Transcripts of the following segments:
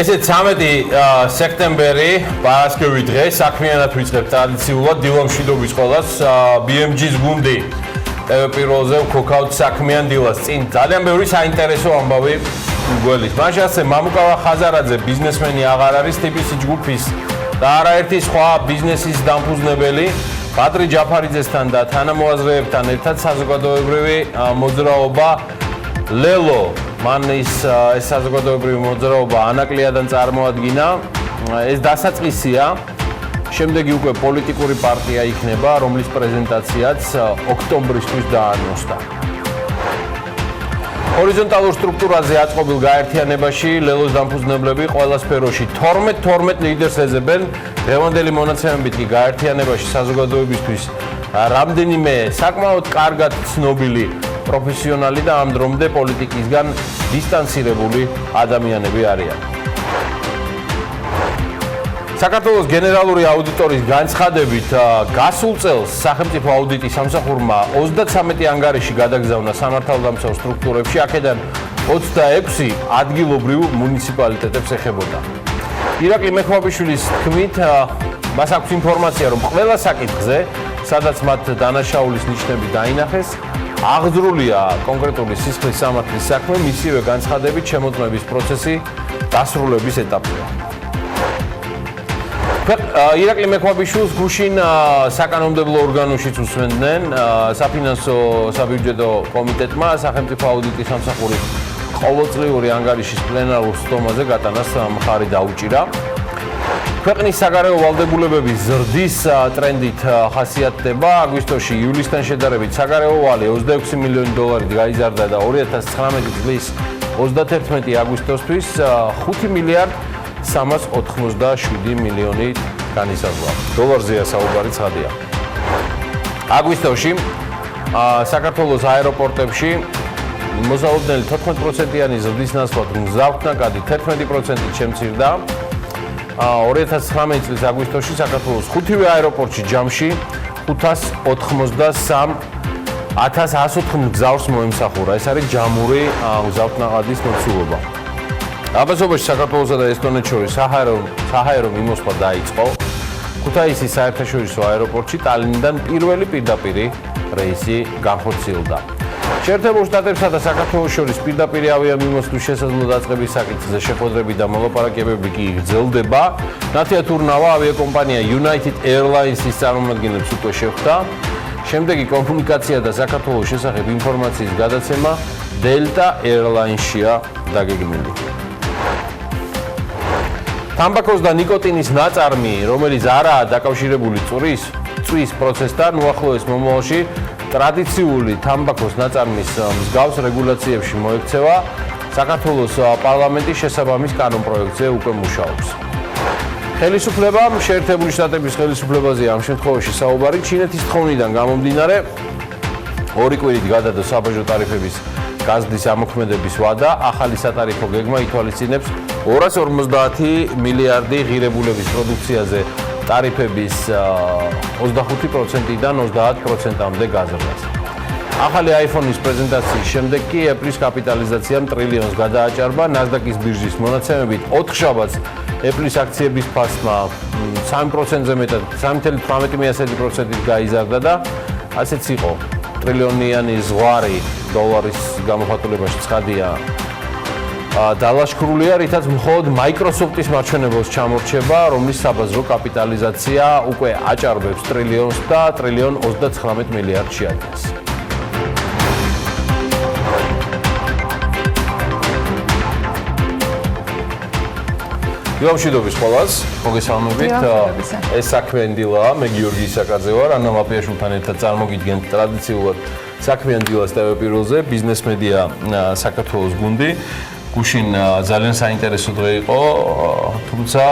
ესე 13 სექტემბერი პარასკევი დღე საქმიანად ვიწყებ ტრადიციულად დილა მშვიდობის ყველას BMG-ს გუნდი პირველზე ვქოქავთ საქმიან დილას წინ ძალიან ბევრი საინტერესო ამბავი გველის მაშინ ასე მამუკავა ხაზარაძე ბიზნესმენი აღარ არის ტიპის ჯგუფის და არაერთი სხვა ბიზნესის დამფუძნებელი ბადრი ჯაფარიძესთან და თანამოაზრეებთან ერთად საზოგადოებრივი მოძრაობა ლელო მან ეს საზოგადოებრივი მოძრაობა ანაკლიადან წარმოადგინა ეს დასაწყისია შემდეგი უკვე პოლიტიკური პარტია იქნება რომლის პრეზენტაციაც ოქტომბრისთვის დაანონსდა ჰორიზონტალურ სტრუქტურაზე აწყობილ გაერთიანებაში ლელოს დამფუძნებლები ყველა სფეროში 12 ლიდერს ეძებენ დღევანდელი მონაცემებით კი გაერთიანებაში საზოგადოებისთვის რამდენიმე საკმაოდ კარგად ცნობილი პროფესიონალი და ამ დრომდე პოლიტიკისგან დისტანცირებული ადამიანები არიან. საქართველოს გენერალური აუდიტორის განცხადებით გასულ წელს სახელმწიფო აუდიტის სამსახურმა 33 ანგარიში გადაგზავნა სამართალდამცავ სტრუქტურებში, აქედან 26 ადგილობრივ მუნიციპალიტეტებს ეხებოდა. ირაკლი მეხვაბიშვილის თქმით, მას აქვს ინფორმაცია, რომ ყველა საკითხზე, სადაც მათ დანაშაულის ნიშნები დაინახეს, აღძრულია კონკრეტული სისხლის სამართლის საქმე, მისივე განცხადებით შემოწმების პროცესი დასრულების ეტაპზეა. ირაკლი მეხვაბიშვილს გუშინ საკანონმდებლო ორგანოშიც უსმენდნენ საფინანსო საბიუჯეტო კომიტეტმა სახელმწიფო აუდიტის სამსახურის ყოველწლიური ანგარიშის პლენარულ სხდომაზე გატანას მხარი დაუჭირა. ქვეყნის საგარეო ვალდებულებების ზრდის ტრენდით ხასიათდება აგვისტოში ივლისთან შედარებით საგარეო ვალი 26 მილიონი დოლარით გაიზარდა და 2019 წლის 31 აგვისტოსთვის 5 მილიარდ 387 მილიონი განისაზღვრა. დოლარზეა საუბარი ცხადია. აგვისტოში საქართველოს აეროპორტებში მოსალოდნელი 14%-იანი ზრდის ნაცვლად მგზავრთნაკადი 11%-ით შემცირდა. 2019 წლის აგვისტოში საქართველოს 5-ვე აეროპორტში ჯამში 583,104 მგზავრს მოემსახურა. ეს არის ჯამური მგზავრთნაკადის მოცულობა. აბაზობაში საქართველოსა და ესტონეთს შორის საჰაერო მიმოსვლა დაიწყო. ქუთაისის საერთაშორისო აეროპორტში ტალინიდან პირველი პირდაპირი რეისი განხორციელდა. შეერთებულ შტატებსა და საქართველოს შორის პირდაპირი ავიამიმოსვლის შესაძლო დაწყების საკითხზე შეხვედრები და მოლაპარაკებები კი გრძელდება. ნათიათურნავა ავიაკომპანია United Airlines-ის წარმომადგენლებს უკვე შეხვდა. შემდეგი კომუნიკაცია და საქართველოს შესახებ ინფორმაციის გადაცემა Delta Airlines-ია დაგეგმილი. თამბაქოს და ნიკოტინის ნაწარმი, რომელიც არაა დაკავშირებული წვის პროცესთან, უახლოეს მომავალში ტრადიციული თამბაქოს ნაწარმის მსგავს რეგულაციებში მოექცევა. საქართველოს პარლამენტის შესაბამის კანონპროექტზე უკვე მუშაობს. ხელისუფლებამ შეერთებული შტატების ხელისუფლებაზე ამ შემთხვევაში საუბარი ჩინეთის თხოვნიდან გამომდინარე ორი კვირით გადადო საბაჟო ტარიფების გაზრდის ამოქმედების ვადა, ახალი სატარიფო გეგმა ითვალისწინებს 250 მილიარდი ღირებულების პროდუქციაზე ტარიფების 25%-დან 30%-მდე გაზრდას. ახალი iPhone-ის პრეზენტაციის შემდეგ კი Apple-ის კაპიტალიზაციამ ტრილიონს გადააჭარბა. NASDAQ-ის ბირჟის მონაცემებით 4 შაბათს Apple-ის აქციების ფასმა 3%-ზე მეტად 3.18%-ით გაიზარდა და ასეც იყო. ტრილიონიანი ზღვარი დოლარის გამოხატულებაში ცხადია დალაშქრულია, რითაც მხოლოდ Microsoft-ის მარჩვენებელს ჩამორჩება, რომლის საბაზრო კაპიტალიზაცია უკვე აჭარბებს ტრილიონს და ტრილიონ 39 მილიარდს შეადგენს. დილა მშვიდობის ყველას, მოგესალმებით. ეს საქმიანი დილაა, მე გიორგი ისაკაძე ვარ, ანა ლაპიაშვილთან ერთად წარმოგიდგენთ ტრადიციულად საქმიანი დილას ტელევიზორზე, ბიზნეს მედია საქართველოს გუნდი. გუშინ ძალიან საინტერესო დღე იყო, თუმცა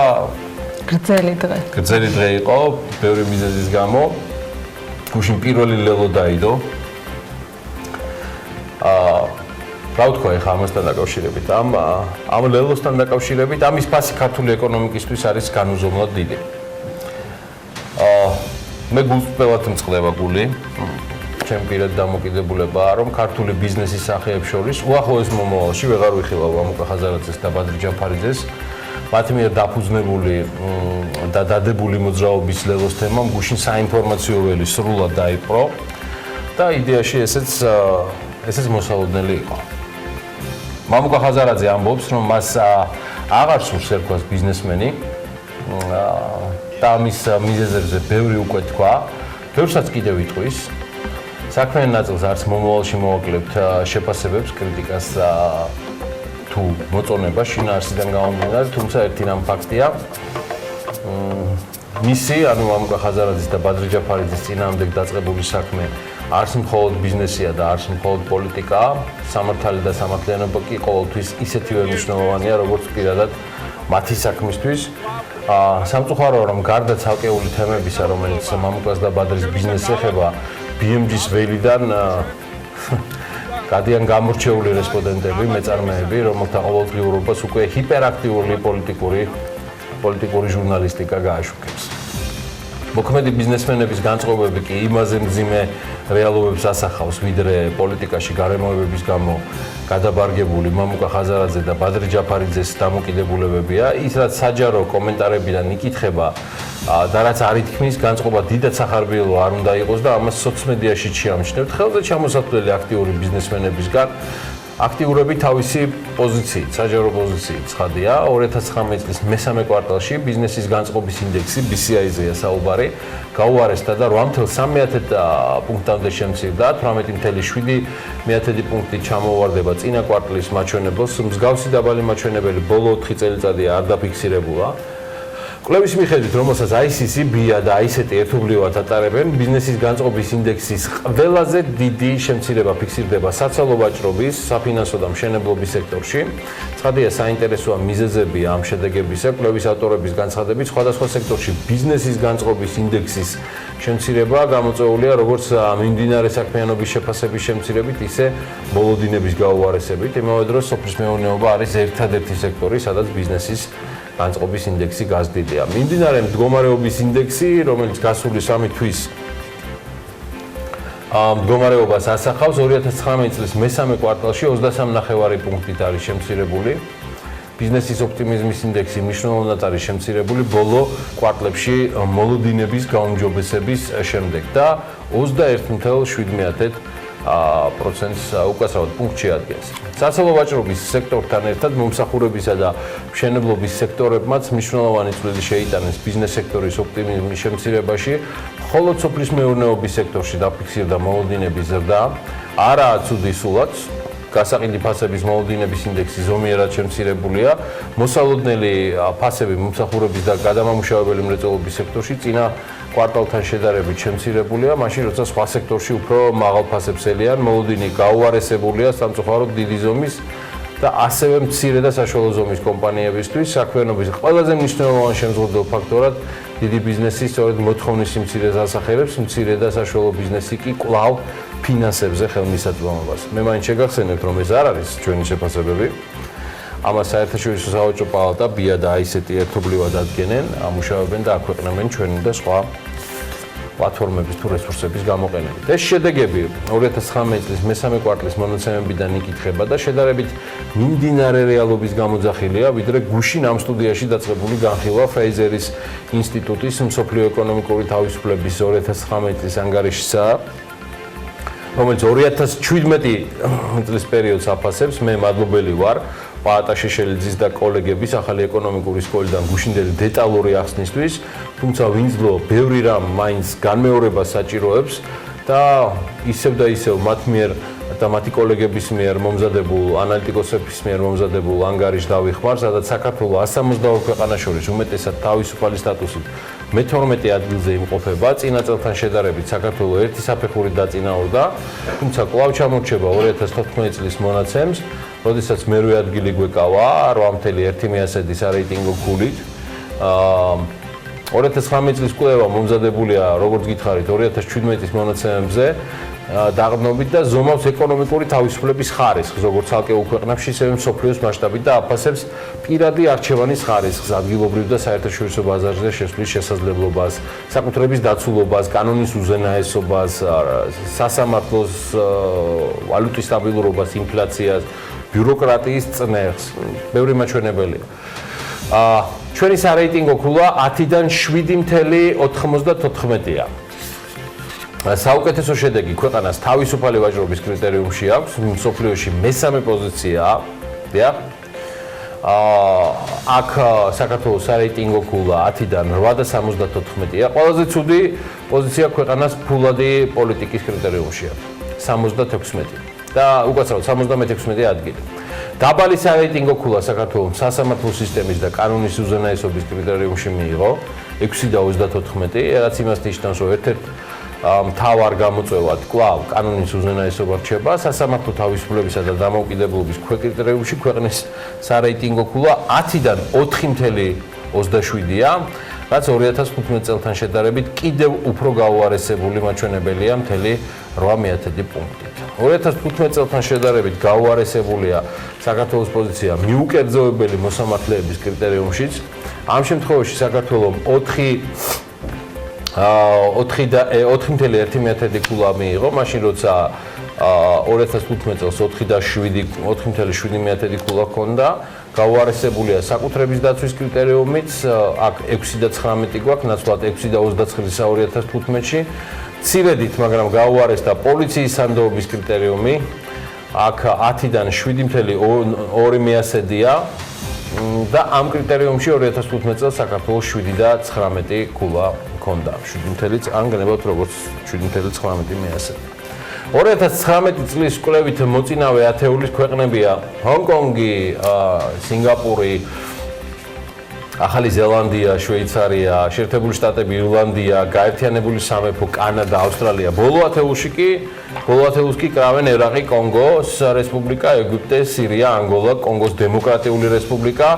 გრძელი დღე იყო, ბევრი მიზეზის გამო. გუშინ პირველი ლელო დაიდო. რა ვთქვა ახლა ამასთან დაკავშირებით? ამ ლელოსთან დაკავშირებით ამის ფასი ქართული ეკონომიკისთვის არის განუზომლად დიდი. მე გულწრფელად მწყდება გული. ჩემ პირად დამოკიდებულებაა, რომ ქართული ბიზნესის სახეებს შორის უახლოეს მომავალში ვეღარ ვიხილავ მამუკა ხაზარაძეს და ბადრი ჯაფარიძეს მათ მიერ დაფუძნებული და დადებული მოძრაობის ლელოს თემამ გუშინ საინფორმაციო ველი სრულად დაიპყრო და იდეაში ესეც მოსალოდნელი იყო. მამუკა ხაზარაძე ამბობს, რომ მას აღარ სურს ერქვას ბიზნესმენი და მის მიზეზებზე ბევრი უკვე თქვა, ბევრსაც კიდევ იტყვის. საქმიან ნაწილს არც მომავალში მოვაკლებთ შეფასებებს, კრიტიკას თუ მოწონება შინაარსიდან გამომდინარე, თუმცა ერთი რამ ფაქტია. მისი, ანუ მამუკა ხაზარაძის და ბადრი ჯაფარიძის წინააღმდეგ დაწყებული საქმე არც მხოლოდ ბიზნესია და არც მხოლოდ პოლიტიკაა, სამართალი და სამართლიანობა კი ყოველთვის ისეთივე მნიშვნელოვანია, როგორც პირადად მათი საქმისთვის. სამწუხაროა, რომ გარდა ცალკეული თემებისა, რომელიც მამუკას და ბადრის ბიზნესს ეხება, BMG-ს ველიდან გადიან გამორჩეული რესპონდენტები, მეწარმეები, რომელთა ყოველდღიურობას უკვე ჰიპერაქტიული პოლიტიკური ჟურნალისტიკა გააშუქებს. მოქმედი ბიზნესმენების განწყობები კი იმაზე მძიმე რეალობებს ასახავს, ვიდრე პოლიტიკაში გარემოებების გამო გადაბარგებული მამუკა ხაზარაძე და ბადრი ჯაფარიძეს დამოკიდებულებებია. ის რაც საჯარო კომენტარებიდან იკითხება და რაც არ ითქმის, განწყობა დიდად სახარბიელო არ უნდა იყოს და ამას სოციმედიაში შეამჩნევთ. ხელზე ჩამოსათვლელი აქტიური ბიზნესმენებისგან აქტიურები თავისი პოზიციით, საჯარო პოზიციით ცხადია. 2019 წლის მესამე კვარტალში ბიზნესის განწყობის ინდექსი BCI-ზეა საუბარი, გაუარესდა და 8.3 პუნქტამდე შემცირდა, 18.7 პუნქტით ჩამოუვარდება წინა კვარტლის მაჩვენებელს. მსგავსი დაბალი მაჩვენებელი ბოლო 4 წელიწადია არ დაფიქსირებულა. კვლევის მიხედვით, რომელსაც ICC, BIA და ICT ერთობლივად ატარებენ, ბიზნესის განწყობის ინდექსის ყველაზე დიდი შემცირება ფიქსირდება საცალო ვაჭრობის, საფინანსო და მშენებლობის სექტორში. ცხადია, საინტერესოა მიზეზები ამ შედეგებისა. კვლევის ავტორების განცხადებით, სხვადასხვა სექტორში ბიზნესის განწყობის ინდექსის შემცირება გამოწვეულია როგორც მიმდინარე საქმიანობის შეფასების შემცირებით, ისე ბოლოდინების გაუარესებით. იმავე დროს სოფლის მეურნეობა არის ერთადერთი სექტორი, სადაც ბიზნესის განწყობის ინდექსი გაზრდილია. მიმდინარე მდგომარეობის ინდექსი, რომელიც გასული 3 თვის მდგომარეობას ასახავს, 2019 წლის მესამე კვარტალში 23.5 პუნქტით არის შემცირებული. ბიზნესის ოპტიმიზმის ინდექსი მნიშვნელოვნად არის შემცირებული ბოლო კვარტლებში მოლოდინების გაუმჯობესების შემდეგ და 21.7%-ს უკაცრავად პუნქტში ადგენს. საცალო ვაჭრობის სექტორთან ერთად მომსახურებისა და მშენებლობის სექტორებმაც მნიშვნელოვანი წვლილი შეიტანეს ბიზნეს სექტორის ოპტიმიზმის შემცირებაში, ხოლო სოფლის მეურნეობის სექტორში დაფიქსირდა მოლოდინების ზრდა. არაა ცუდი სულაც, გასაყიდი ფასების მოლოდინების ინდექსი ზომიერად შემცირებულია. მოსალოდნელი ფასები მომსახურების და გადამამუშავებელი მრეწველობის სექტორში წინა კვარტალთან შედარებით შემცირებულია, მაშინ როცა სხვა სექტორში უფრო მაღალ ფასებს ელიან, მოლოდინი გაუარესებულია სამწუხაროდ დიდი ზომის და ასევე მცირე და საშუალო ზომის კომპანიებისთვის. საქმიანობის ყველაზე მნიშვნელოვანი შემზღუდელ ფაქტორად დიდი ბიზნესი სწორედ მოთხოვნის სიმცირეს ასახელებს, მცირე და საშუალო ბიზნესი კი კვლავ ფინანსებზე ხელმისაწვდომობას. მე მაინც შეგახსენებთ, რომ ეს არ არის ჩვენი შეფასებები. ამას საერთაშორისო სავაჭრო პალატა, BIA და ICT ერთობლივად ადგენენ, ამუშავებენ და აქვეყნებენ ჩვენი და სხვა პლატფორმების თუ რესურსების გამოყენებით. ეს შედეგები 2019 წლის მესამე კვარტლის მონაცემებიდან იკითხება და შედარებით მიმდინარე რეალობის გამოძახილია, ვიდრე გუშინ ამ სტუდიაში დაწყებული განხილვა ფრეიზერის ინსტიტუტის მსოფლიო ეკონომიკური თავისუფლების 2019 წლის ანგარიშსა, რომელიც 2017 წლის პერიოდს აფასებს. მე მადლობელი ვარ პალატა შეშელიძის და კოლეგების ახალი ეკონომიკური სკოლიდან გუშინდელი დეტალური ახსნისთვის, თუმცა ვინძლო ბევრი რამ მაინც განმეორებას საჭიროებს და ისევ მათ მიერ და მათი კოლეგების მიერ მომზადებულ ანალიტიკოსების მიერ მომზადებულ ანგარიშს დავიხმარ, სადაც საქართველოს 162 ქვეყანას შორის უმეტესად თავისუფალი სტატუსით მე-12 ადგილზე იმყოფება. წინა წელთან შედარებით საქართველოს ერთი საფეხურით დაწინაურდა, თუმცა კვლავ ჩამორჩება 2014 წლის მონაცემს, როდესაც მერვე ადგილი გვეკავა 8.1 სარეიტინგო ქულით. 2019 წლის კვლევა მომზადებულია, როგორც გითხარით, 2017 წლის მონაცემებზე დაყრდნობით და ზომავს ეკონომიკური თავისუფლების ხარისხს, როგორც ცალკეულ ქვეყნებში, ისევე მსოფლიოს მასშტაბით და აფასებს პირადი არჩევანის ხარისხს, ადგილობრივ და საერთაშორისო ბაზარზე შესვლის შესაძლებლობას, საკუთრების დაცულობას, კანონის უზენაესობას, სასამართლოს ვალუტის სტაბილურობას, ინფლაციას, ბიუროკრატიის წნეხს, ბევრი მაჩვენებელია. ჩვენი სარეიტინგო ქულა 10-დან 7.94-ია. საუკეთესო შედეგი ქვეყანას თავისუფალი ვაჭრობის კრიტერიუმში აქვს, მსოფლიოში მესამე პოზიციაა. დიახ. აქ საქართველოს სარეიტინგო ქულა 10-დან 8.74-ია. ყველაზე ცუდი პოზიცია ქვეყანას ფულადი პოლიტიკის კრიტერიუმშია. 76 და უკაცრავად 76 ადგილი. დაბალი სარეიტინგო ქულა საქართველოს სასამართლო სისტემის და კანონის უზენაესობის კრიტერიუმში მიიღო 6.34, რაც იმას ნიშნავს, რომ ერთ-ერთ მთავარ გამოწვევად კვლავ კანონის უზენაესობა რჩება სასამართლო თავისუფლებისა და დამოუკიდებლობის ქვეკრიტერიუმში ქვეყნის სარეიტინგო ქულა 10-დან 4.27-ია, რაც 2015 წელთან შედარებით კიდევ უფრო გაუარესებული მაჩვენებელია მთელი 8 პუნქტით. 2015 წელთან შედარებით გაუარესებულია საქართველოს პოზიცია მიუკერძოებელი მოსამართლეების კრიტერიუმშიც. ამ შემთხვევაში საქართველოს 4.1 ქულა მიიღო, მაშინ როცა 2015 წელს 4.7 ქულა ჰქონდა. გაუარესებულია საკუთრების დაცვის კრიტერიუმიც, აქ 6.19 გვაქვს, ნაცვლად 6.29 2015-ში. ცირედით, მაგრამ გაუარესდა პოლიციის სანდოობის კრიტერიუმი, აქ 10-დან 7.2-ია და ამ კრიტერიუმში 2015 წელს საქართველოს 7.19 ქულა ჰქონდა. 7 ან გნებავთ როგორც 7.19. 2019 წლის კვლევით მოწინავე ათეულის ქვეყნებია ჰონკონგი, სინგაპური, ახალი ზელანდია, შვეიცარია, შეერთებული შტატები, ირლანდია, გაერთიანებული სამეფო, კანადა, ავსტრალია. ბოლო ათეულს კი კრავენ ერაყი, კონგოს რესპუბლიკა, ეგვიპტე, სირია, ანგოლა, კონგოს დემოკრატიული რესპუბლიკა,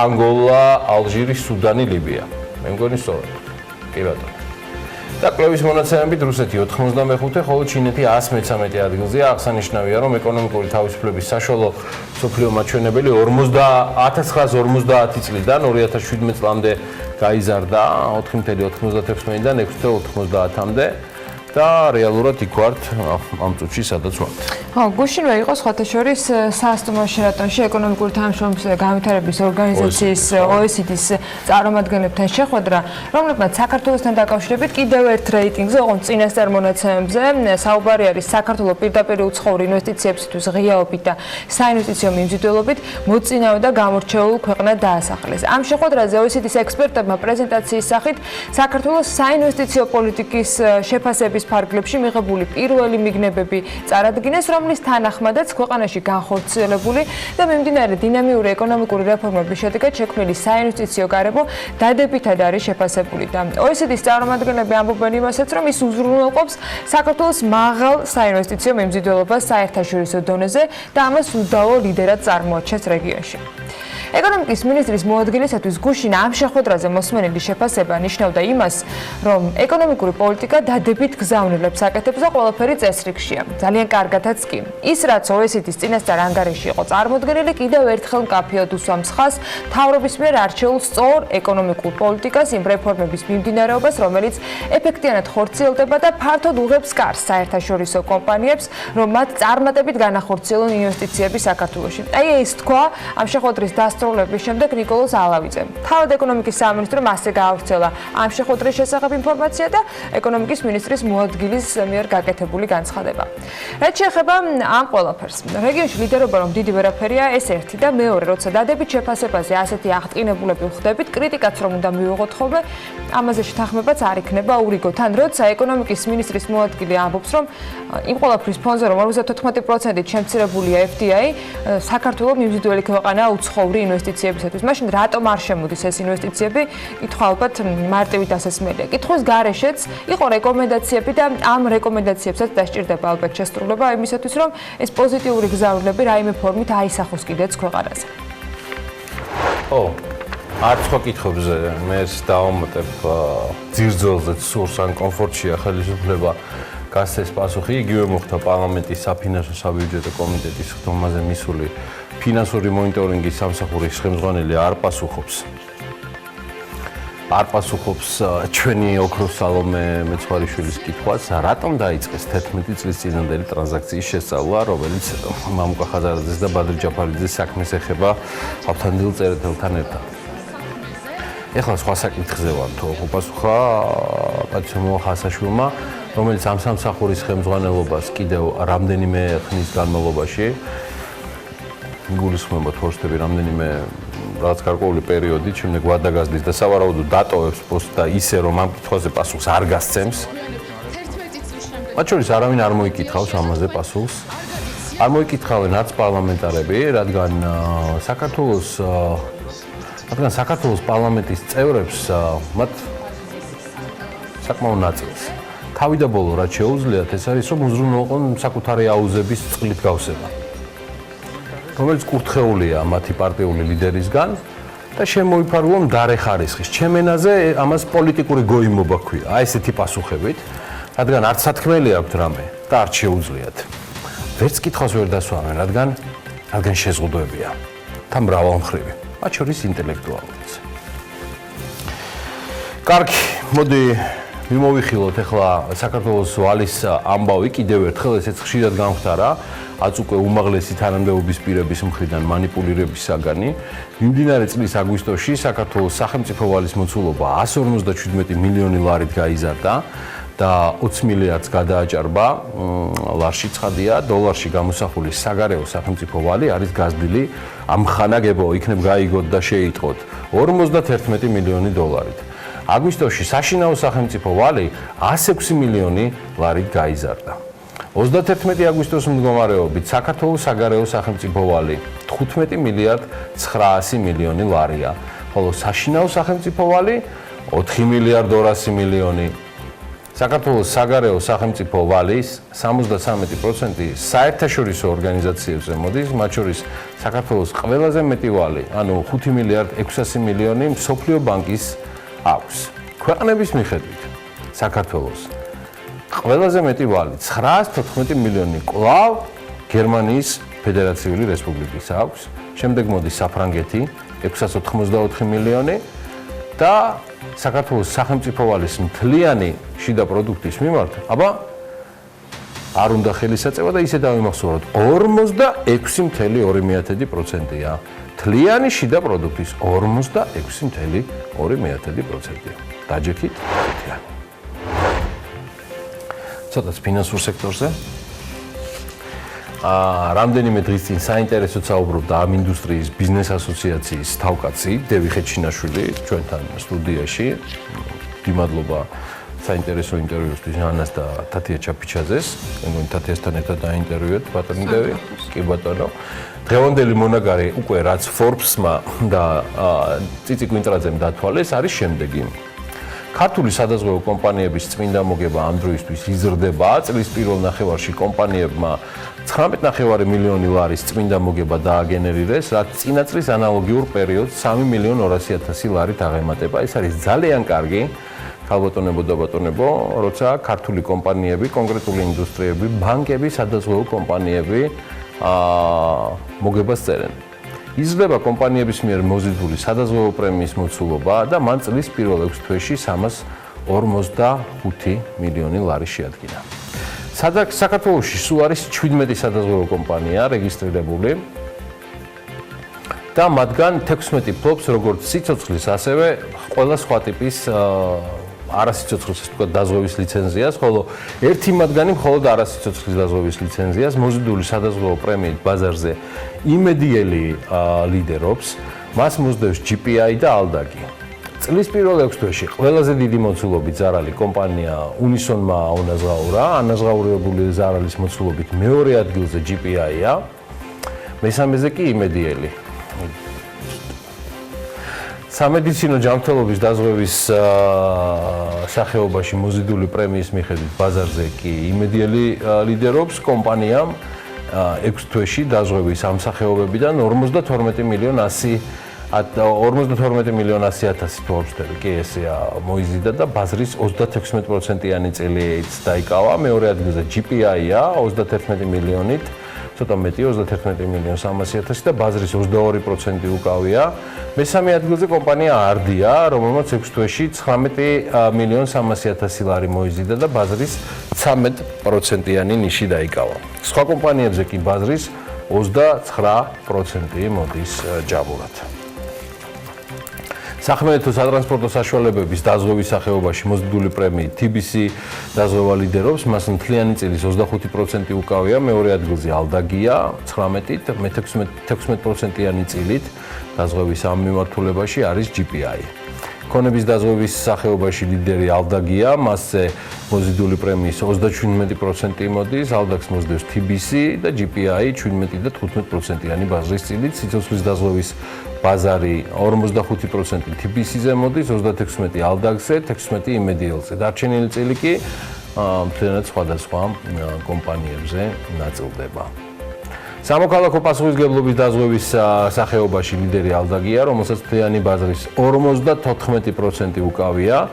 ანგოლა, ალჟირი, სუდანი, ლიბია. მე მგონი სწორად. კი ბატონო. და კვლევის მონაცემებით რუსეთი 95, ხოლო ჩინეთი 113 ადგილზეა. აღსანიშნავია, რომ ეკონომიკური თავისუფლების საშუალო მსოფლიო მაჩვენებელი 1950 წლიდან 2017 წლამდე გაიზარდა 4.96-დან 6.90-მდე და რეალურად იქ ვართ ამ წუთში სადაც ვართ. გუშინვე იყო სხვათა შორის საასტუმრო შერატონში ეკონომიკური თანამშრომლობის და განვითარების ორგანიზაციის OECD-ის წარმომადგენლებთან შეხვედრა, რომლებმაც საქართველოსთან დაკავშირებით კიდევ ერთ რეიტინგზე, ოღონდ წინასწარ მონაცემებზე, საუბარი არის საქართველოს პირდაპირ უცხოურ ინვესტიციებისთვის ღიაობით და საინვესტიციო მიმზიდველობით მოწინავე და გამორჩეულ ქვეყნად დაასახელეს. ამ შეხვედრაზე OECD-ის ექსპერტებმა პრეზენტაციის სახით საქართველოს საინვესტიციო პოლიტიკის შეფასების ფარგლებში მიღებული პირველი მიგნებები წარადგინეს, რომლის თანახმადაც ქვეყანაში განხორციელებული და მიმდინარე დინამიური ეკონომიკური რეფორმების შედეგად შექმნილი საინვესტიციო გარემო დადებითად არის შეფასებული და OECD-ის წარმომადგენლები ამბობენ იმასაც, რომ ის უზრუნველყოფს საქართველოს მაღალ საინვესტიციო მიმზიდველობას საერთაშორისო დონეზე და ამას უდავო ლიდერად წარმოაჩენს რეგიონში. ეკონომიკის მინისტრის მოადგილისათვის გუშინ ამ შეხვედრაზე მოსმენილი შეფასება ნიშნავდა იმას, რომ ეკონომიკური პოლიტიკა დადებით გზავნილებს აკეთებს და ყველაფერი წესრიგშია. ძალიან კარგადაც კი. ის, რაც OECD-ის წინასწარ ანგარიში იყო წარმოდგენილი, კიდევ ერთხელ მკაფიოდ უსვამს ხაზს მთავრობის მიერ არჩეულ სწორ ეკონომიკურ პოლიტიკას, იმ რეფორმების მიმდინარეობას, რომელიც ეფექტიანად ხორციელდება და ფართოდ უღებს კარს საერთაშორისო კომპანიებს, რომ მათ წარმატებით განახორციელონ ინვესტიციები საქართველოში. აი ეს თქვა ამ შეხვედრის დასრულების შემდეგ ნიკოლოზ ალავიძემ. თავად ეკონომიკის სამინისტრომ ასე გაავრცელა ამ შეხვედრის შესახებ ინფორმაცია და ეკონომიკის მინისტრის მოადგილის მიერ გაკეთებული განცხადება. რაც შეეხება ამ ყველაფერს, რეგიონში ლიდერობა რომ დიდი ვერაფერია, ეს ერთი და მეორე, როცა დადებით შეფასებაზე ასეთი აღტკინებულები ვხდებით, კრიტიკაც რომ უნდა მივიღოთ ხოლმე, ამაზე შეთანხმებაც არ იქნება ურიგო. თან როცა ეკონომიკის მინისტრის მოადგილე ამბობს, რომ იმ ყველაფრის ფონზე რომ 54%-ით შემცირებულია FDI, საქართველოს მიმზიდველი ქვეყანაა უცხოური ინვესტიციებისათვის. მაშინ რატომ არ შემოდის ეს ინვესტიციები? კითხვა ალბათ მარტივი დასასმელია. კითხვის გარეშეც იყო რეკომენდაციები და ამ რეკომენდაციებსაც დასჭირდება ალბათ შესრულება იმისათვის, რომ ეს პოზიტიური გზავნილები რაიმე ფორმით აისახოს კიდეც ქვეყანაზე. არც სხვა კითხვებზე მე დავამატებ ძირძველზე სურს ან კომფორტშია ხელისუფლება გასცეს პასუხი. იგივე მოხდა პარლამენტის საფინანსო საბიუჯეტო კომიტეტის ხდომაზე მისული ფინანსური მონიტორინგის სამსახურის ხელმძღვანელი არ პასუხობს არ პასუხობს ჩვენი ოქროს სალომე მეცხვარიშვილის კითხვას, რატომ დაიწყეს 11 წლის წინანდელი ტრანზაქციის შესწავლა, რომელიც მამუკა ხაზარაძეს და ბადრი ჯაფარიძეს საქმეს ეხება ავთანდილ წერეთელთან ერთად. ეხლა სხვა საკითხზე ვარ, თუ უპასუხა პატიმო ხასაშვილმა, რომელიც ამ სამსახურის ხელმძღვანელობას კიდევ რამდენიმე ხნის განმავლობაში გულისხმობა თორშტები რამდენიმე რაც გარკვეული პერიოდი, შემდეგ ვადაგაზდის და სავარაუდოდ დატოვებს პოსტს და ისე რომ ამ კითხვაზე პასუხს არ გასცემს. 11 წლის შემდეგ. მათ შორის არავინ არ მოიკითხავს ამაზე პასუხს. არ მოიკითხავენ არც პარლამენტარები, რადგან საქართველოს პარლამენტის წევრებს მათ საკმაო ნაწილს თავი და ბოლო რაც შეუძლიათ ეს არის რომ უზრუნველყონ საკუთარი აუზების წყლით გავსება. რომელიც კურთხეულია მათი პარტიული ლიდერისგან და შემოიფარგლონ მდარე ხარისხის. ჩემ ენაზე ამას პოლიტიკური გოიმობა ქვია. აი ესეთი პასუხებით, რადგან არც სათქმელი აქვთ რამე და არც შეუძლიათ. ვერც კითხვას ვერ დასვამენ, რადგან შეზღუდვებია და მრავალმხრივი, მათ შორის ინტელექტუალურიც. კარგი, მოდი მიმოვიხილოთ ახლა საქართველოს ვალის ამბავი კიდევ ერთხელ ესეც ხშირად გამხდარა. აც უკვე უმაღლესი თანამდებობის პირების მხრიდან манипуლირების საგანი. მიმდინარე წლის აგვისტოში საქართველოს სახელმწიფო ვალის მოცულობა 157 მილიონი ლარით გაიზარდა და 20 მილიარდს გადააჭარბა. ლარში ცხადია, დოლარში გამოსახული საგარეო სახელმწიფო ვალი არის გაზრდილი ამხანაგებო, იქნებ გაიგოთ და შეიტყოთ 51 მილიონი დოლარით. აგვისტოში საშინაო სახელმწიფო ვალი 106 მილიონი ლარით გაიზარდა. 31 აგვისტოს მდგომარეობით საქართველოს საგარეო სახელმწიფო ვალი 15 მილიარდ 900 მილიონი ლარია, ხოლო საშინაო სახელმწიფო ვალი 4 მილიარდ 200 მილიონი. საქართველოს საგარეო სახელმწიფო ვალის 73% საერთაშორისო ორგანიზაციებზე მოდის, მათ შორის საქართველოს ყველაზე მეტი ვალი, ანუ 5 მილიარდ 600 მილიონი მსოფლიო ბანკის აქვს. ქვეყნების მიხედვით საქართველოს ყველაზე მეტი ვალი 914 მილიონი კვლავ გერმანიის ფედერაციული რესპუბლიკის აქვს. შემდეგ მოდის საფრანგეთი 684 მილიონი და საქართველოს სახელმწიფო ვალის მთლიანი შიდა პროდუქტის მიმართ, არ უნდა ხელისაწევა და ისე დავიმახსოვროთ 46.2%-ია. მთლიანი შიდა პროდუქტის 46.2%-ია. დაჯექით ერთიანი. ცოტაც ფინანსურ სექტორზე. რამდენიმე დღის წინ საინტერესოდ საუბრობდა ამ ინდუსტრიის ბიზნეს ასოციაციის თავკაცი დევი ხეჩინაშვილი ჩვენთან სტუდიაში. მადლობა საინტერესო ინტერვიუსთვის ანას და თათია ჩაფიჩაძეს. მეგონი თათიასთან ერთად დაინტერვიუეთ ბატონი დევი. კი ბატონო. დღევანდელი მონაგარი უკვე რაც Forbes-მა და წიწი კვინტრაძემ დათვალეს არის შემდეგი. ქართული სადაზღვევო კომპანიების წმინდა მოგება ამ დროისთვის იზრდება. წლის პირველ ნახევარში კომპანიებმა 19.5 მილიონი ლარის წმინდა მოგება დააგენერირეს, რაც წინა წლის ანალოგიურ პერიოდს 3.200.000 ლარით აღემატება. ეს არის ძალიან კარგი, ქალბატონებო და ბატონებო, როცა ქართული კომპანიები, კონკრეტული ინდუსტრიები, ბანკები, სადაზღვევო კომპანიები მოგებას წერენ. იზრდება კომპანიების მიერ მოზიდული სადაზღვევო პრემიის მოცულობა და მან წლის პირველ 6 თვეში 345 მილიონი ლარი შეადგინა. საქართველოში სულ არის 17 სადაზღვევო კომპანია რეგისტრირებული და მათგან 16 ფლობს როგორც სიცოცხლის, ასევე ყველა სხვა ტიპის არასიცოცხლის დაზღვევის ლიცენზიას, ხოლო ერთი მათგანი მხოლოდ არასიცოცხლის დაზღვევის ლიცენზიას. მოზიდული სადაზღვევო პრემიით ბაზარზე იმედიელი ლიდერობს, მას მოსდევს GPI და ალდაკი. წლის პირველ 6 თვეში ყველაზე დიდი მოცულობით ზარალი კომპანია უნისონმა აუნაზღაურა, ანაზღაურებული ზარალის მოცულობით მეორე ადგილზე GPI-ა, მესამეზე კი იმედიელი. სამედიცინო ჯანმრთელობის დაზღვევის სახეობაში მოზიდული პრემიის მიხედვით ბაზარზე კი იმედიელი ლიდერობს. კომპანიამ 6 თვეში დაზღვევის ამ სახეობებიდან 52 მილიონ 100.000 თორშტები კი ესეა მოიზიდა და ბაზრის 36%-იანი წელიწადს დაიკავა. მეორე ადგილზე GPI-ა 31 მილიონით ცოტა მეტი 31.300.000 და ბაზრის 22% უკავია. მესამე ადგილზე კომპანია არდია, რომელმაც 6 თვეში 19.300.000 ლარი მოიზიდა და ბაზრის 13%-იანი ნიში დაიკავა. სხვა კომპანიებზე კი ბაზრის 29% მოდის ჯამურად. საქმიანო სატრანსპორტო საშუალებების დაზღვევის სახეობაში მოზიდული პრემიით TBC დაზღვევა ლიდერობს, მას მთლიანი წილის 25% უკავია, მეორე ადგილზე ალდაგია 19-ით, მე-16%-იანი წილით დაზღვევის ამ მიმართულებაში არის GPI. ქონების დაზღვევის სახეობაში ლიდერი ალდაგია, მასზე მოზიდული პრემიის 37% მოდის, ალდაგს მოსდევს TBC და GPI 17 და 15%-იანი ბაზრის წილით, სიცოცხლის დაზღვევის ბაზარი 45% TBC-ზე მოდის, 36% ალდაგზე, 16% იმედიელზე. დარჩენილი წილი კი მთლიანად სხვადასხვა კომპანიებზე ნაწილდება. სამოქალაქო პასუხისმგებლობის დაზღვევის სახეობაში ლიდერი ალდაგია, რომელსაც მთლიანი ბაზრის 54% უკავია.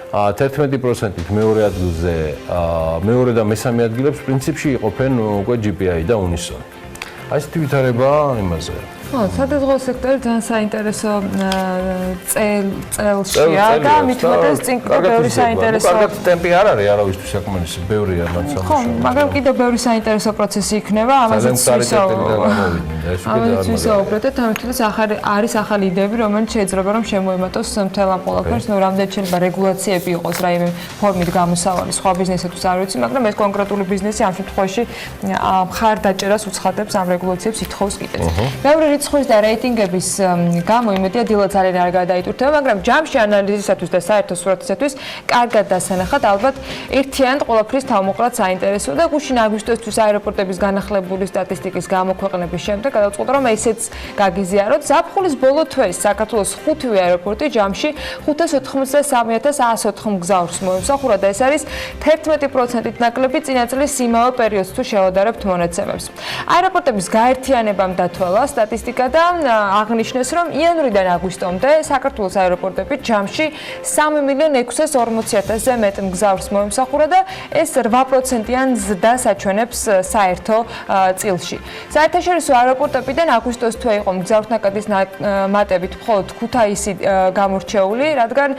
11%-ით მეორე ადგილზე, მეორე და მესამე ადგილებს პრინციპში იყოფენ უკვე GPI და Unison. აი ესეთი ვითარება იმაზე. სადაზღვევო სექტორი ძალიან საინტერესო წელშია და მით უმეტეს წინ ბევრი საინტერესო. კარგად ტემპი არ არის არავისთვის საკმარისი, ბევრია მათ სამუშაო. ხო, მაგრამ კიდევ ბევრი საინტერესო პროცესი იქნება, ამაზეც ვისაუბრეთ და თამაშს არის ახალი იდეები, რომელიც შეიძლება რომ შემოემატოს მთელ ამ ყველაფერს, ნუ რამდენად შეიძლება რეგულაციები იყოს რაიმე ფორმით გამოსავალი სხვა ბიზნესებთვის არ ვიცი, მაგრამ ეს კონკრეტული ბიზნესი ამ შემთხვევაში მხარდაჭერას უცხადებს ამ რეგულაციებს ითხოვს კიდეც. ბევრი რიცხვის და რეიტინგების გამო იმედია დილა ძალიან არ გადაიტვირთება, მაგრამ ჯამში ანალიზისათვის და საერთო სურათისათვის კარგად დასანახად ალბათ ერთიანად ყველაფრის თავმოყრად საინტერესო და გუშინ აგვისტოსთვის აეროპორტების განახლებული სტატისტიკის გამოქვეყნების შემდეგ გადავწყვიტე რომ ესეც გაგიზიაროთ. ზაფხულის ბოლო თვეს საქართველოს 5-ვე აეროპორტი ჯამში 583.104 მგზავრს მოემსახურა და ეს არის 11%-ით ნაკლები წინა წლის იმავე პერიოდს თუ შევადარებთ მონაცემებს. აეროპორტების გაერთიანებამ დათვალა სტატისტიკა და აღნიშნეს, რომ იანვრიდან აგვისტომდე საქართველოს აეროპორტები ჯამში 3.640.000-ზე მეტ მგზავრს მოემსახურა და ეს 8%-იან ზრდას აჩვენებს საერთო წილში. საერთაშორისო აეროპორტებიდან აგვისტოს თვე იყო მგზავრთნაკადის მატებით მხოლოდ ქუთაისი გამორჩეული, რადგან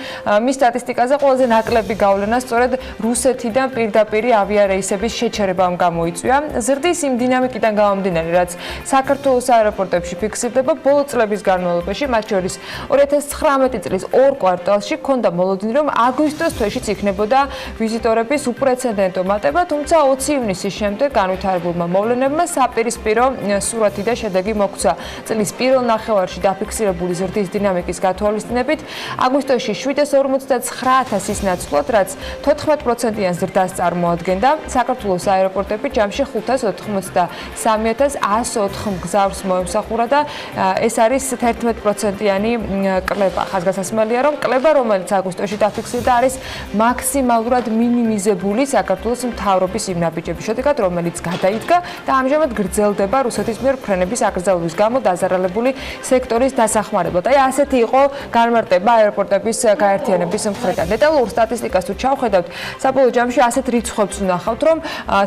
მის სტატისტიკაზე ყველაზე ნაკლები გავლენა სწორედ რუსეთიდან პირდაპირი ავიარეისების შეჩერებამ გამოიწვია. ზრდის იმ დინამიკიდან გამომდინარე, რაც საქართველოს აეროპორტებში ფიქსირდება ბოლო წლების განმავლობაში, მათ შორის 2019 წლის 2 კვარტალში ჰქონდა მოლოდინი, რომ აგვისტოს თვეშიც იქნებოდა ვიზიტორების უპრეცედენტო მატება, თუმცა 20 ივნისის შემდეგ განვითარებულმა მოვლენებმა საპირისპირო სურათი და შედეგი მოგვცა. წლის პირველ ნახევარში დაფიქსირებული ზრდის დინამიკის გათვალისწინებით, აგვისტოში 759,000-ის ნაცვლად, რაც 14%-იან ზრდას წარმოადგენდა. საქართველოს აეროპორტები ჯამში 583,104 მგზავრს მოემსახურა და ეს არის 11%-იანი კლება. ხაზგასასმელია, რომ კლება, რომელიც აგვისტოში დაფიქსირდა, არის მაქსიმალურად მინიმიზებული საქართველოს მთავრობის იმ ნაბიჯების შედეგად, რომელიც გადაიდგა და ამჟამად გრძელდება რუსეთის მიერ ფრენების აკრძალვის გამო დაზარალებული სექტორის დასახმარებლად. აი ასეთი იყო განმარტება აეროპორტების გაერთიანების მხრიდან. დეტალურ სტატისტიკას თუ ჩავხედავთ, საბოლოო ჯამში ასეთ რიცხვებს ვნახავთ, რომ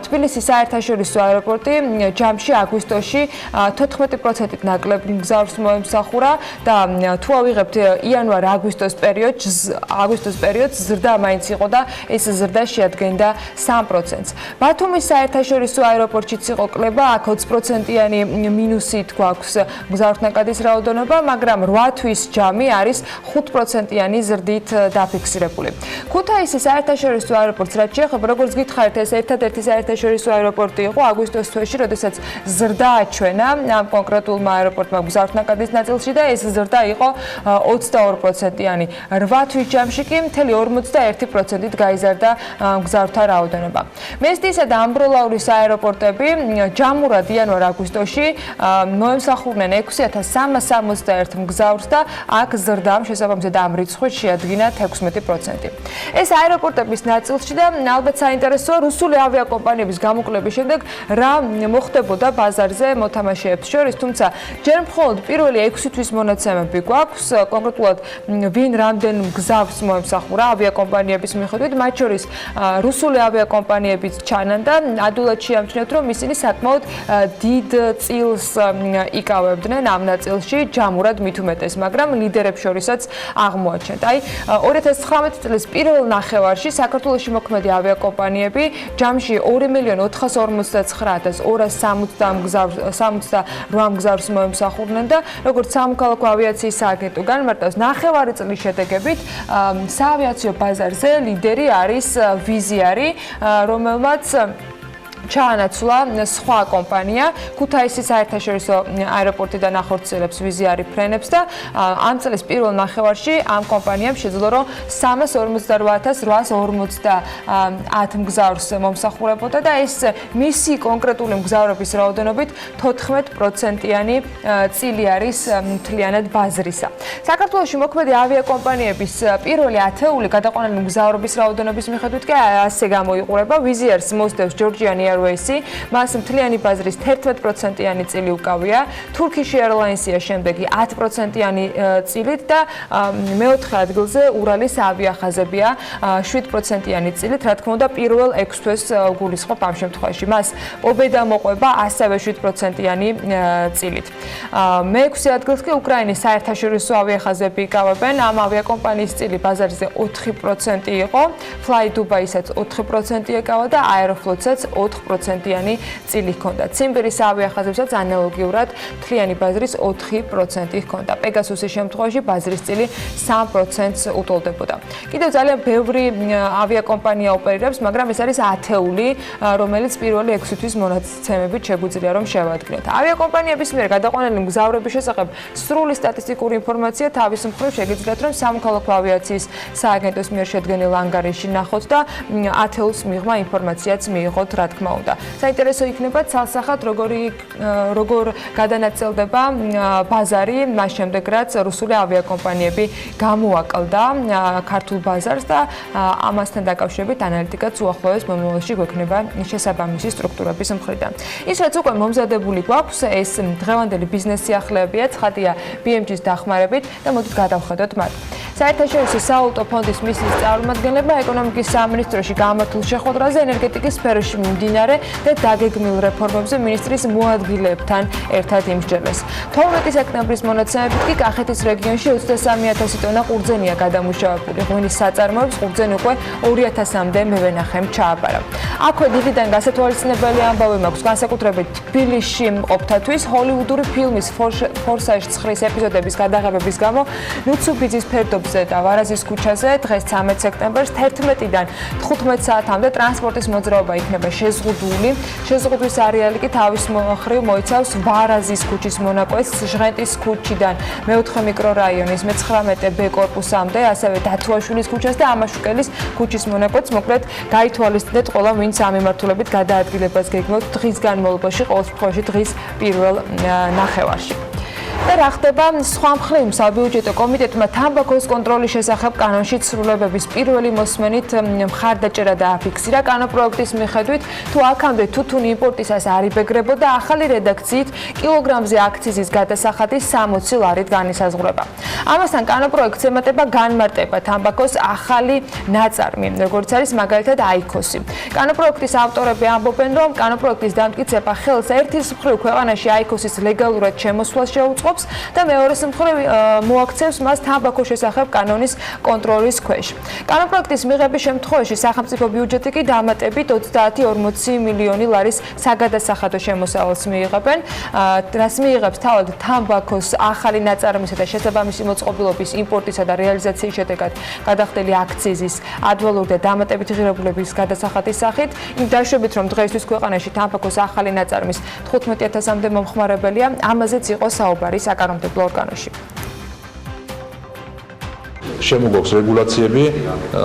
თბილისის საერთაშორისო აეროპორტი ჯამში აგვისტოში 14%-ით ნაკლებ მგზავრს მოემსახურა და თუ ავიღებთ იანვარ-აგვისტოს პერიოდს ზრდა მაინც იყო და ეს ზრდა შეადგენდა 3%-ს. ბათუმის საერთაშორისო აეროპორტშიც იყო კლება, აქ 20%-იანი მინუსით გვაქვს მგზავრთნაკადის რაოდენობა, მაგრამ 8 თვის ჯამი არის 5%-იანი ზრდით დაფიქსირებული. ქუთაისის საერთაშორისო აეროპორტს რაც შეეხება, როგორც გითხარით, ეს ერთადერთი საერთაშორისო აეროპორტი იყო აგვისტოს თვეში, როდესაც ზრდა აჩვენა ამ კონკრეტულმა აეროპორტმა მგზავრთნაკადის ნაწილში და ეს ზრდა იყო 22%-იანი. 8 თვის ჯამში კი მთელი 41%-ით გაიზარდა მგზავრთა რაოდენობა. მესტისა და ამბროლაურის აეროპორტები ჯამურად იანვარ-აგვისტოში მოემსახურნენ 6361 მგზავრს და აქ ზრდამ შესაბამისად ამ რიცხვით შეადგინა 16%. ეს აეროპორტების ნაწილში და ალბათ საინტერესოა რუსული ავიაკომპანიების გამოკვლევის შემდეგ რა მოხდებოდა ბაზარზე მოთამაშეებს შორის, თუმცა ჯერ მხოლოდ პირველი 6 თვის მონაცემები გვაქვს, კონკრეტულად ვინ რამდენ მგზავრს მოემსახურა ავიაკომპანიების მიხედვით, მათ შორის რუსული ავიაკომპანიებიც ჩანან და ადვილად შეამჩნევთ, რომ ისინი საკმაოდ დიდ წილს იკავებდნენ ამ ნაწილში, ჯამურად მით უმეტეს, მაგრამ ლიდერებს შორისაც აღმოაჩენთ. აი 2019 წლის პირველ ნახევარში საქართველოში მოქმედი ავიაკომპანიები ჯამში 2,460,268 მგზავრს მოემსახურნენ და როგორც სამოქალაქო ავიაციის სააგენტო განმარტავს, ნახევარი წლის შედეგებით საავიაციო ბაზარზე ლიდერი არის ვიზიარი, რომელმაც ჩაანაცვლა სხვა კომპანია, ქუთაისის საერთაშორისო აეროპორტიდან ახორციელებს ვიზიარი ფრენებს და ამ წლის პირველ ნახევარში ამ კომპანიამ შეძლო, რომ 348,850 მგზავრს მომსახურებოდა და ეს მისი კონკრეტული მგზავრების რაოდენობით 14%-იანი წილი არის მთლიანად ბაზრისა. საქართველოში მოქმედი ავიაკომპანიების პირველი ათეული გადაყვანილი მგზავრობის რაოდენობის მიხედვით კი ასე გამოიყურება. ვიზიარს მოსდევს ჯორჯიანი მას მთლიანი ბაზრის 11%-იანი წილი უკავია, Turkish Airlines-ია შემდეგი 10%-იანი წილით და მეოთხე ადგილზე ურალის ავიახაზებია 7%-იანი წილით, რა თქმა უნდა, პირველ 6 თვეს გულისხმობ ამ შემთხვევაში. მას ობედა მოყვება ასევე 7%-იანი წილით. მე-6 ადგილს კი უკრაინის საერთაშორისო ავიახაზები იკავებენ, ამ ავიაკომპანიის წილი ბაზარზე 4% იყო, Fly Dubai-საც 4% ეკავა და Aeroflot-საც 4%-იანი წილი ჰქონდა. ციმბირის ავიახაზებსაც ანალოგიურად მთლიანი ბაზრის 4% ჰქონდა. პეგასუსის შემთხვევაში ბაზრის წილი 3%-ს უტოლდებოდა. კიდევ ძალიან ბევრი ავიაკომპანია ოპერირებს, მაგრამ ეს არის ათეული, რომელიც პირველი 6 თვის მონაცემებით შეგვიძლია რომ შევადგინოთ. ავიაკომპანიების მიერ გადაყვანილი მგზავრების შესახებ სრული სტატისტიკური ინფორმაცია თავის მხრივ შეგიძლიათ რომ სამოქალაქო ავიაციის სააგენტოს მიერ შედგენილ ანგარიში ნახოთ და ათეულს მიღმა ინფორმაციაც მიიღოთ, რა თქმა უნდა. საინტერესო იქნება ცალსახად როგორ გადანაწილდება ბაზარი მას შემდეგ რაც რუსული ავიაკომპანიები გამოაკლდა ქართულ ბაზარს და ამასთან დაკავშირებით ანალიტიკაც უახლოეს მომავალში გვექნება შესაბამისი სტრუქტურების მხრიდან. ის რაც უკვე მომზადებული გვაქვს, ეს დღევანდელი ბიზნეს სიახლეებია, ცხადია BMG-ს დახმარებით და მოდით გადავხედოთ მათ. საერთაშორისო სავალუტო ფონდის მისიის წარმომადგენლებმა ეკონომიკის სამინისტროში გამართულ შეხვედრაზე ენერგეტიკის სფეროში მიმდინარე და დაგეგმილ რეფორმებზე მინისტრის მოადგილეებთან ერთად იმსჯელეს. 12 სექტემბრის მონაცემებით კი კახეთის რეგიონში 23,000 ტონა ყურძენია გადამუშავებული. ღვინის საწარმოებს ყურძენი უკვე 2,000-მდე მევენახემ ჩააბარა. აქვე დიდიდან გასათვალისწინებელი ამბავი მაქვს, განსაკუთრებით თბილისში მყოფთათვის. ჰოლივუდური ფილმის ფორსაჟ 9-ის ეპიზოდების გადაღებების გამო ნუცუბიძის ფერდობზე და ვარაზის ქუჩაზე დღეს 13 სექტემბერს 11-დან 15 საათამდე ტრანსპორტის მოძრაობა იქნება შეზღუდული. შეზღუდვის არეალი კი თავის მხრივ მოიცავს ვარაზის ქუჩის მონაკვეთს, ჟღენტის ქუჩიდან მე-4 მიკრორაიონის მე-19 B კორპუსამდე, ასევე დათუაშვილის ქუჩას და ამაშუკელის ქუჩის მონაკვეთს, მოკლედ გაითვალისწინეთ ყველა, ვინც ამ მიმართულებით გადაადგილებას გეგმავთ დღის განმავლობაში, ყოველ შემთხვევაში დღის პირველ ნახევარში. და რა ხდება სხვა მხრივ საბიუჯეტო კომიტეტმა თამბაქოს კონტროლის შესახებ კანონში ცვლილებების პირველი მოსმენით მხარდაჭერა დააფიქსირა. კანონპროექტის მიხედვით თუ აქამდე თუთუნი იმპორტისას არ იბეგრებოდა, ახალი რედაქციით კილოგრამზე აქციზის გადასახადი 60 ლარით განისაზღვრება. ამასთან კანონპროექტს ემატება განმარტება თამბაქოს ახალი ნაწარმი, როგორც არის მაგალითად აიქოსი. კანონპროექტის ავტორები ამბობენ, რომ კანონპროექტის დამტკიცება ხელს ერთის მხრივ ქვეყანაში აიქოსის ლეგალურად შემოსვლას შეუწყობს და მეორეს მხრივ მოაქცევს მას თამბაქოს შესახებ კანონის კონტროლის ქვეშ. კანონპროექტის მიღების შემთხვევაში სახელმწიფო ბიუჯეტი კი დამატებით 30-40 მილიონი ლარის საგადასახადო შემოსავალს მიიღებენ, რაც მიიღებს თავად თამბაქოს ახალი ნაწარმისა და შესაბამისი მოწყობილობის იმპორტისა და რეალიზაციის შედეგად გადახდელი აქციზის ადვალური და დამატებითი ღირებულების გადასახადის სახით, იმ დაშვებით, რომ დღეისთვის ქვეყანაში თამბაქოს ახალი ნაწარმის 15,000-მდე მომხმარებელია, ამაზეც იყო საუბარი საკანონმდებლო ორგანოში. შემოგვაქვს რეგულაციები,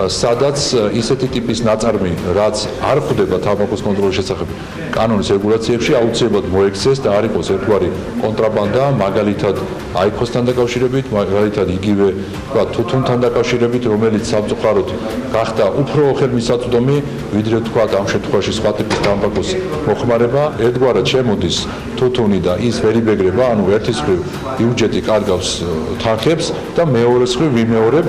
სადაც ისეთი ტიპის ნაწარმი, რაც არ ხვდება თამბაქოს კონტროლის შესახებ კანონის რეგულაციებში, აუცილებლად მოექცეს და არ იყოს ერთგვარი კონტრაბანდა, მაგალითად აიქოსთან დაკავშირებით, მაგალითად იგივე თუთუნთან დაკავშირებით, რომელიც სამწუხაროდ გახდა უფრო ხელმისაწვდომი, ვიდრე თქვა ამ შემთხვევაში სხვა ტიპის თამბაქოს მოხმარება. ერთგვარად შემოდის თუთუნი და ის ვერ იბეგრება, ანუ ერთის მხრივ ბიუჯეტი კარგავს თანხებს და მეორეს მხრივ ვიმეორებ,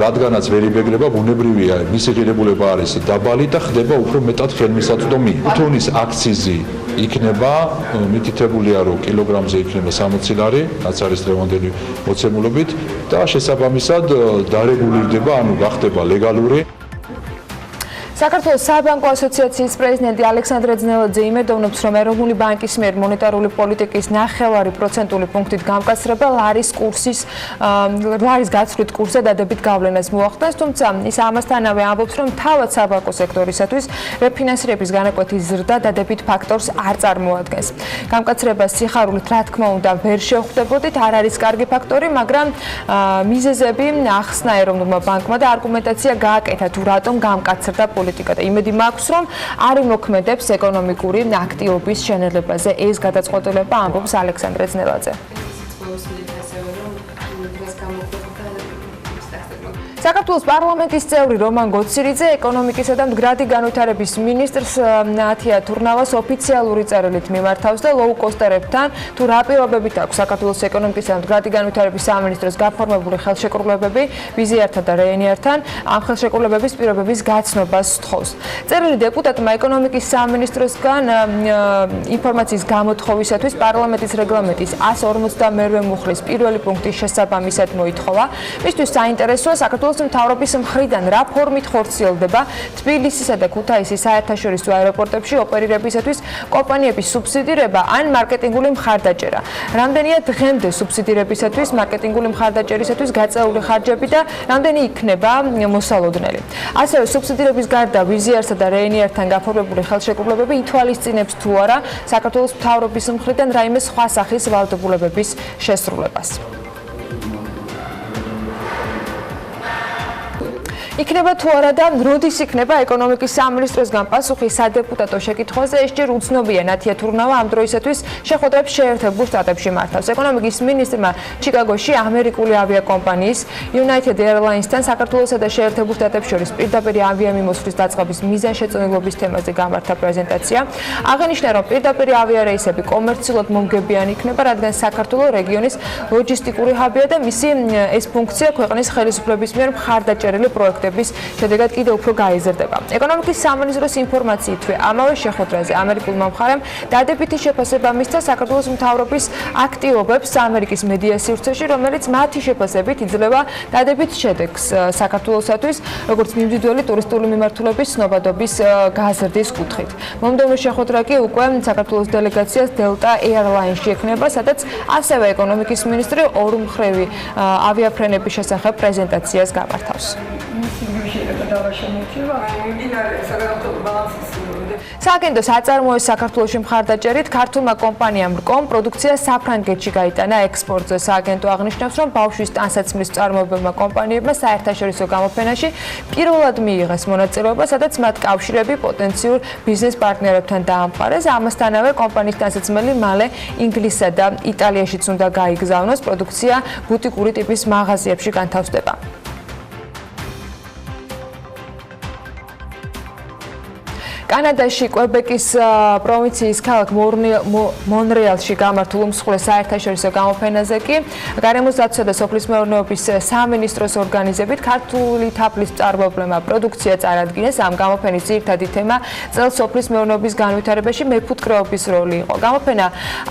რადგანაც ვერ იბეგრება, ბუნებრივია, მისი ღირებულება არის დაბალი და ხდება უფრო მეტად ხელმისაწვდომი. თუთუნის აქციზი იქნება მითითებულია, რომ კილოგრამზე იქნება 60 ლარი, რაც არის დღევანდელი მოცემულობით და შესაბამისად დარეგულირდება, ანუ გახდება ლეგალური. საქართველოს საბანკო ასოციაციის პრეზიდენტი ალექსანდრე ძნელაძე იმედოვნებს, რომ ეროვნული ბანკის მიერ მონეტარული პოლიტიკის 0.5% პუნქტით გამკაცრება ლარის გაცვლით კურსზე დადებით გავლენას მოახდენს, თუმცა ის ამასთანავე ამბობს, რომ თავად საბანკო სექტორისათვის რეფინანსირების განაკვეთის ზრდა დადებით ფაქტორს არ წარმოადგენს. გამკაცრებას სიხარულით, რა თქმა უნდა, ვერ შევხვდებოდით, არ არის კარგი ფაქტორი, მაგრამ მიზეზები ახსნა ეროვნულმა ბანკმა და არგუმენტაცია გააკეთა, თუ რატომ გამკაცრდა პოლიტიკა და იმედი მაქვს, რომ არ იმოქმედებს ეკონომიკური აქტივობის შენელებაზე. ეს გადაწყვეტილება ამბობს ალექსანდრე ძნელაძე. საქართველოს პარლამენტის წევრი რომან გოცირიძე ეკონომიკისა და მდგრადი განვითარების მინისტრს ნათია თურნავას ოფიციალური წერილით მიმართავს და ლოუკოსტერებთან თუ რა პირობებით აქვს საქართველოს ეკონომიკისა და მდგრადი განვითარების სამინისტროს გაფორმებული ხელშეკრულებები ვიზიართან და რეენიართან ამ ხელშეკრულებების პირობების გაცნობას სთხოვს. წერილი დეპუტატმა ეკონომიკის სამინისტროსგან ინფორმაციის გამოთხოვისათვის პარლამენტის რეგლამენტის 152 მუხლის პირველი პუნქტის შესაბამისად მოითხოვა. მისთვის საინტერესოა საქართველოს მთავრობის მხრიდან რა ფორმით ხორციელდება თბილისისა და ქუთაისის საერთაშორისო აეროპორტებში ოპერირებისათვის კომპანიების სუბსიდირება ან მარკეტინგული მხარდაჭერა. რამდენია დღემდე სუბსიდირებისათვის, მარკეტინგული მხარდაჭერისათვის გაწეული ხარჯები და რამდენი იქნება მოსალოდნელი. ასევე სუბსიდირების გარდა ვიზიარსა და რეენიართან გაფორმებული ხელშეკრულებები ითვალისწინებს თუ არა საქართველოს მთავრობის მხრიდან რაიმე სხვა სახის ვალდებულებების შესრულებას. იქნება თუ არა და როდის იქნება ეკონომიკის სამინისტროსგან პასუხი სადეპუტატო შეკითხვაზე, ეს ჯერ უცნობია. ნათია თურნავა ამ დროისათვის შეხვედრებს შეერთებულ შტატებში მართავს. ეკონომიკის მინისტრმა ჩიკაგოში ამერიკული ავიაკომპანიის United Airlines-თან საქართველოსა და შეერთებულ შტატებს შორის პირდაპირ ავიამიმოსვლის დაწყების მიზანშეწონილობის თემაზე გამართა პრეზენტაცია. აღნიშნა, რომ პირდაპირ ავიარეისები კომერციულად მომგებიანი იქნება, რადგან საქართველოს რეგიონის ლოჯისტიკური ჰაბია და მისი ეს ფუნქცია ქვეყნის ხელისუფლების მიერ მხარდაჭერილი პროექტების შედეგად კიდევ უფრო გაიზრდება. ეკონომიკის სამინისტროს ინფორმაციით, ამავე შეხვედრაზე ამერიკულმა მხარემ დადებითი შეფასება მისცა საქართველოს მთავრობის აქტივობებს ამერიკის მედია სივრცეში, რომელიც მათი შეფასებით იძლევა დადებით შედეგს საქართველოსათვის, როგორც მიმდიდველი ტურისტული მიმართულების ცნობადობის გაზრდის კუთხით. მომდევნო შეხვედრა კი უკვე საქართველოს დელეგაციას Delta Airlines-ში ექნება, სადაც ასევე ეკონომიკის მინისტრი ორმხრივი ავიაფრენების შესახებ პრეზენტაციას გამართავს. სააგენტო საწარმოოს საქართველოში მხარდაჭერით ქართულმა კომპანიამ რკომ პროდუქცია საფრანგეთში გაიტანა ექსპორტზე. სააგენტო აღნიშნავს, რომ ბავშვის ტანსაცმლის მწარმოებელმა კომპანიებმა საერთაშორისო გამოფენაში პირველად მიიღეს მონაწილეობა, სადაც მათ კავშირები პოტენციურ ბიზნეს პარტნიორებთან დაამყარეს. ამასთანავე კომპანიის ტანსაცმელი მალე ინგლისსა და იტალიაშიც უნდა გაიგზავნოს. პროდუქცია ბუტიკური ტიპის მაღაზიებში განთავსდება. კანადაში კვებეკის პროვინციის ქალაქ მონრეალში გამართულ უმსხვილეს საერთაშორისო გამოფენაზე კი გარემოს დაცვა და სოფლის მეურნეობის სამინისტროს ორგანიზებით ქართული თაფლის მწარმოებლებმა პროდუქცია წარადგინეს. ამ გამოფენის ძირითადი თემა წელს სოფლის მეურნეობის განვითარებაში მეფუტკრეობის როლი იყო. გამოფენა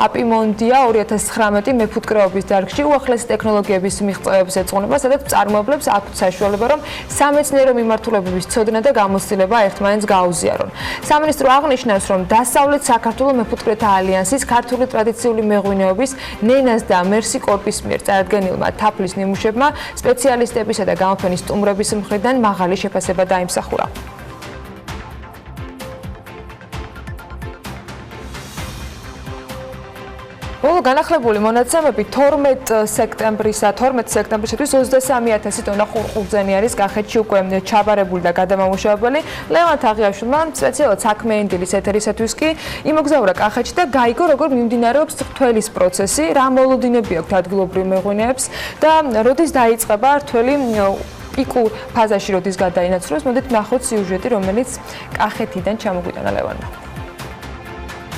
აპიმონდია 2019 მეფუტკრეობის დარგში უახლესი ტექნოლოგიების მიღწევებს ეძღვნება, სადაც მწარმოებლებს აქვთ საშუალება, რომ სამეცნიერო მიმართულებების ცოდნა და გამოცდილება ერთმანეთს გაუზიარონ. სამინისტრო აღნიშნავს, რომ დასავლეთ საქართველოს მეფუტკრეთა ალიანსის ქართული ტრადიციული მეღვინეობის ნენას და მერსი კორპის მიერ წარდგენილმა თაფლის ნიმუშებმა სპეციალისტებისა და გამოფენის სტუმრების მხრიდან მაღალი შეფასება დაიმსახურა. ბოლო განახლებული მონაცემები 12 სექტემბრისათვის 23,000 ტონა ყურძენი არის კახეთში უკვე ჩაბარებული და გადამამუშავებელი. ლევან თაღიაშვილმა სპეციალურად საქმიანი დილის ეთერისათვის კი იმოგზაურა კახეთში და გაიგო, როგორ მიმდინარეობს რთველის პროცესი, რა მოლოდინები აქვს ადგილობრივ მეღვინეებს და როდის დაიწყება რთველი პიკურ ფაზაში, როდის გადაინაცვლოს. მოდით ნახოთ სიუჟეტი, რომელიც კახეთიდან ჩამოგვიტანა ლევანმა.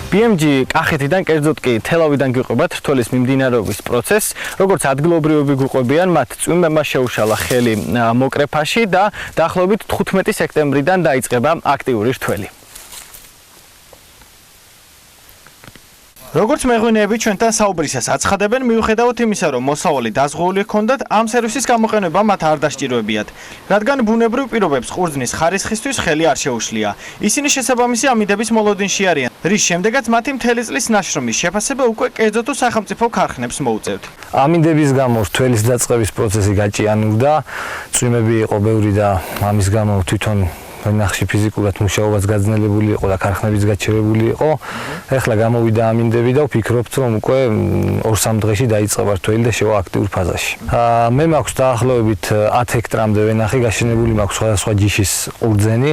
BMG კახეთიდან კერძოდ კი თელავიდან გიყვებათ რთველის მიმდინარეობის პროცესს, როგორც ადგილობრივები გვიყვებიან, მათ წვიმებმა შეუშალა ხელი მოკრეფაში და დაახლოებით 15 სექტემბრიდან დაიწყება აქტიური რთველი. როგორც მეღვინეები ჩვენთან საუბრისას აცხადებენ, მიუხედავად იმისა, რომ მოსავალი დაზღვეული ჰქონდათ, ამ სერვისის გამოყენება მათ არ დასჭიროებიათ, რადგან ბუნებრივ პირობებს ყურძნის ხარისხისთვის ხელი არ შეუშლია. ისინი შესაბამისი ამიდების მოლოდინში არიან, რის შემდეგაც მათი მთელი წლის ნაშრომის შეფასება უკვე კერძო თუ სახელმწიფო ქარხნებს მოუწევთ. ამინდების გამო რთველის დაწყების პროცესი გაჭიანურდა, წვიმები იყო ბევრი და ამის გამო თვითონ ნახში ფიზიკურად მუშაობაც გაძნელებული იყო და ქარხნებიც გაჩერებული იყო. ეხლა გამოვიდა ამინდები და ვფიქრობთ, რომ უკვე 2-3 დღეში დაიწყება რთველი და შევა აქტიურ ფაზაში. მე მაქვს დაახლოებით 10 ჰექტრამდე ვენახი გაშენებული მაქვს სხვადასხვა ჯიშის ყურძენი.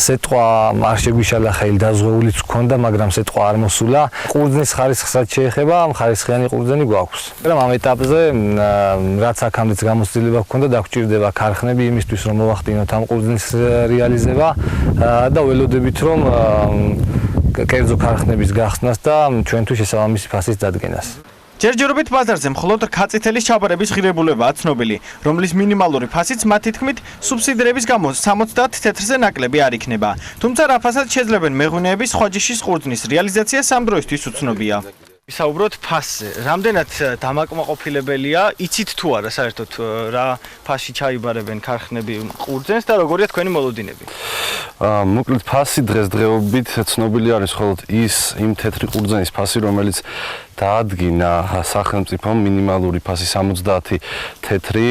სეტყვა არ შეგვიშალა ხელი, დაზღვეულიც ჰქონდა, მაგრამ სეტყვა არ მოსულა. ყურძნის ხარისხსაც შეეხება, ხარისხიანი ყურძენი გვაქვს. მაგრამ ამ ეტაპზე რაც აქამდეც გამოცდილება ჰქონდა, დაგვჭირდება ქარხნები იმისთვის, რომ მოვახდინოთ ამ ყურძნის რეალიზება და ველოდებით, რომ კერძო ქარხნების გახსნას და ჩვენთვის შესაბამისი ფასის დადგენას. ჯერჯერობით ბაზარზე მხოლოდ რქაწითელის ჩაბარების ღირებულებაა ცნობილი, რომლის მინიმალური ფასიც მათი თქმით სუბსიდირების გამო 70 თეთრზე ნაკლები არ იქნება. თუმცა რა ფასად შეძლებენ მეღვინეები სხვა ჯიშის ყურძნის რეალიზაცია სამ დროისთვის უცნობია. ვისაუბროთ ფასზე. რამდენად დამაკმაყოფილებელია, იცით თუ არა საერთოდ რა ფასში ჩაიბარებენ ქარხნები ყურძენს და როგორია თქვენი მოლოდინები? მოკლედ ფასი დღესდღეობით ცნობილი არის მხოლოდ იმ თეთრი ყურძენის ფასი, რომელიც დაადგინა სახელმწიფომ მინიმალური ფასი 70 თეთრი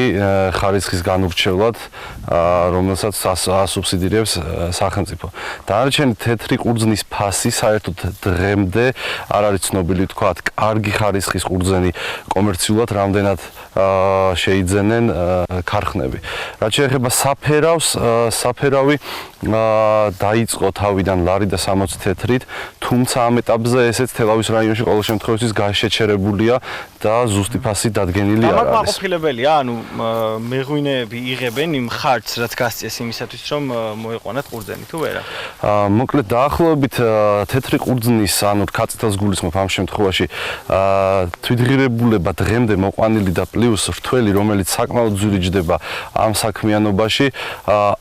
ხარისხის განურჩევლად, რომელსაც ასუბსიდირებს სახელმწიფო. დანარჩენი თეთრი ყურძნის ფასი საერთოდ დღემდე არ არის ცნობილი, თქვათ, კარგი ხარისხის ყურძენი კომერციულად რამდენად შეიძენენ ქარხნები. რაც შეეხება საფერავს, საფერავი დაიწყო თავიდან ლარი და 60 თეთრით, თუმცა ამ ეტაპზე ესეც თელავის რაიონში ყოველ შემთხვევაში გაშეჩერებულია და ზუსტი ფასი დადგენილი არ არის. დამაკმაყოფილებელია, ანუ მეღვინეები იღებენ იმ ხარჯს, რაც გასწიეს იმისათვის, რომ მოეყვანათ ყურძენი თუ ვერა? მოკლედ დაახლოებით თეთრი ყურძნის, ანუ რქაწითელს გულისხმობ ამ შემთხვევაში, თვითღირებულება დღემდე მოყვანილი და პლუს რთველი, რომელიც საკმაოდ ძვირი ჯდება ამ საქმიანობაში,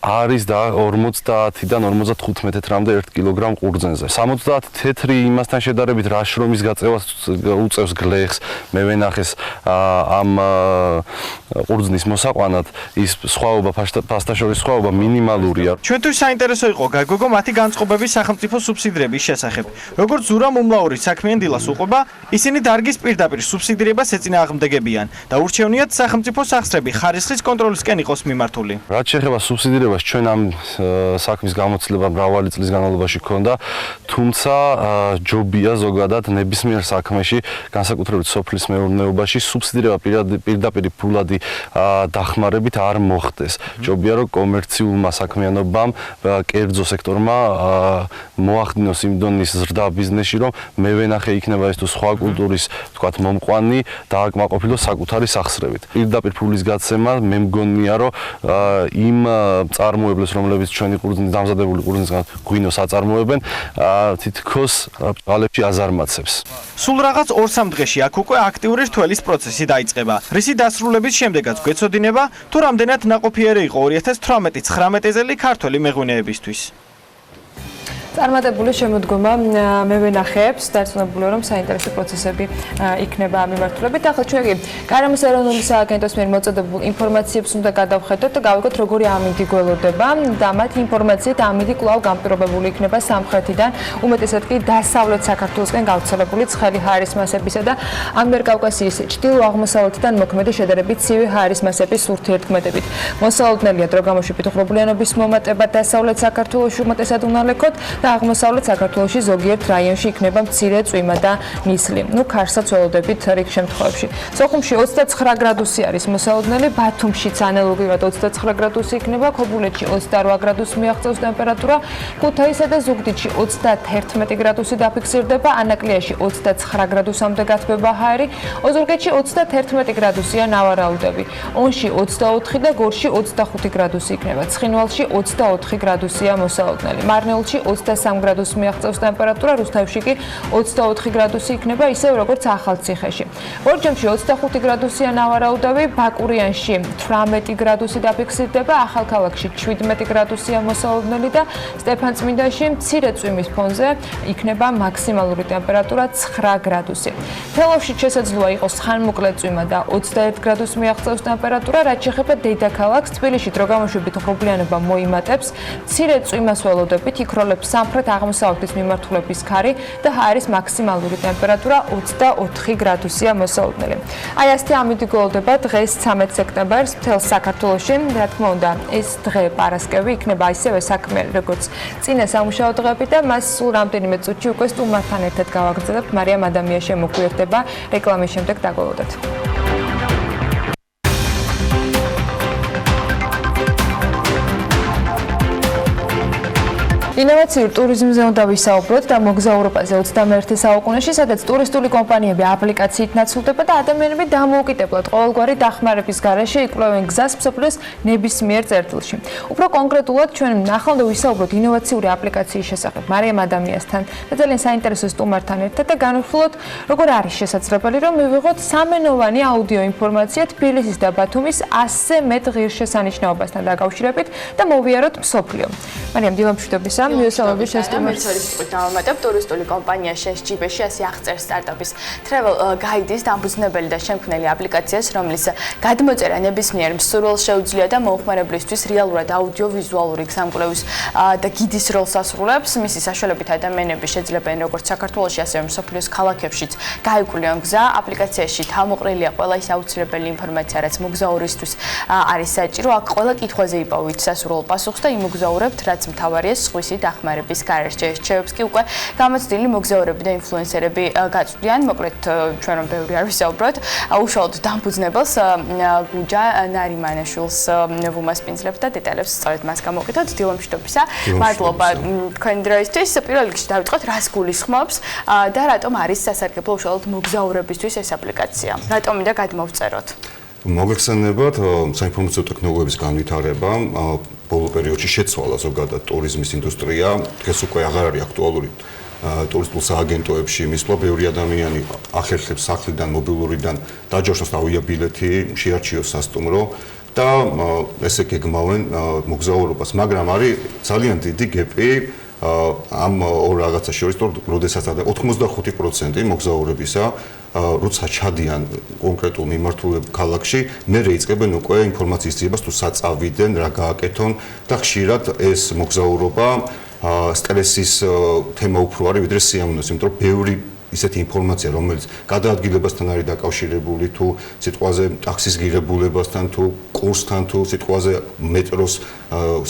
არის და 50-დან 55 თეთრამდე 1 კილოგრამ ყურძენზე. 70 თეთრი იმასთან შედარებით რა შრომის გაწევას უწევს გლეხს, მე ვენახეს ამ ყურძნის მოსაყვანად, ის სხვაობა ფასთან შორის სხვაობა მინიმალურია. ჩვენთვის საინტერესო იყო გაგვიგო მათი განწყობების სახელმწიფო სუბსიდირების შესახებ. როგორც ზურამ უმლაური საქმიან დილას უყვება, ისინი დარგის პირდაპირ სუბსიდირებას ეწინააღმდეგებიან და ურჩევნიათ სახელმწიფო სახსრები ხარისხის კონტროლისკენ იყოს მიმართული. რაც შეეხება სუბსიდირებას, ჩვენ ამ საქმის გამოცდილება მრავალი წლის განმავლობაში ჰქონდა, თუმცა ჯობია ზოგადად ნებისმიერ საქმეში, განსაკუთრებით სოფლის მეურნეობაში, სუბსიდირება პირდაპირ ფულადი დახმარებით არ მოხდეს. ჯობია რომ კომერციულმა საქმიანობამ, კერძო სექტორმა მოახდინოს იმ დონის ზრდა ბიზნესში, რომ მე ვენახე იქნება ეს თუ სხვა კულტურის, თქვათ, მომყვანი დააკმაყოფილოს საკუთარი სახსრებით. პირდაპირ ფულის გაცემა მე მგონია, რომ იმ წარმოებლებს, რომლებიც ჩვენი ყურძნის დამზადებული ყურძნისგან გვინოს აწარმოებენ, თითქოს ყალებში აზარმაცებს. სულ რაღაც 2-3 დღეში აქ უკვე აქტიური რთველის პროცესი დაიწყება. რისი დასრულების შემდეგაც გვეცოდინება, თუ რამდენად ნაყოფიერი იყო 2018-19 წელი ქართველი მეღვინეებისთვის. წარმატებული შემოდგომა მე ვენახებს, დარწმუნებულია, რომ საინტერესო პროცესები იქნება მიმართულებით. ახლა ჩვენ კი გარემოს ეროვნული სააგენტოს მიერ მოწოდებულ ინფორმაციებს უნდა გადავხედოთ და გავიგოთ, როგორი ამინდი გველოდება და მათ ინფორმაციით ამინდი კვლავ განპირობებული იქნება სამხრეთიდან, უმეტესად კი დასავლეთ საქართველოსკენ გავრცელებული ცხელი ჰაერის მასებისა და ამიერკავკასიის ჩრდილო-აღმოსავლეთიდან მოქმედი შედარებით ცივი ჰაერის მასების ურთიერთქმედებით. მოსალოდნელია დრო გამოშვებით უხრობლიანობის მომატება დასავლეთ საქართველოში უმეტესად უნალექოთ. და აღმოსავლეთ საქართველოში ზოგიერთ რაიონში იქნება მცირე წვიმა და ნისლი. ქარსაც ველოდებით რიგ შემთხვევებში. სოხუმში 29 გრადუსი არის მოსალოდნელი, ბათუმშიც ანალოგიურად 29 გრადუსი იქნება, ქობულეთში 28 გრადუსი მიაღწევს ტემპერატურა, ქუთაისსა და ზუგდიდში 31 გრადუსი დაფიქსირდება, ანაკლიაში 29 გრადუსამდე გათბება ჰაერი, ოზურგეთში 31 გრადუსია ნავარაუდები, ონში 24 და გორში 25 გრადუსი იქნება, ცხინვალში 24 გრადუსია მოსალოდნელი, მარნეულში 23 გრადუსი მიაღწევს ტემპერატურა, რუსთავში კი 24 გრადუსი იქნება, ისევ როგორც ახალციხეში. ორჯომში 25 გრადუსია ნავარაუდები, ბაკურიანში 18 გრადუსი დაფიქსირდება, ახალქალაქში 17 გრადუსია მოსალოდნელი და სტეფანწმინდაში მცირე წვიმის ფონზე იქნება მაქსიმალური ტემპერატურა 9 გრადუსი. თელავში შესაძლოა იყოს ხანმოკლე წვიმა და 21 გრადუსი მიაღწევს ტემპერატურა, რაც შეეხება დედაქალაქს, თბილისში დრო გამოშვებით ღრუბლიანობა მოიმატებს, მცირე წვიმას ველოდებით, იქროლებს სამხრეთ-აღმოსავლეთის მიმართულების ქარი და ჰაერის მაქსიმალური ტემპერატურა 24 გრადუსია მოსალოდნელი. აი ასეთი ამიდგოლდება დღეს 13 სექტემბერს მთელ საქართველოში. რა თქმა უნდა, ეს დღე პარასკევი იქნება ისევე საქმიანი როგორც წინა სამუშაო დღეები და მას სულ რამდენიმე წუთში უკვე სტუმართან ერთად გავაგრძელებთ. მარიამ ადამია შემოგვიერთდება რეკლამის შემდეგ დაგველოდეთ. ინოვაციურ ტურიზმზე უნდა ვისაუბროთ და მოგზაურობაზე 21 საუკუნეში, სადაც ტურისტული კომპანიები აპლიკაციით ნაცვლდება და ადამიანები დამოუკიდებლად ყოველგვარი დახმარების გარეშე იკვლევენ გზას მსოფლიოს ნებისმიერ წერტილში. უფრო კონკრეტულად ჩვენ ახლა უნდა ვისაუბროთ ინოვაციური აპლიკაციის შესახებ მარიამ ადამიანთან და ძალიან საინტერესო სტუმართან ერთად და განვიხილოთ, როგორ არის შესაძლებელი, რომ მივიღოთ სამენოვანი აუდიო ინფორმაცია თბილისის და ბათუმის 100-ზე მეტ ღირსშესანიშნაობასთან დაკავშირებით და მოვიაროთ მსოფლიო. მარიამ, დილამშვიდობისა. მიესალმებით მერც არის დავამატებ ტურისტული კომპანია შესჯიბეში ასე აღწერს სტარტაპის travel guide-ის დამფუძნებელი და შემქმნელი აპლიკაციას, რომლის გადმოწერა ნებისმიერ მსურველს შეუძლია და მოუხმარებლისთვის რეალურად აუდიო-ვიზუალური გზამკვლევის და გიდის როლს ასრულებს. მისი საშუალებით ადამიანები შეძლებენ როგორც საქართველოში, ასევე მსოფლიოს ქალაქებშიც გაიკვლიონ გზა. აპლიკაციაში თავმოყრილია ყველა ის აუცილებელი ინფორმაცია, რაც მოგზაურისთვის არის საჭირო. აქ ყველა კითხვაზე იპოვით სასურველ პასუხს და იმოგზაურებთ, რაც მთავარია სხვისი დახმარების გარეშე. რჩევებს კი უკვე გამოცდილი მოგზაურები და ინფლუენსერები გაწვდიან. მოკლედ ჩვენ რომ ბევრი არ ვისაუბროთ, უშუალოდ დამფუძნებელს გუჯა ნარიმანაშვილს ვუმასპინძლებთ და დეტალებს სწორედ მას გამოვკითხოთ. დილამშვიდობისა. მადლობა თქვენი დროისთვის. პირველ რიგში დავიწყოთ, რას გულისხმობს და რატომ არის სასარგებლო უშუალოდ მოგზაურებისთვის ეს აპლიკაცია. რატომ მინდა გადმოვწეროთ? მოგეხსენებათ საინფორმაციო ტექნოლოგიების განვითარება ბოლო პერიოდში შეცვალა ზოგადად ტურიზმის ინდუსტრია. დღეს უკვე აღარ არის აქტუალური ტურისტულ სააგენტოებში მისვლა. ბევრი ადამიანი ახერხებს სახლიდან, მობილურიდან დაჯავშნოს ავიაბილეთი, შეარჩიოს სასტუმრო და ესე გეგმავენ მოგზაურობას. მაგრამ არის ძალიან დიდი გეპი ამ ორ რაღაცას შორის, როდესაც 85% მოგზაურებისა როცა ჩადიან კონკრეტულ მიმართულებ ქალაქში, მერე იწყებენ უკვე ინფორმაციის ძიებას თუ საწავიდენ, რა გააკეთონ და ხშირად ეს მოგზაურობა სტრესის თემა უფრო არის ვიდრე სიამოვნების, იმიტომ რომ ბევრი ისეთი ინფორმაცია, რომელიც გადაადგილებასთან არის დაკავშირებული, თუ სიტყვაზე ტაქსის ღირებულებასთან, თუ კურსთან, თუ სიტყვაზე მეტროს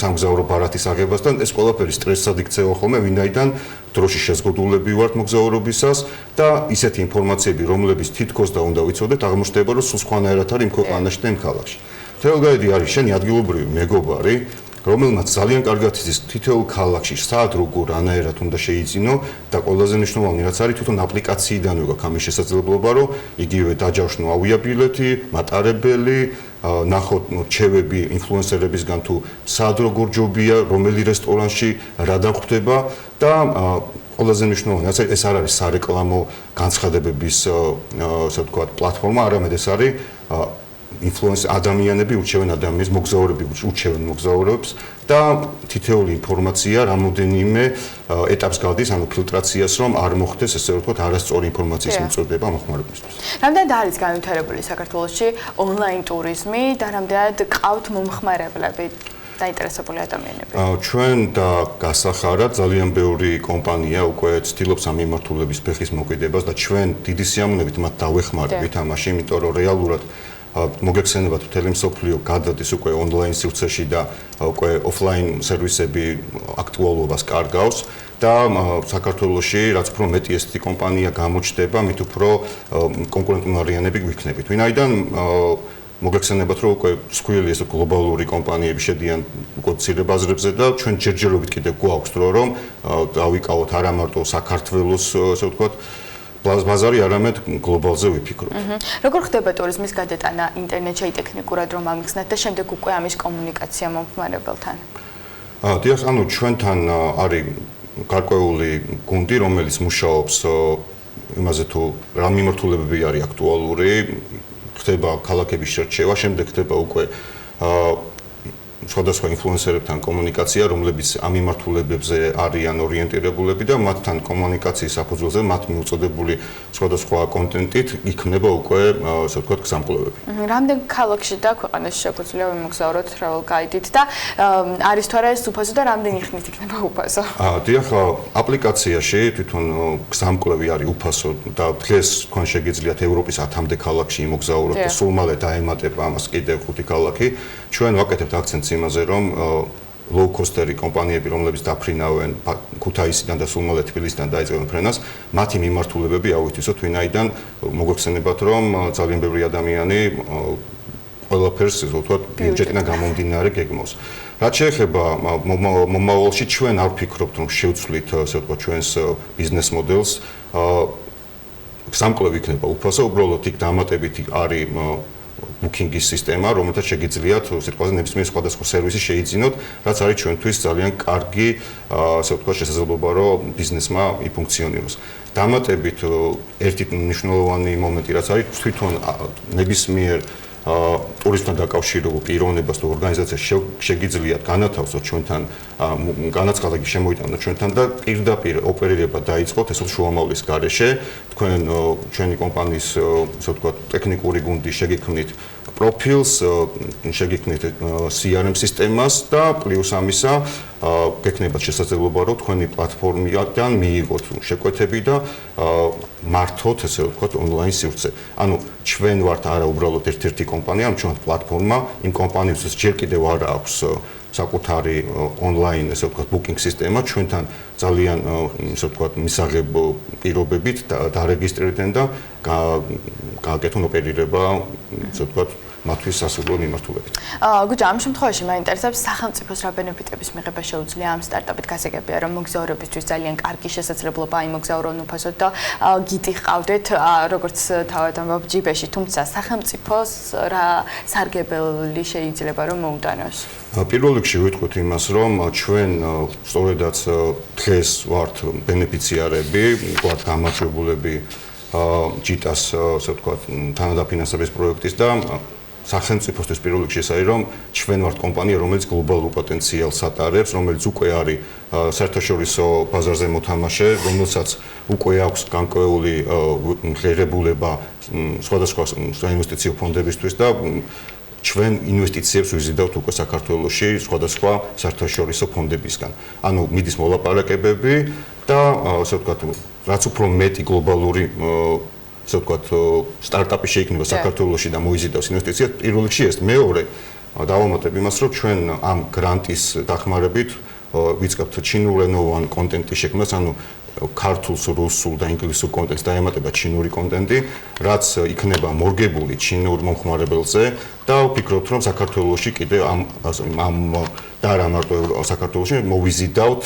სამგზავრო ბარათის აღებასთან, ეს ყველაფერი სტრესად იქცევა ხოლმე, ვინაიდან დროში შეზღუდულები ვართ მოგზაურობისას და ისეთი ინფორმაციები, რომლებიც თითქოს და უნდა ვიცოდეთ, აღმოჩნდება, რომ სულ სხვანაირად არის იმ ქვეყანაში და იმ ქალაქში. Travel Guide არის შენი ადგილობრივი მეგობარი, რომელმაც ძალიან კარგად იცის თითოეულ ქალაქში სად როგორ ანაერად უნდა შეიძინო და ყველაზე მნიშვნელოვანი რაც არის თვითონ აპლიკაციიდანვე გაქვს ამის შესაძლებლობა, რომ იგივე დაჯავშნო ავიაბილეთი, მატარებელი, ნახოთ რჩევები ინფლუენსერებისგან თუ სად როგორ ჯობია, რომელი რესტორანში რა დახვდება და ყველაზე მნიშვნელოვანი ეს არ არის სარეკლამო განცხადებების ასე ვთქვათ პლატფორმა, არამედ ეს არის ინფლუენსერ ადამიანები ურჩევენ ადამიანებს, მოგზაურები ურჩევენ მოგზაურებს და თითოეული ინფორმაცია რამოდენიმე ეტაპს გადის, ანუ ფილტრაციას, რომ არ მოხდეს ესე ვთქვათ არასწორი ინფორმაციის მიწოდება მოხმარებლისთვის. რამდენად არის განვითარებული საქართველოში ონლაინ ტურიზმი და რამდენად ყავთ მომხმარებლები? დაინტერესებული ადამიანები. ჩვენ და გასახარად ძალიან ბევრი კომპანია უკვე ცდილობს ამ მიმართულების ფეხის მოკიდებას და ჩვენ დიდი სიამოვნებით მათ დავეხმარებით ამაში, იმიტომ რომ რეალურად მოგეხსენებათ მთელი მსოფლიო გადადის უკვე ონლაინ სივრცეში და უკვე ოფლაინ სერვისები აქტუალობას კარგავს და საქართველოში რაც უფრო მეტი ესეთი კომპანია გამოჩნდება, მით უფრო კონკურენტუნარიანები გვიქნებით. ვინაიდან მოგეხსენებათ რომ უკვე მსხვილი ეს გლობალური კომპანიები შედიან უკვე მცირე ბაზრებზე და ჩვენ ჯერჯერობით კიდევ გვაქვს დრო რომ დავიკავოთ არა მარტო საქართველოს ასე ვთქვათ ბაზარი არამედ გლობალზე ვიფიქროთ. როგორ ხდება ტურიზმის გადატანა ინტერნეტში ტექნიკურად რომ ამიხსნათ და შემდეგ უკვე ამის კომუნიკაცია მომხმარებელთან? დიახ, ანუ ჩვენთან არის გარკვეული გუნდი, რომელიც მუშაობს იმაზე თუ რა მიმართულებები არის აქტუალური, ხდება ქალაქების შერჩევა, შემდეგ ხდება უკვე სხვადასხვა ინფლუენსერებთან კომუნიკაცია, რომლებიც ამ მიმართულებებზე არიან ორიენტირებულები და მათთან კომუნიკაციის საფუძველზე მათ მიუწოდებული სხვადასხვა კონტენტით იქმნება უკვე, ასე ვთქვათ, გზამკვლევები. რამდენ ქალაქში და ქვეყანაში შეგვიძლია ვიმოგზაუროთ travel guide-ით და არის თუ არა ეს უფასო და რამდენი ხნით იქნება უფასო? დიახ, აპლიკაციაში თვითონ გზამკვლევი არის უფასო და დღეს თქვენ შეგიძლიათ ევროპის 10-მდე ქალაქში იმოგზაუროთ და სულ მალე დაემატება ამას კიდევ 5 ქალაქი. ჩვენ ვაკეთებთ აქცენტს იმაზე, რომ low-cost-ერი კომპანიები, რომლებიც დაფრინავენ ქუთაისიდან და სულ მალე თბილისიდან დაიწყებენ ფრენას, მათი მიმართულებები ავითვისოთ, ვინაიდან მოგეხსენებათ, რომ ძალიან ბევრი ადამიანი ყველაფერს, ასე ვთქვათ, ბიუჯეტიდან გამომდინარე გეგმავს. რაც შეეხება მომავალში ჩვენ არ ვფიქრობთ, რომ შევცვლით, ასე ვთქვათ, ჩვენს ბიზნეს მოდელს. გზამკვლევი იქნება უფასო, უბრალოდ იქ დამატებით არის ბუკინგის სისტემა, რომელთაც შეგიძლიათ სიტყვაზე ნებისმიერ სხვადასხვა სერვისი შეიძინოთ, რაც არის ჩვენთვის ძალიან კარგი, ასე ვთქვათ, შესაძლებლობა, რომ ბიზნესმა იფუნქციონიროს. დამატებით ერთი მნიშვნელოვანი მომენტი, რაც არის თვითონ ნებისმიერ ტურიზმთან დაკავშირებულ პიროვნებას თუ ორგანიზაციას შეგიძლიათ განათავსოთ ჩვენთან, განაცხადი შემოიტანოთ ჩვენთან და პირდაპირ ოპერირება დაიწყოთ ეს შუამავლის გარეშე. თქვენ ჩვენი კომპანიის, ასე ვთქვათ, ტექნიკური გუნდი შეგექმნით პროფილს, შეგექმნით CRM სისტემას და პლუს ამისა გექნებათ შესაძლებლობა, რომ თქვენი პლატფორმიდან მიიღოთ შეკვეთები და მართოთ, ასე ვთქვათ, ონლაინ სივრცე. ანუ ჩვენ ვართ არა უბრალოდ ერთ-ერთი კომპანია, ანუ ჩვენ პლატფორმა იმ კომპანიებსაც ჯერ კიდევ არ აქვს საკუთარი ონლაინ, ასე ვთქვათ, ბუკინგ სისტემა, ჩვენთან ძალიან, ასე ვთქვათ, მისაღებ პირობებით დარეგისტრირდნენ და გააკეთონ ოპერირება, ასე ვთქვათ, მათთვის სასურველ მიმართულებით. გუჯა, ამ შემთხვევაში მაინტერესებს სახელმწიფოს რა ბენეფიტების მიღება შეუძლია ამ სტარტაპით გასაგებია, რომ მოგზაურებისთვის ძალიან კარგი შესაძლებლობა იმოგზაურონ უფასოდ და გიდი ყავდეთ, როგორც თავად ამბობ ჯიბეში, თუმცა სახელმწიფოს რა სარგებელი შეიძლება რომ მოუტანოს? პირველ რიგში ვიტყვით იმას, რომ ჩვენ სწორედაც დღეს ვართ ბენეფიციარები, ვართ გამარჯვებულები ჯიტას, ასე ვთქვათ, თანადაფინანსების პროექტის და სახელმწიფოსთვის პირველ რიგში ეს არის, რომ ჩვენ ვართ კომპანია, რომელიც გლობალურ პოტენციალს ატარებს, რომელიც უკვე არის საერთაშორისო ბაზარზე მოთამაშე, რომელსაც უკვე აქვს განკვეული ღირებულება სხვადასხვა ინვესტიციო ფონდებისთვის და ჩვენ ინვესტიციებს ვიზიდავთ უკვე საქართველოში სხვადასხვა საერთაშორისო ფონდებისგან. ანუ მიდის მოლაპარაკებები და ასე ვთქვათ, რაც უფრო მეტი გლობალური ასე ვთქვათ, სტარტაპი შეიქმნება საქართველოში და მოიზიდავს ინვესტიციას, პირველ რიგში ეს. მეორე, დავამატებ იმას, რომ ჩვენ ამ გრანტის დახმარებით ვიწყებთ ჩინურენოვან კონტენტის შექმნას, ანუ ქართულს, რუსულ და ინგლისურ კონტენტს დაემატება ჩინური კონტენტი, რაც იქნება მორგებული ჩინურ მომხმარებელზე და ვფიქრობთ, რომ საქართველოში კიდევ ამ და არა მარტო საქართველოში მოვიზიდავთ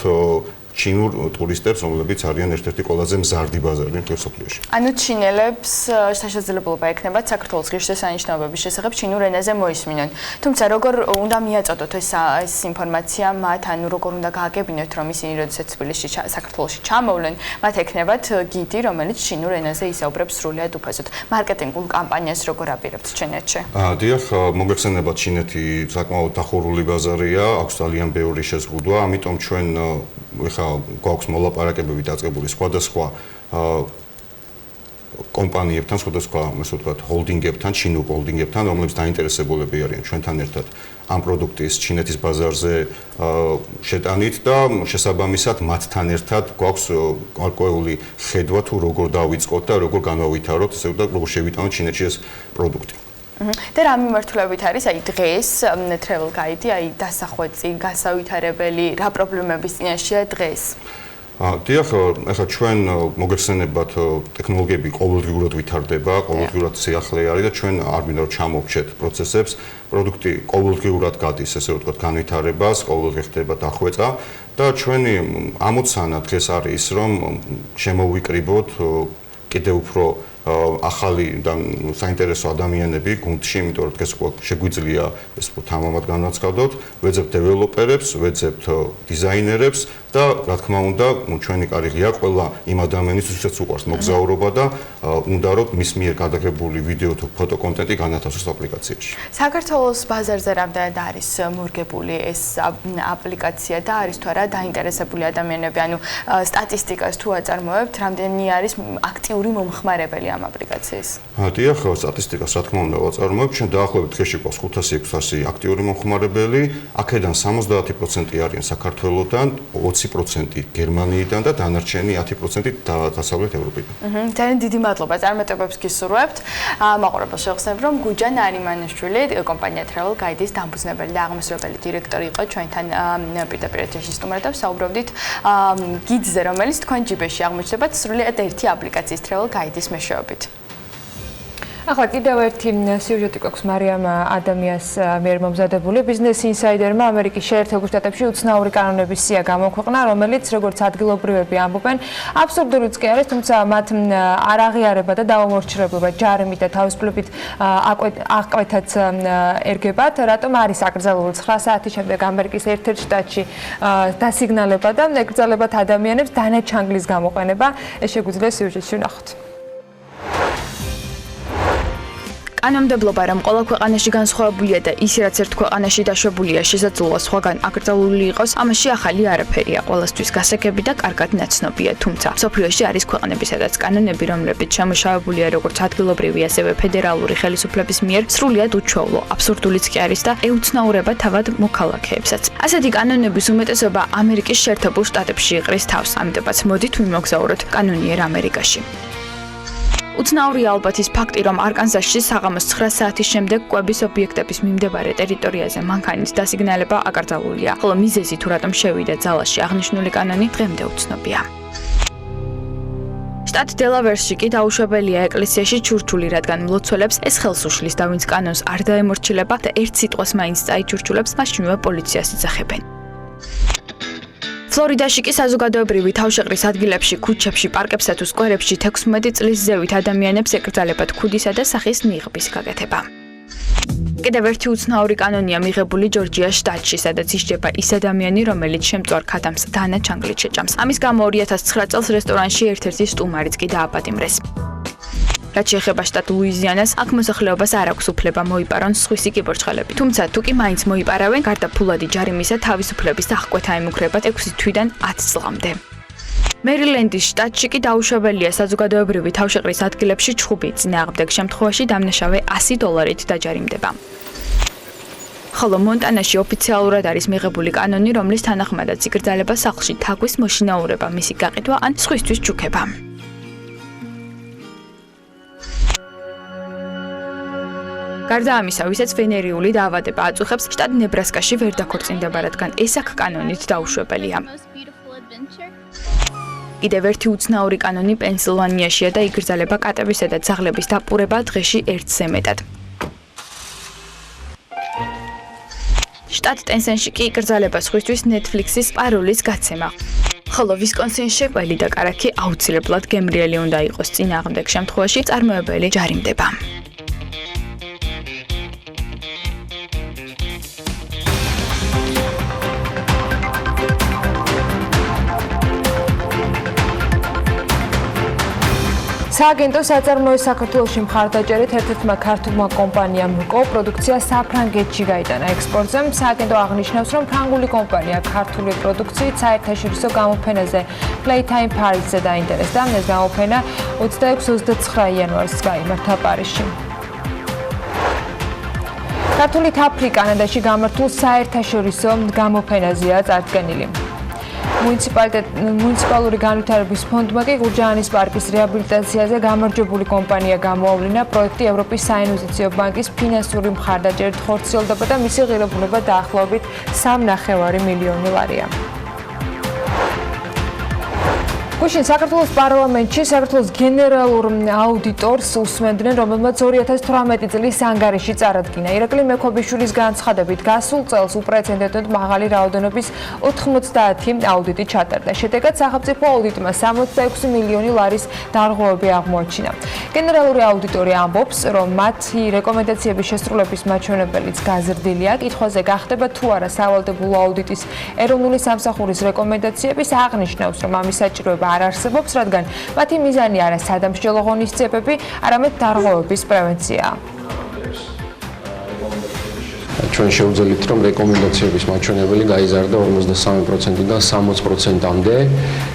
ჩინურ ტურისტებს, რომლებიც არიან ერთ-ერთი ყველაზე მზარდი ბაზარი მსოფლიოში. ანუ ჩინელებს შესაძლებლობა ექნებათ საქართველოს ღირსშესანიშნაობების შესახებ ჩინურ ენაზე მოისმინონ. თუმცა როგორ უნდა მიაწოდოთ ეს ინფორმაცია მათ, ანუ როგორ უნდა გააგებინოთ, რომ ისინი როდესაც თბილისში საქართველოში ჩამოვლენ, მათ ექნებათ გიდი, რომელიც ჩინურ ენაზე ისაუბრებს სრულად უფასოდ. მარკეტინგულ კამპანიას როგორ აპირებთ ჩინეთში? დიახ, მოგეხსენებათ, ჩინეთი საკმაოდ დახურული ბაზარია, აქვს ძალიან ბევრი შეზღუდვა, ამიტომ ჩვენ ეხლა გვაქვს მოლაპარაკებები დაწყებული სხვადასხვა კომპანიებთან, სხვადასხვა, ასე ვთქვათ, ჰოლდინგებთან, ჩინურ ჰოლდინგებთან, რომლებიც დაინტერესებულები არიან ჩვენთან ერთად ამ პროდუქტის ჩინეთის ბაზარზე შეტანით და შესაბამისად მათთან ერთად გვაქვს გარკვეული ხედვა თუ როგორ დავიწყოთ და როგორ განავითაროთ, ესე ვთქვათ, როგორ შევიტანოთ ჩინეთში ეს პროდუქტი. და რა მიმართულებით არის აი დღეს travel guide-ი, აი დასახვეწი, გასავითარებელი, რა პრობლემების წინაშეა დღეს? დიახ, ახლა ჩვენ მოგეხსენებათ ტექნოლოგიები ყოველდღიურად ვითარდება, ყოველდღიურად სიახლე არის და ჩვენ არ მინდა რომ ჩამოვჭეთ პროცესებს, პროდუქტი ყოველდღიურად გადის, ესე რომ ვთქვათ, განვითარებას, ყოველდღე ხდება დახვეწა და ჩვენი ამოცანა დღეს არის ის, რომ შემოვიკრიბოთ კიდევ უფრო ახალი და საინტერესო ადამიანები გუნდში, იმიტომ რომ დღეს შეგვიძლია ეს თამამად განაცხადოთ, ვეძებთ დეველოპერებს, ვეძებთ დიზაინერებს და რა თქმა უნდა, ჩვენი კარიერა ყველა იმ ადამიანის, ვისაც უყვარს მოგზაურობა და უნდა რომ მის მიერ გადაღებული ვიდეო თუ ფოტო კონტენტი განათავსოს აპლიკაციაში. საქართველოს ბაზარზე რამდენად არის მორგებული ეს აპლიკაცია და არის თუ არა დაინტერესებული ადამიანები, ანუ სტატისტიკას თუ აწარმოებთ, რამდენი არის აქტიური მომხმარებელი ამ აპლიკაციის? დიახ, სტატისტიკას რა თქმა უნდა ვაწარმოებ, ჩვენ დაახლოებით დღეში გვაქვს 500-600 აქტიური მომხმარებელი, აქედან 70% არიან საქართველოსთან, 20% გერმანიიდან და დანარჩენი 10% დასავლეთ ევროპიდან. ძალიან დიდი მადლობა, წარმატებებს გისურვებთ. მაყურებელს შევხსენებ, რომ გუჯან არიმანიშვილი, კომპანია Travel Guide-ის დამფუძნებელი და აღმასრულებელი დირექტორი იყო ჩვენთან პირდაპირ ეთერში სტუმრად და ვსაუბრობდით გიდზე, რომელიც თქვენ ჯიბეში აღმოჩნდებათ სრულად ერთი აპლიკაციის Travel Guide-ის მეშვეობით. ახლა კიდევ ერთი სიუჟეტი გვაქვს მარიამ ადამიანს მიერ მომზადებული. Business Insider-მა ამერიკის შეერთებულ შტატებში უცნაური კანონების სია გამოქვეყნა, რომელიც როგორც ადგილობრივები ამბობენ, აბსურდულიც კი არის, თუმცა მათ არ აღიარება და დაუმორჩილებლობა ჯარიმით და თავისუფლებით აღკვეთაც ერგებათ, რატომ არის აკრძალული 9 საათის შემდეგ ამერიკის ერთ-ერთ შტატში დასიგნალება და ეკრძალებათ ადამიანებს დანაჩანგლის გამოყენება. ეს შეგვიძლია სიუჟეტში ვნახოთ. კანონმდებლობა რომ ყველა ქვეყანაში განსხვავებულია და ის რაც ერთ ქვეყანაში დაშვებულია შესაძლოა სხვაგან აკრძალული იყოს, ამაში ახალი არაფერია, ყველასთვის გასაგები და კარგად ნაცნობია, თუმცა მსოფლიოში არის ქვეყნები, სადაც კანონები, რომლებიც შემუშავებულია როგორც ადგილობრივი, ასევე ფედერალური ხელისუფლების მიერ, სრულიად უჩვეულო, აბსურდულიც კი არის და ეუცნაურება თავად მოქალაქეებსაც. ასეთი კანონების უმეტესობა ამერიკის შეერთებულ შტატებში იყრის თავს, ამიტომაც მოდით ვიმოგზაუროთ კანონიერ ამერიკაში. უცნაურია ალბათ ის ფაქტი, რომ არკანზასში საღამოს 9 საათის შემდეგ კვების ობიექტების მიმდებარე ტერიტორიაზე მანქანის დასიგნალება აკრძალულია, ხოლო მიზეზი თუ რატომ შევიდა ძალაში აღნიშნული კანონი დღემდე უცნობია. შტატ დელავერში კი დაუშვებელია ეკლესიაში ჩურჩული, რადგან მლოცველებს ეს ხელს უშლის და ვინც კანონს არ დაემორჩილება და ერთ სიტყვას მაინც წაიჩურჩულებს, მაშინვე პოლიციას იძახებენ. ფლორიდაში კი საზოგადოებრივი თავშეყრის ადგილებში, ქუჩებში, პარკებსა თუ სკვერებში 16 წლის ზევით ადამიანებს ეკრძალებათ ქუდისა და სახის ნიღბის გაკეთება. კიდევ ერთი უცნაური კანონია მიღებული ჯორჯიას შტატში, სადაც ისჯება ის ადამიანი, რომელიც შემწვარ ქათამს დანაჩანგლით შეჭამს. ამის გამო 2009 წელს რესტორანში ერთ-ერთი სტუმარიც კი დააპატიმრეს. რაც შეეხება შტატ ლუიზიანას, აქ მოსახლეობას არ აქვს უფლება მოიპარონ სხვისი კიბორჩხალები. თუმცა თუ კი მაინც მოიპარავენ, გარდა ფულადი ჯარიმისა, თავისუფლების აღკვეთა ემუქრებათ 6 თვიდან 10 წლამდე. მერილენდის შტატში კი დაუშვებელია საზოგადოებრივი თავშეყრის ადგილებში ჩხუბი, წინააღმდეგ შემთხვევაში დამნაშავე $100 დაჯარიმდება. ხოლო მონტანაში ოფიციალურად არის მიღებული კანონი, რომლის თანახმადაც იკრძალება სახლში თაგვის მოშინაურება, მისი გაყიდვა ან სხვისთვის ჯუქება. გარდა ამისა, ვისაც ვენერიული დაავადება აწუხებს, შტატ ნებრასკაში ვერ დაქორწინდება, რადგან ეს აქ კანონით დაუშვებელია. კიდევ ერთი უცნაური კანონი პენსილვანიაშია და იკრძალება კატებისა და ძაღლების დაპურება დღეში 1-ზე მეტად. შტატ ტენსენში კი იკრძალება სხვისთვის Netflix-ის პაროლის გაცემა. ხოლო ვისკონსინში ყველი და კარაქი აუცილებლად გემრიელი უნდა იყოს, წინააღმდეგ შემთხვევაში წარმოებელი ჯარიმდება. სააგენტო საწარმოო საქართველოში მხარდაჭერით ერთ-ერთმა ქართულმა კომპანიამ მკო პროდუქცია საფრანგეთში გაიტანა ექსპორტზე. სააგენტო აღნიშნავს, რომ ფრანგული კომპანია ქართული პროდუქციით საერთაშორისო გამოფენაზე Playtime Paris-ზე დაინტერესდა. ეს გამოფენა 26-29 იანვარს გაიმართა პარიზში. ქართული თაფლი კანადაში გამართულ საერთაშორისო გამოფენაზეა წარდგენილი. მუნიციპალური განვითარების ფონდმა კი გურჯაანის პარკის რეაბილიტაციაზე გამარჯვებული კომპანია გამოავლინა. პროექტი ევროპის საინვესტიციო ბანკის ფინანსური მხარდაჭერით ხორციელდება და მისი ღირებულება დაახლოებით 3,5 მილიონი ლარია. გუშინ საქართველოს პარლამენტში საქართველოს გენერალურ აუდიტორს უსმენდნენ, რომელმაც 2018 წლის ანგარიში წარადგინა. ირაკლი მექვაბიშვილის განცხადებით, გასულ წელს უპრეცედენტოდ მაღალი რაოდენობის 90 აუდიტი ჩატარდა. შედეგად სახელმწიფო აუდიტმა 66 მილიონი ლარის დარღვევები აღმოაჩინა. გენერალური აუდიტორი ამბობს, რომ მათი რეკომენდაციების შესრულების მაჩვენებელიც გაზრდილია. კითხვაზე გახდება თუ არა სავალდებულო აუდიტის ეროვნული სამსახურის რეკომენდაციების აღნიშნავს, რომ ამის საჭიროება არ არსებობს, რადგან მათი მიზანი არა სადამსჯელო ღონისძიებები, არამედ დარღვევების პრევენცია. ჩვენ შევძელით, რომ რეკომენდაციების მაჩვენებელი გაიზარდა 53%-დან 60%-მდე,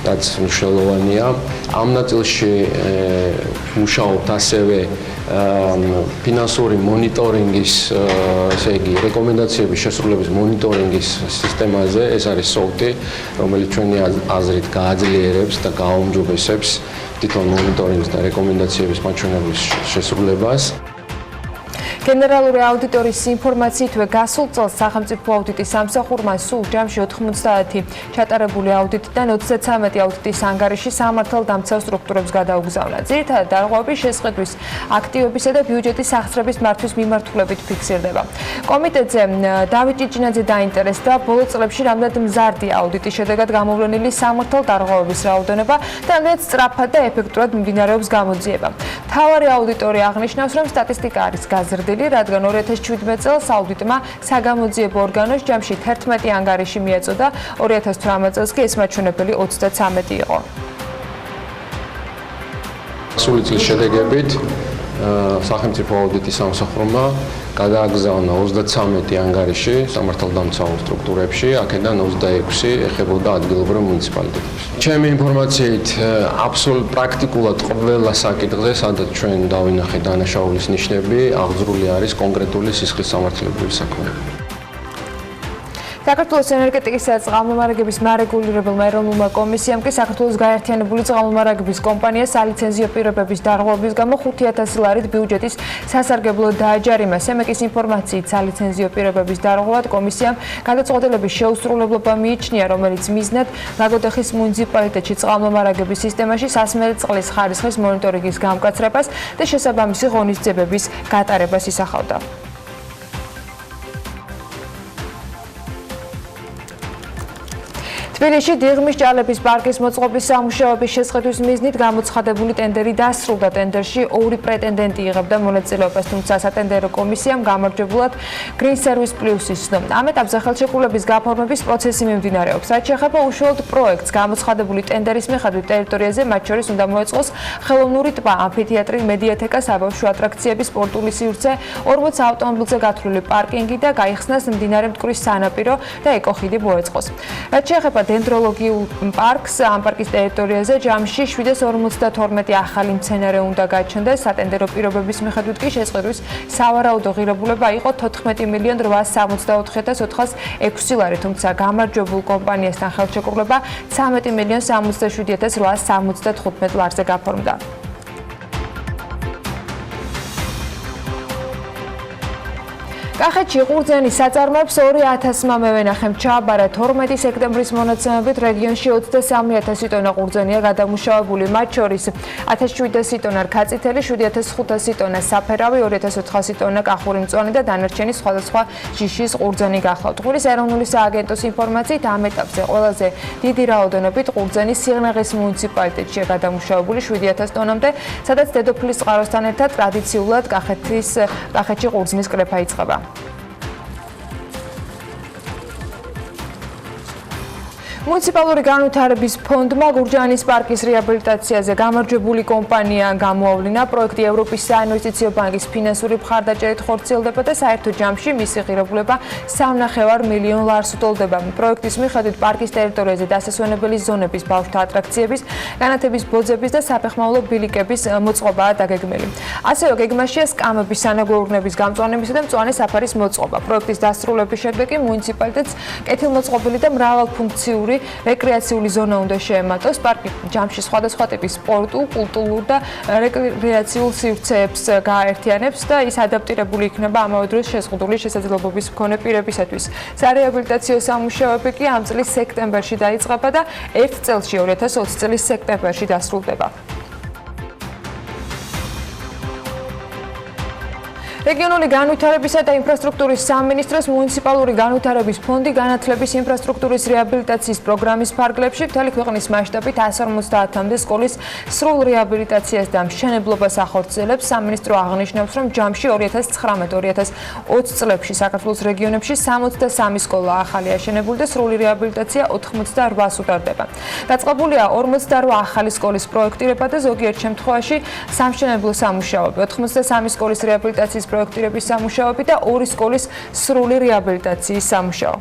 რაც მნიშვნელოვანია. ამ ნაწილში მუშაობთ ასევე ფინანსური მონიტორინგის, ესე იგი, რეკომენდაციების შესრულების მონიტორინგის სისტემაზე, ეს არის სოფტი, რომელიც ჩვენი აზრით გააძლიერებს და გააუმჯობესებს თვითონ მონიტორინგის და რეკომენდაციების მაჩვენებლის შესრულებას. გენერალური აუდიტორის ინფორმაციითვე გასულ წელს სახელმწიფო აუდიტის სამსახურმა სულ ჯამში 90 ჩატარებული აუდიტიდან 33 აუდიტის ანგარიში სამართალდამცავ სტრუქტურებს გადაუგზავნა. ძირითადად დარღვევები შესყიდვის, აქტივებისა და ბიუჯეტის აღსრების მართვის მიმართულებით ფიქსირდება. კომიტეტზე დავით ჭიჭინაძე დაინტერესდა ბოლო წლებში რამდენად მზარდია აუდიტის შედეგად გამოვლენილი სამართალდარღვევების რაოდენობა და რამდენად სწრაფად და ეფექტურად მიმდინარეობს გამოძიება. მთავარი აუდიტორი აღნიშნავს, რომ სტატისტიკა არის გაზრდილი, რადგან 2017 წელს აუდიტმა საგამოძიებო ორგანოს ჯამში 11 ანგარიში მიაწოდა, 2018 წელს კი ეს მაჩვენებელი 33 იყო. სული წლის შედეგებით სახელმწიფო აუდიტის სამსახურმა გადააგზავნა 33 ანგარიში სამართალდამცავ სტრუქტურებში, აქედან 26 ეხებოდა ადგილობრივ მუნიციპალიტეტებს. ჩემი ინფორმაციით, აბსოლუტურად პრაქტიკულად ყველა საკითხზე, სადაც ჩვენ დავინახეთ დანაშაულის ნიშნები, აღძრული არის კონკრეტული სისხლის სამართლებრივი საქმეები. საქართველოს ენერგეტიკისა და წყალმომარაგების მარეგულირებელმა ეროვნულმა კომისიამ კი საქართველოს გაერთიანებული წყალმომარაგების კომპანიას სალიცენზიო პირობების დარღვევების გამო 5,000 ლარით ბიუჯეტის სასარგებლოდ დააჯარიმა. სემეკის ინფორმაციით, სალიცენზიო პირობების დარღვევად კომისიამ გადაწყვეტილების შეუსრულებლობა მიიჩნია, რომელიც მიზნად ლაგოდეხის მუნიციპალიტეტში წყალმომარაგების სისტემაში სასმელი წყლის ხარისხის მონიტორინგის გამკაცრებას და შესაბამისი ღონისძიებების გატარებას ისახავდა. თბილისში დიღმის ჭალების პარკის მოწყობის სამუშაოების შესყიდვის მიზნით გამოცხადებული ტენდერი დასრულდა. ტენდერში 2 პრეტენდენტი იღებდა მონაწილეობას, თუმცა სატენდერო კომისიამ გამარჯვებულად Green Service Plus ისნო. ამ ეტაპზე ხელშეკრულების გაფორმების პროცესი მიმდინარეობს. რაც შეეხება უშუალოდ პროექტს, გამოცხადებული ტენდერის მიხედვით ტერიტორიაზე მათ შორის უნდა მოეწყოს ხელოვნური ტბა, ამფითეატრი, მედიათეკა, საბავშვო ატრაქციები, სპორტული სივრცე, 40 ავტომობილზე გათვლილი პარკინგი და გაიხსნას მდინარე მტკვრის სანაპირო და ეკოხიდი მოეწყოს. რაც შეეხება დენდროლოგიულ პარკს, ამ პარკის ტერიტორიაზე ჯამში 752 ახალი მცენარე უნდა გაჩნდეს. სატენდერო პირობების მიხედვით კი შესყიდვის სავარაუდო ღირებულება იყო 14,864,406 ლარი, თუმცა გამარჯვებულ კომპანიასთან ხელშეკრულება 13,67,875 ლარზე გაფორმდა. კახეთში ყურძენის საწარმოებს 2,000 მამევენახემ ჩააბარა. 12 სექტემბრის მონაცემებით რეგიონში 23,000 ტონა ყურძენია გადამუშავებული, მათ შორის 1,700 ტონა რქაწითელი, 7,500 ტონა საფერავი, 2,400 ტონა კახური მწვანე და დანარჩენი სხვადასხვა ჯიშის ყურძენი გახლავთ. ყურის ეროვნული სააგენტოს ინფორმაციით, ამ ეტაპზე ყველაზე დიდი რაოდენობით ყურძენი სიღნაღის მუნიციპალიტეტშია გადამუშავებული 7,000 ტონამდე, სადაც დედოფლის წყაროსთან ერთად ტრადიციულად კახეთში ყურძნის კრეფა იწყება. მუნიციპალური განვითარების ფონდმა გურჯაანის პარკის რეაბილიტაციაზე გამარჯვებული კომპანია გამოავლინა. პროექტი ევროპის საინვესტიციო ბანკის ფინანსური მხარდაჭერით ხორციელდება და საერთო ჯამში მისი ღირებულება 3,5 მილიონ ლარს უტოლდება. პროექტის მიხედვით პარკის ტერიტორიაზე დასასვენებელი ზონების, ბავშვთა ატრაქციების, განათების ბოძების და საფეხმავლო ბილიკების მოწყობაა დაგეგმილი. ასევე გეგმაშია სკამების, სანაგვეურნების გამწვანებისა და მწვანე საფარის მოწყობა. პროექტის დასრულების შემდეგ კი მუნიციპალიტეტს კეთილმოწყობილი და მრავალფუნქციური ინტენსიური რეკრეაციული ზონა უნდა შეემატოს. პარკი ჯამში სხვადასხვა ტიპის სპორტულ, კულტურულ და რეკრეაციულ სივრცეებს გააერთიანებს და ის ადაპტირებული იქნება ამავე დროს შეზღუდული შესაძლებლობების მქონე პირებისათვის. სარეაბილიტაციო სამუშაოები კი ამ წლის სექტემბერში დაიწყება და ერთ წელში 2020 წლის სექტემბერში დასრულდება. რეგიონული განვითარებისა და ინფრასტრუქტურის სამინისტროს მუნიციპალური განვითარების ფონდი განათლების ინფრასტრუქტურის რეაბილიტაციის პროგრამის ფარგლებში მთელი ქვეყნის მასშტაბით 150-მდე სკოლის სრულ რეაბილიტაციას და მშენებლობას ახორციელებს. სამინისტრო აღნიშნავს, რომ ჯამში 2019-2020 წლებში საქართველოს რეგიონებში 63 სკოლა ახალი აშენებული და სრული რეაბილიტაცია 88-ს უტარდება. დაწყებულია 48 ახალი სკოლის პროექტირება და ზოგიერთ შემთხვევაში სამშენებლო სამუშაოები. 83 სკოლის რეაბილიტაციის პროექტირების სამუშაოები და 2 სკოლის სრული რეაბილიტაციის სამუშაო.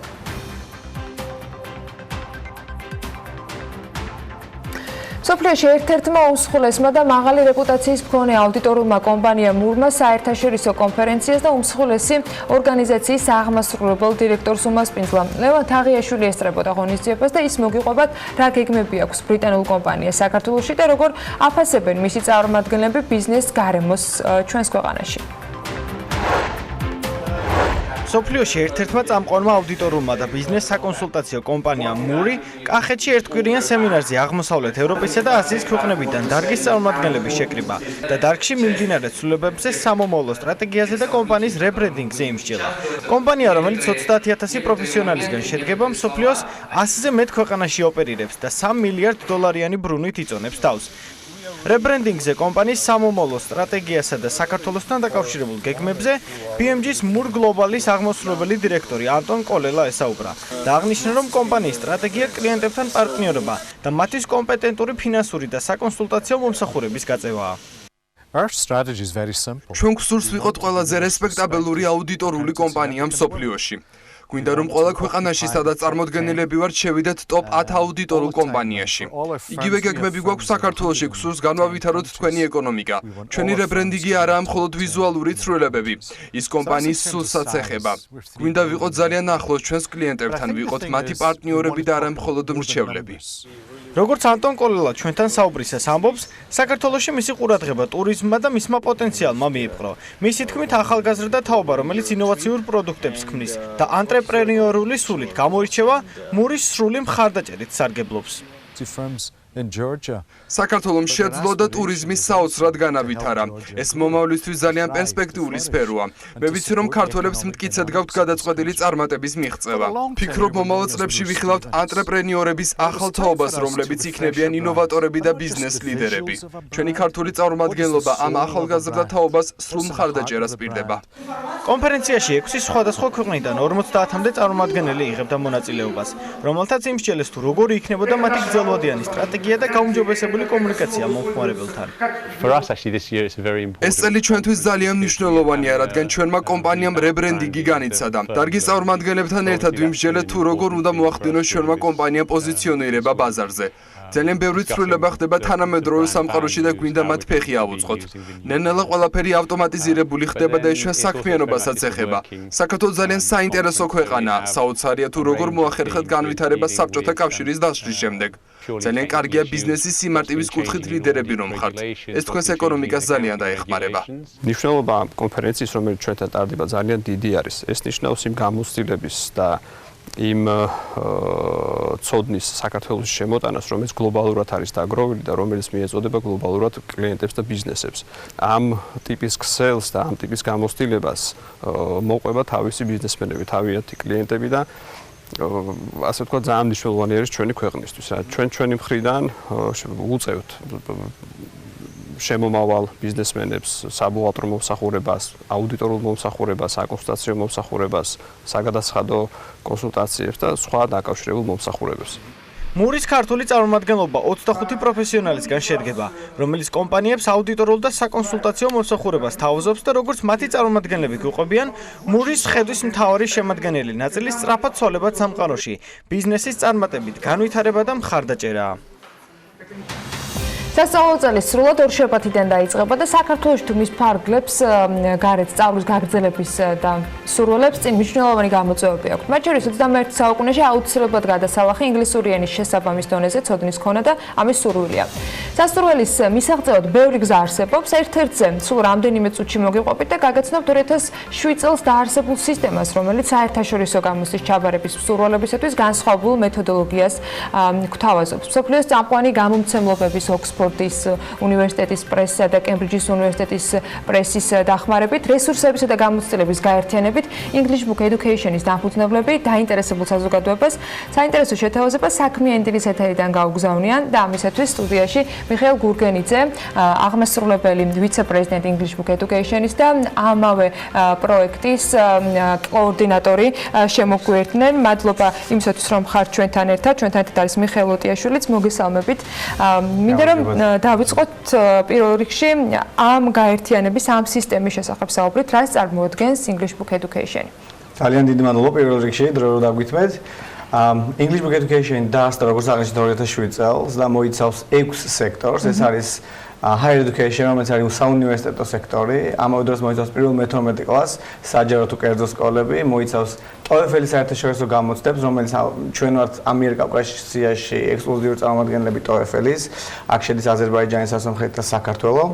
სოფლიოში ერთ-ერთმა უმსხვილესმა და მაღალი რეპუტაციის მქონე აუდიტორულმა კომპანია მურმა საერთაშორისო კონფერენციას და უმსხვილესი ორგანიზაციის აღმასრულებელ დირექტორს უმასპინძლა. ლევან თაღიაშვილი ესწრებოდა ღონისძიებას და ის მოგიყვებათ რა გეგმები აქვს ბრიტანულ კომპანიას საქართველოში და როგორ აფასებენ მისი წარმომადგენლები ბიზნეს გარემოს ჩვენს ქვეყანაში. სოფლიოში ერთ-ერთმა წამყვანმა აუდიტორულმა და ბიზნეს საკონსულტაციო კომპანია მური კახეთში ერთკვირიან სემინარზე აღმოსავლეთ ევროპისა და აზიის ქვეყნებიდან დარგის წარმომადგენლები შეკრიბა და დარგში მიმდინარე ცვლილებებზე სამომავლო სტრატეგიაზე და კომპანიის რებრენდინგზე იმსჯელა. კომპანია, რომელიც 30,000 პროფესიონალისგან შედგება, მსოფლიოს 100-ზე მეტ ქვეყანაში ოპერირებს და $3 მილიარდ ბრუნვით იწონებს თავს. რებრენდინგზე კომპანიის სამომავლო სტრატეგიასა და საქართველოსთან დაკავშირებულ გეგმებზე BMG-ს მურ გლობალის აღმასრულებელი დირექტორი ანტონ კოლელა ესაუბრა და აღნიშნა, რომ კომპანიის სტრატეგია კლიენტებთან პარტნიორობა და მათთვის კომპეტენტური ფინანსური და საკონსულტაციო მომსახურების გაწევაა. ჩვენ გვსურს ვიყოთ ყველაზე რესპექტაბელური აუდიტორული კომპანია მსოფლიოში. გვინდა რომ ყველა ქვეყანაში, სადაც წარმოდგენილები ვართ, შევიდეთ ტოპ 10 აუდიტორულ კომპანიაში. იგივე გეგმები გვაქვს საქართველოში, გვსურს განვავითაროთ თქვენი ეკონომიკა. ჩვენი რებრენდინგი არაა მხოლოდ ვიზუალური ცვლილებები. ის კომპანიის სულსაც ეხება. გვინდა ვიყოთ ძალიან ახლოს ჩვენს კლიენტებთან, ვიყოთ მათი პარტნიორები და არა მხოლოდ მრჩევლები. როგორც ანტონ კოლელა ჩვენთან საუბრისას ამბობს, საქართველოში მისი ყურადღება ტურიზმმა და მისმა პოტენციალმა მიიპყრო. მისი თქმით, ახალგაზრდა თაობა, რომელიც ინოვაციურ პროდუქტებს ქმნის და ანტრეპრენიორული სულით გამოირჩევა, მურის სრული მხარდაჭერით სარგებლობს. საქართველოს შეძლო და ტურიზმის საოცრად განავითარა. ეს მომავლისთვის ძალიან პერსპექტიული სფეროა. მე ვიცი, რომ ქართველებს მტკიცედ გაქვთ გადაწყვეტილი წარმატების მიღწევა. ფიქრობ, მომავალ წლებში ვიხილავთ ანტრეპრენიორების ახალ თაობას, რომლებიც იქნებიან ინოვატორები და ბიზნეს ლიდერები. ჩვენი ქართული წარმომადგენლობა ამ ახალგაზრდა თაობას სრულ მხარდაჭერას პირდება. კონფერენციაში 6 სხვადასხვა ქვეყნიდან 50-მდე წარმომადგენელი იღებდა მონაწილეობას, რომელთაც იმსჯელეს თუ როგორი იქნებოდა მათი გრძელვადიანი სტრატეგია და გაუმჯობესებული კომუნიკაცია მომხმარებელთან. ეს წელი ჩვენთვის ძალიან მნიშვნელოვანია, რადგან ჩვენმა კომპანიამ რებრენდინგი განიცადა. დარგის წარმომადგენლებთან ერთად ვიმსჯელეთ თუ როგორ უნდა მოახდინოს ჩვენმა კომპანიამ პოზიციონირება ბაზარზე. ძალიან ბევრი ცვლილება ხდება თანამედროვე სამყაროში და გვინდა მათ ფეხი ავუწყოთ. ნელ-ნელა ყველაფერი ავტომატიზირებული ხდება და ეს ჩვენს საქმიანობასაც ეხება. საქართველო ძალიან საინტერესო ქვეყანაა. საოცარია თუ როგორ მოახერხეთ განვითარება საბჭოთა კავშირის დაშლის შემდეგ. ძალიან კარგია ბიზნესის სიმარტივის კუთხით ლიდერები რომ ხართ. ეს თქვენს ეკონომიკას ძალიან დაეხმარება. მნიშვნელობა კონფერენციის, რომელიც ჩვენთან ტარდება, ძალიან დიდი არის. ეს ნიშნავს იმ გამოცდილების და იმ ცოდნის საქართველოს შემოტანას, რომელიც გლობალურად არის დაგროვილი და რომელიც მიეწოდება გლობალურად კლიენტებს და ბიზნესებს. ამ ტიპის ქსელს და ამ ტიპის გამოცდილებას მოყვება თავისი ბიზნესმენები, თავიანთი კლიენტები და ასე ვთქვათ, ძალიან მნიშვნელოვანი არის ჩვენი ქვეყნისთვის. ჩვენი მხრიდან უწევთ შემომავალ ბიზნესმენებს, საბუღალტრო მომსახურებას, აუდიტორულ მომსახურებას, საკონსულტაციო მომსახურებას, საგადასახადო კონსულტაციებს და სხვა დაკავშირებულ მომსახურებებს. მურის ქართული წარმომადგენლობა 25 პროფესიონალისგან შედგება, რომელიც კომპანიებს აუდიტორულ და საკონსულტაციო მომსახურებას თავაზობს და როგორც მათი წარმომადგენლები გვიყვებიან, მურის ხედვის მთავარი შემადგენელი ნაწილი სწრაფად ცვალებად სამყაროში, ბიზნესის წარმატებით განვითარება და მხარდაჭერაა. სასწავლო წელი სრულად ორ შეფათიდან დაიწყება და საქართველოში თუ მის ფარგლებს გარეთ სწავლის გაგრძელების და სურვილებს წინ მნიშვნელოვანი გამოწვევები აქვს. მათ შორის 21 საუკუნეში აუცილებლად გადასალახი ინგლისური ენის შესაბამის დონეზე ცოდნის ქონა და ამის სურვილია. სასურველის მისაღწევად ბევრი გზა არსებობს. ერთ-ერთზე სულ რამდენიმე წუთში მოგიყვებით და გაგაცნობთ 2007 წელს დაარსებულ სისტემას, რომელიც საერთაშორისო გამოცდის ჩაბარების მსურველებისათვის განსხვავებულ მეთოდოლოგიას გვთავაზობს. მსოფლიოს წამყვანი გამომცემლობების ოქსფორდის უნივერსიტეტის პრესისა და კემბრიჯის უნივერსიტეტის პრესის დახმარებით, რესურსებისა და გამოცდილების გაერთიანებით, English Book Education-ის დამფუძნებლები დაინტერესებულ საზოგადოებას საინტერესო შეთანხმებას საქმიანი დილის ეთერიდან გაუგზავნიან და ამისათვის სტუდიაში მიხეილ გურგენიძე, აღმასრულებელი ვიცე-პრეზიდენტი English Book Education-ის და ამავე პროექტის კოორდინატორი შემოგვიერთდნენ. მადლობა იმისათვის, რომ ხართ ჩვენთან ერთად. ჩვენთან ერთად არის მიხეილ ოტიაშვილიც, მოგესალმებით. მინდა რომ დავიწყოთ პირველ რიგში ამ გაერთიანების, ამ სისტემის შესახებ საუბრით, რაც წარმოადგენს English Book Education. ძალიან დიდი მადლობა პირველ რიგში, დრო რომ დაგვითმეთ. English Book Education დაარსდა როგორც აღნიშნეთ 2007 წელს და მოიცავს 6 სექტორს. ეს არის higher education, რომელიც არის საუნივერსიტეტო სექტორი, ამავე დროს მოიცავს პირველ მე-12 კლასს, საჯარო თუ კერძო სკოლები, მოიცავს TOEFL-ის საერთაშორისო გამოცდებს, რომელიც ჩვენ ვართ ამიერკავკასიაში ექსკლუზიური წარმომადგენლები TOEFL-ის, აქ შედის აზერბაიჯანი, სასამხეთი და საქართველო.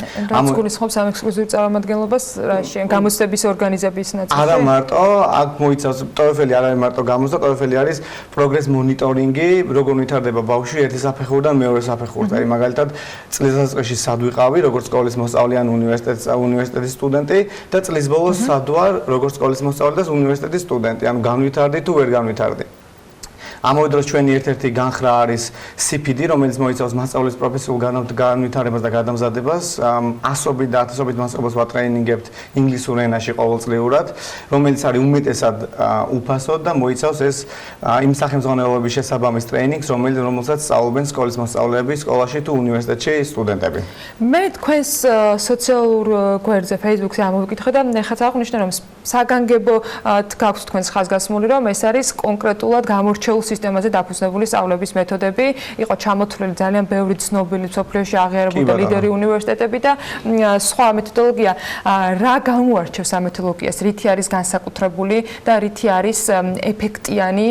რაც გულისხმობს ამ ექსკლუზიურ წარმომადგენლობას რაში გამოცდების ორგანიზების ნაწილი. არა მარტო, აქ მოიცავს TOEFL-ი არ არის მარტო გამოცდა, TOEFL-ი არის პროგრეს მონიტორინგი, როგორ ვითარდება ბავშვი ერთი საფეხურიდან მეორე საფეხურზე. მაგალითად, წლის დასაწყისში სად ვიყავი, როგორც სკოლის მოსწავლე ან უნივერსიტეტის სტუდენტი და წლის ბოლოს სად ვარ, როგორც სკოლის მოსწავლე და უნივერსიტეტის სტუდენტი, ანუ განვითარდი თუ ვერ განვითარდი. ამავე დროს ჩვენი ერთ-ერთი განხრა არის CPD, რომელიც მოიცავს მასწავლებლის პროფესიულ განვითარებას და გადამზადებას. ასობით და ათასობით მასწავლებლს ვატრეინინგებთ ინგლისურ ენაში ყოველწლიურად, რომელიც არის უმეტესად უფასო და მოიცავს ეს იმ სახელმძღვანელოების შესაბამის ტრეინინგს, რომელსაც სწავლობენ სკოლის მოსწავლეები, სკოლაში თუ უნივერსიტეტში სტუდენტები. მე თქვენს სოციალურ გვერდზე Facebook-ზე ამოვიკითხე და ეხლა აღნიშნე, რომ საგანგებოდ გაქვთ თქვენს ხაზგასმული, რომ ეს არის კონკრეტულად გამორჩეულ სისტემაზე დაფუძნებული სწავლების მეთოდები, იყო ჩამოთვლილი ძალიან ბევრი ცნობილი მსოფლიოში აღიარებული და ლიდერი უნივერსიტეტები და სხვა მეთოდოლოგია. რა გამოარჩევს ამ მეთოდოლოგიას? რითი არის განსაკუთრებული და რითი არის ეფექტიანი,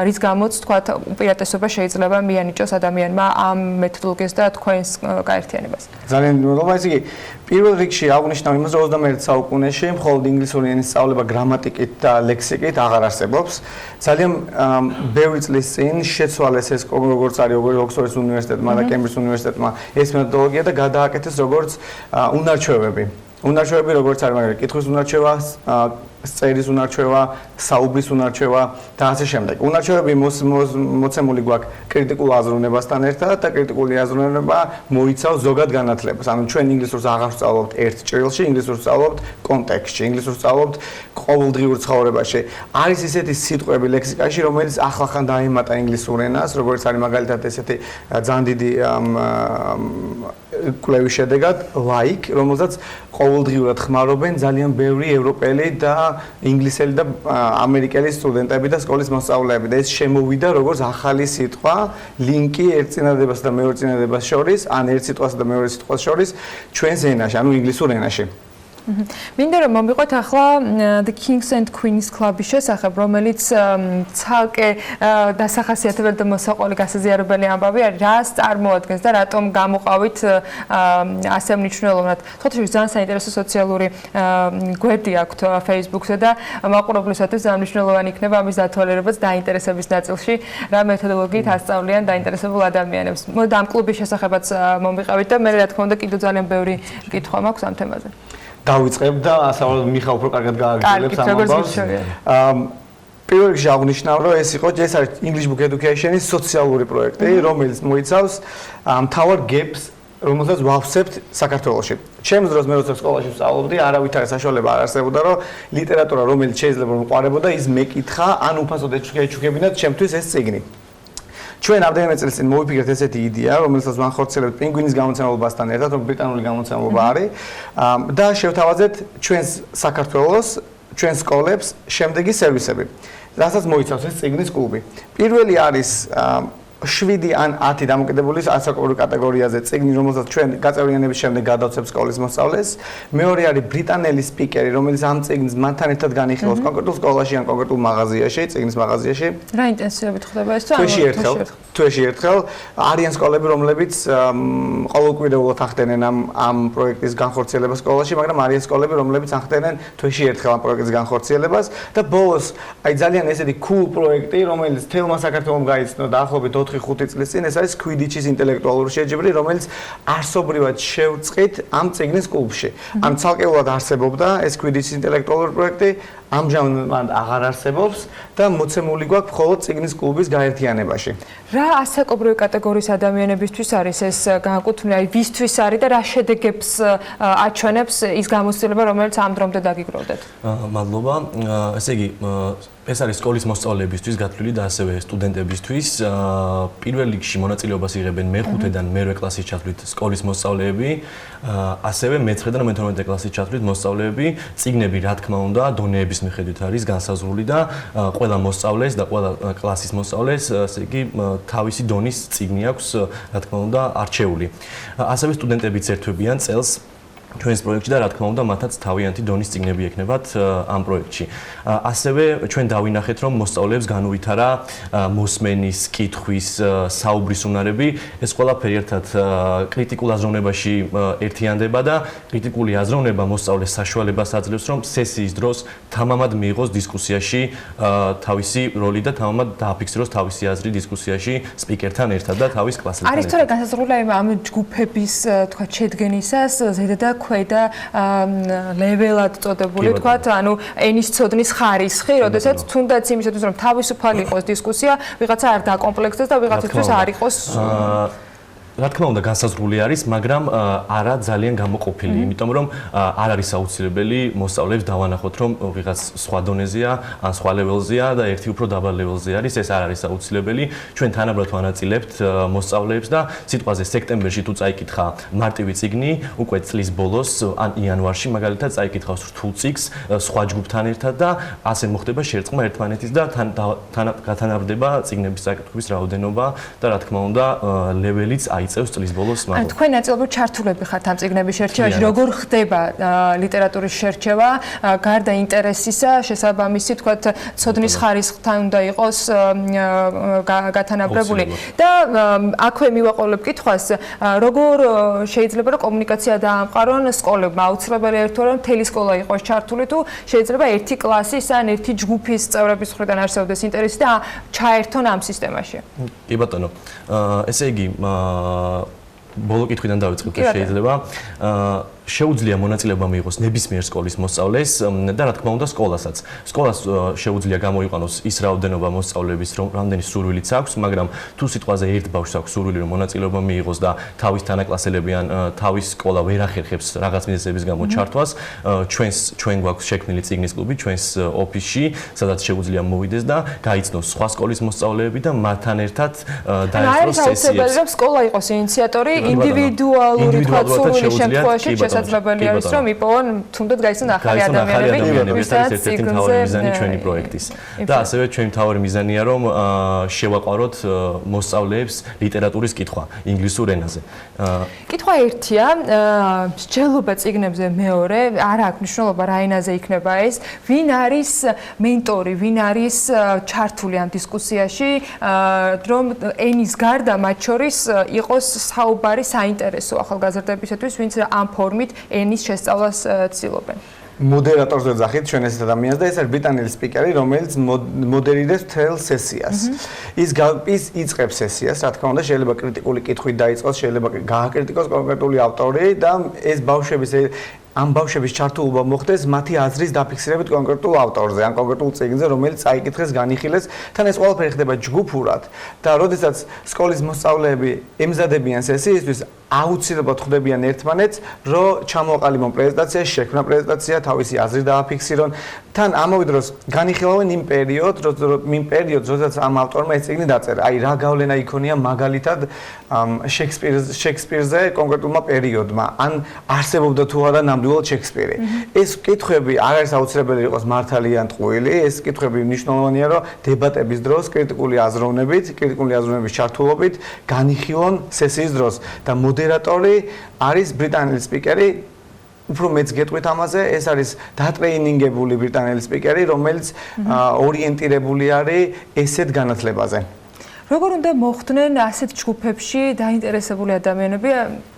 რის გამოც თქვა უპირატესობა შეიძლება მიანიჭოს ადამიანმა ამ მეთოდოლოგიას და თქვენს გაერთიანებას? ძალიან მადლობა. ესე იგი, პირველ რიგში აღნიშნავ იმას, რომ 21 საუკუნეში მხოლოდ ინგლისური ენის სწავლება გრამატიკით და ლექსიკით აღარ არსებობს. ძალიან ბევრი წლის წინ შეცვალეს ეს როგორც არის ოქსფორდის უნივერსიტეტმა და კემბრიჯის უნივერსიტეტმა ეს მეთოდოლოგია და გადააკეთეს როგორც უნარჩვევები. უნარჩვევები როგორც არის მაგალითად კითხვის უნარჩევა, წერის უნარჩევა, საუბრის უნარჩევა და ასე შემდეგ. უნარჩევები მოცემული გვაქვს კრიტიკულ აზროვნებასთან ერთად და კრიტიკული აზროვნება მოიცავს ზოგად განათლებას. ანუ ჩვენ ინგლისურს აღარ ვსწავლობთ ერთ ჭრილში, ინგლისურს ვსწავლობთ კონტექსტში, ინგლისურს ვსწავლობთ ყოველდღიურ ცხოვრებაში. არის ისეთი სიტყვები ლექსიკაში, რომელიც ახლახან დაემატა ინგლისურ ენას, როგორც არის მაგალითად ესეთი ძალიან დიდი კვლევის შედეგად like, რომელსაც ყოველდღიურად ხმარობენ ძალიან ბევრი ევროპელი და ინგლისელი და ამერიკელი სტუდენტები და სკოლის მოსწავლეები და ეს შემოვიდა როგორც ახალი სიტყვა, ლინკი ერთ წინადადებას და მეორე წინადადებას შორის, ან ერთ სიტყვასა და მეორე სიტყვას შორის ჩვენს ენაში, ანუ ინგლისურ ენაში. მინდა რომ მომიყვეთ ახლა The Kings and Queens Club-ის შესახებ, რომელიც ცალკე დასახასიათებელი და მოსაყოლი გასაზიარებელი ამბავი არის, რას წარმოადგენს და რატომ გამოყავით ასე მნიშვნელოვნად. ხოთაშორის ძალიან საინტერესო სოციალური გვერდი აქვთ Facebook-ზე და მაყურებლისათვის ძალიან მნიშვნელოვანი იქნება ამის დათვალიერებაც დაინტერესების ნაწილში, რა მეთოდოლოგიით ასწავლიან დაინტერესებულ ადამიანებს. მოდით ამ კლუბის შესახებაც მომიყავით და მე რა თქმა უნდა კიდევ ძალიან ბევრი კითხვა მაქვს ამ თემაზე. დავიწყებ და ასაუბრებ მიხა უფრო კარგად გააგრძელებს ამ ამბავს. პირველ რიგში აღნიშნავ, რომ ეს არის English Book Education-ის სოციალური პროექტი, რომელიც მოიცავს მთავარ gaps, რომელსაც ვავსებთ საქართველოში. ჩემს დროს მე როცა სკოლაში ვსწავლობდი, არავითარი საშუალება არ არსებობდა, რომ ლიტერატურა, რომელიც შეიძლება მომყარებოდა, ის მეკითხა, ან უფასოდ ეჩუქებინათ ჩემთვის ეს წიგნი. ჩვენ ამდენიმე წელს წინ მოვიფიქრეთ ესეთი იდეა, რომელსაც ვანხორციელებთ პინგვინის გამოცემებასთან ერთად, რომ ბრიტანული გამოცემება არის და შევთავაზეთ ჩვენს საქართველოს, ჩვენს სკოლებს შემდეგი სერვისები, რასაც მოიცავს ეს წიგნის კლუბი. პირველი არის 7 ან 10 დამოკიდებული ასაკობრივ კატეგორიაზე წიგნი, რომელსაც ჩვენ გაწევრიანების შემდეგ გადავცემთ სკოლის მოსწავლეს. მეორე არის ბრიტანელი სპიკერი, რომელიც ამ წიგნს მათთან ერთად განიხილავს კონკრეტულ სკოლაში ან კონკრეტულ მაღაზიაში, წიგნის მაღაზიაში. რა ინტენსივობით ხდება ეს? თვეში ერთხელ არიან სკოლები, რომლებიც ყოველკვირეულად ახდენენ ამ პროექტის განხორციელებას სკოლაში, მაგრამ არიან სკოლები, რომლებიც ახდენენ თვეში ერთხელ ამ პროექტის განხორციელებას და ბოლოს აი ძალიან ესეთი cool პროექტი, რომელიც თელმა საქართველოს გაიცნო დაახლოებით 4-5 წლის წინ, ეს არის კვიდიჩის ინტელექტუალური შეჯიბრი, რომელიც არსობრივად შევწყით ამ წიგნის კლუბში. ან ცალკეულად არსებობდა ეს კვიდიჩის ინტელექტუალური პროექტი, ამჟამად აღარ არსებობს და მოცემული გვაქვს მხოლოდ წიგნის კლუბის გაერთიანებაში. რა ასაკობრივი კატეგორიის ადამიანებისთვის არის ეს განკუთვნილი, აი ვისთვის არის და რა შედეგებს აჩვენებს ის გამოცდილება, რომელიც ამ დრომდე დაგიგროვდეთ? მადლობა. ესე იგი, ეს არის სკოლის მოსწავლეებისთვის გათვლილი და ასევე სტუდენტებისთვის. პირველ რიგში მონაწილეობას იღებენ მე-5-დან მე-8 კლასის ჩათვლით სკოლის მოსწავლეები, ასევე მე-9 და მე-12 კლასის ჩათვლით მოსწავლეები. წიგნები, რა თქმა უნდა, დონეების მიხედვით არის განსაზღვრული და ყველა მოსწავლეს და ყველა კლასის მოსწავლეს, ესე იგი, თავისი დონის წიგნი აქვს, რა თქმა უნდა, არჩეული. ასევე სტუდენტებიც ერთვებიან წელს ჩვენს პროექტში და რა თქმა უნდა მათაც თავიანთი დონის წიგნები ექნებათ ამ პროექტში. ასევე ჩვენ დავინახეთ რომ მოსწავლეებს განუვითარა მოსმენის, კითხვის, საუბრის უნარები, ეს ყველაფერი ერთად კრიტიკულ აზროვნებაში ერთიანდება და კრიტიკული აზროვნება მოსწავლეს საშუალებას აძლევს რომ სესიის დროს თამამად მიიღოს დისკუსიაში თავისი როლი და თამამად დააფიქსიროს თავისი აზრი დისკუსიაში სპიკერთან ერთად და თავის კლასელთან. არის თორე განსაზღვრული ამ ჯგუფების თქვა შედგენისას ზედა და ქვედა ლეველად წოდებული, თქვათ, ანუ ენის ცოდნის ხარისხი, როდესაც თუნდაც იმისათვის, რომ თავისუფალი იყოს დისკუსია, ვიღაცა არ დაკომპლექსდეს და ვიღაცისთვის არ იყოს რა თქმა უნდა განსაზღვრული არის, მაგრამ არა ძალიან გამოყოფილი, იმიტომ რომ არ არის აუცილებელი მოსწავლეებს დავანახოთ, რომ ვიღაც სხვა დონეზეა, ან სხვა ლეველზეა და ერთი უფრო დაბალ ლეველზე არის, ეს არ არის აუცილებელი. ჩვენ თანაბრად ვანაწილებთ მოსწავლეებს და სიტყვაზე სექტემბერში თუ წაიკითხა მარტივი წიგნი, უკვე წლის ბოლოს ან იანვარში მაგალითად წაიკითხავს რთულ წიგნს სხვა ჯგუფთან ერთად და ასე მოხდება შერწყმა ერთმანეთის და გათანაბრდება წიგნების წაკითხვის რაოდენობა და რა თქმა უნდა ლეველიც იწევს წლის ბოლოს მაგალითად. ან თქვენ ნაწილობრივ ჩართულები ხართ ამ წიგნების შერჩევაში, როგორ ხდება ლიტერატურის შერჩევა, გარდა ინტერესისა, შესაბამისი, თქვათ, ცოდნის ხარისხთან უნდა იყოს გათანაბრებული და აქვე მივაყოლებ კითხვას, როგორ შეიძლება რომ კომუნიკაცია დაამყარონ სკოლებმა, აუცილებელი ერთო რომ მთელი სკოლა იყოს ჩართული თუ შეიძლება ერთი კლასის ან ერთი ჯგუფის წევრების მხრიდან არსებობდეს ინტერესი და ჩაერთონ ამ სისტემაში. კი ბატონო, ესე იგი ბოლო კითხვიდან დავიწყებ თუ შეიძლება. შეუძლია მონაწილეობა მიიღოს ნებისმიერ სკოლის მოსწავლეს და რა თქმა უნდა სკოლასაც. სკოლას შეუძლია გამოიყვანოს ის რაოდენობა მოსწავლეების, რამდენი სურვილიც აქვს, მაგრამ თუ სიტყვაზე ერთ ბავშვს აქვს სურვილი რომ მონაწილეობა მიიღოს და თავის თანაკლასელები ან თავის სკოლა ვერ ახერხებს რაღაც მიზეზების გამო ჩართვას, ჩვენ გვაქვს შექმნილი წიგნის კლუბი ჩვენს ოფისში, სადაც შეუძლია მოვიდეს და გაიცნოს სხვა სკოლის მოსწავლეები და მათთან ერთად დაესწროს სესიებს. არის აუცილებელი რომ სკოლა იყოს ინიციატორი, ინდივიდუალური თქვა სურვილის შემთხვევაში შესაძლებელი არის რომ იპოვონ თუნდაც გაიცნონ ახალი ადამიანები, ეს არის ერთ-ერთი მთავარი მიზანი ჩვენი პროექტის. და ასევე ჩვენი მთავარი მიზანია რომ შევაყვაროთ მოსწავლეებს ლიტერატურის კითხვა ინგლისურ ენაზე. კითხვა ერთია, მსჯელობა წიგნებზე მეორე, არ აქვს მნიშვნელობა რა ენაზე იქნება ეს, ვინ არის მენტორი, ვინ არის ჩართული ამ დისკუსიაში, რომ ენის გარდა მათ შორის იყოს საუბარი საინტერესო ახალგაზრდებისათვის, ვინც ამ ფორმით ენის შესწავლას ცდილობენ. მოდერატორს ვეძახით ჩვენ ეს ადამიანს და ეს არის ბრიტანელი სპიკერი, რომელიც მოდერირებს მთელ სესიას. ის იწყებს სესიას, რა თქმა უნდა, შეიძლება კრიტიკული კითხვით დაიწყოს, შეიძლება გააკრიტიკოს კონკრეტული ავტორი და ეს ამ ბავშვების ჩართულობა მოხდეს მათი აზრის დაფიქსირებით კონკრეტულ ავტორზე, ან კონკრეტულ წიგნზე, რომელიც წაიკითხეს, განიხილეს, თან ეს ყველაფერი ხდება ჯგუფურად და როდესაც სკოლის მოსწავლეები ემზადებიან სესიისთვის, აუცილებლად ხვდებიან ერთმანეთს, რომ ჩამოყალიბონ პრეზენტაცია, შექმნა პრეზენტაცია, თავისი აზრი დააფიქსირონ. თან ამავე დროს განიხილავენ იმ პერიოდს, როდესაც ამ ავტორმა ეს წიგნი დაწერა. აი რა გავლენა იქონია მაგალითად შექსპირზე კონკრეტულმა პერიოდმა, ან არსებობდა თუ არა ნამდვილად შექსპირი. ეს კითხვები არ არის აუცილებელი იყოს მართალი ან ტყუილი, ეს კითხვები მნიშვნელოვანია, რომ დებატების დროს კრიტიკული აზროვნების ჩართულობით განიხილონ სესიის დროს და მოდერატორი არის ბრიტანელი სპიკერი. უფრო მეც გეტყვით ამაზე, ეს არის დატრეინინგებული ბრიტანელი სპიკერი, რომელიც ორიენტირებული არის ესეთ განათლებაზე. როგორ უნდა მოხვდნენ ასეთ ჯგუფებში დაინტერესებული ადამიანები?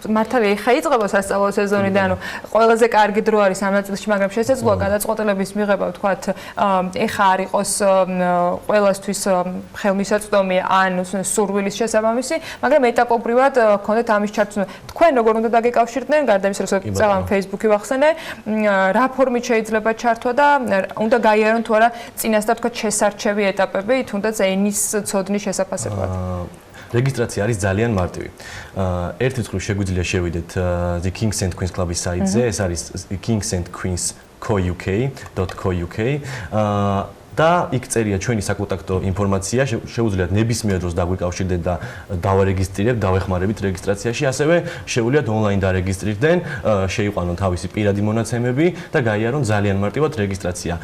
მართალია ხა იწყება სასწავლო სეზონი და ანუ ყველაზე კარგი დრო არის ამ ნაწილში, მაგრამ შესაძლოა გადაწყვეტილების მიღება, ვთქვათ, ეხა არ იყოს ყველასთვის ხელმისაწვდომი ან სურვილის შესაბამისი, მაგრამ ეტაპობრივად გქონდეთ ამის ჩართვა. თქვენ როგორ უნდა დაგეკავშირდნენ, გარდა იმისა, რომ წელან Facebook-ი ვახსენე, რა ფორმით შეიძლება ჩართვა და უნდა გაიარონ თუ არა წინასწარ ვთქვათ შესარჩევი ეტაპები, თუნდაც ენის ცოდნის შესაფასებლად. რეგისტრაცია არის ძალიან მარტივი. ერთი მხრივ შეგვიძლია შევიდეთ The Kings and Queens Club-ის საიტზე, ეს არის kingsandqueens.co.uk და იქ წერია ჩვენი საკონტაქტო ინფორმაცია, შეუძლიათ ნებისმიერ დროს დაგვიკავშირდეთ და დავარეგისტრირებთ, დავეხმარებით რეგისტრაციაში, ასევე შეუძლიათ ონლაინ დარეგისტრირდნენ, შეიყვანონ თავისი პირადი მონაცემები და გაიარონ ძალიან მარტივად რეგისტრაცია.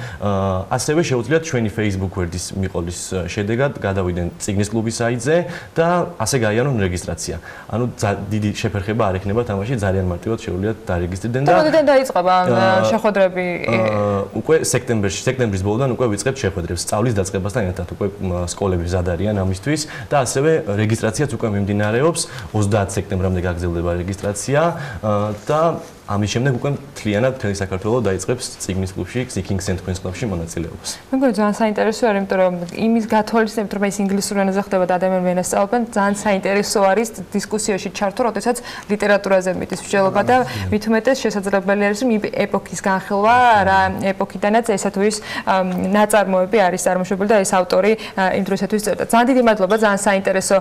ასევე შეუძლიათ ჩვენი Facebook გვერდის მიყოლის შედეგად გადავიდნენ წიგნის კლუბის საიტზე და ასე გაიარონ რეგისტრაცია. ანუ დიდი შეფერხება არ ექნება თამაში, ძალიან მარტივად შეუძლიათ დარეგისტრირდნენ და მოდიდან დაიწყება შეხვედრები? უკვე სექტემბრის ბოლოდან უკვე ვიწყებთ შეხვედრებს სწავლის დაწყებასთან ერთად, უკვე სკოლები მზად არიან ამისთვის და ასევე რეგისტრაციაც უკვე მიმდინარეობს, 30 სექტემბრამდე გაგრძელდება რეგისტრაცია და ამის შემდეგ უკვე მთლიანად მთელი საქართველო დაიწყებს წიგნის კლუბში, Kings and Queens კლუბში მონაწილეობას. მე მგონი ძალიან საინტერესოა, იმიტომ რომ იმის გათვალისწინებით, რომ ეს ინგლისურ ენაზე ხდება და ადამიანები ენასწავლენ, ძალიან საინტერესო არის დისკუსიაში ჩართვა, როდესაც ლიტერატურაზე მიდის მსჯელობა და მით უმეტეს შესაძლებელი არის, რომ იმ ეპოქის განხილვა, რა ეპოქიდანაც ესა თუ ის ნაწარმოები არის წარმოშობილი და ეს ავტორი იმ დროისათვის წერდა. ძალიან დიდი მადლობა, ძალიან საინტერესო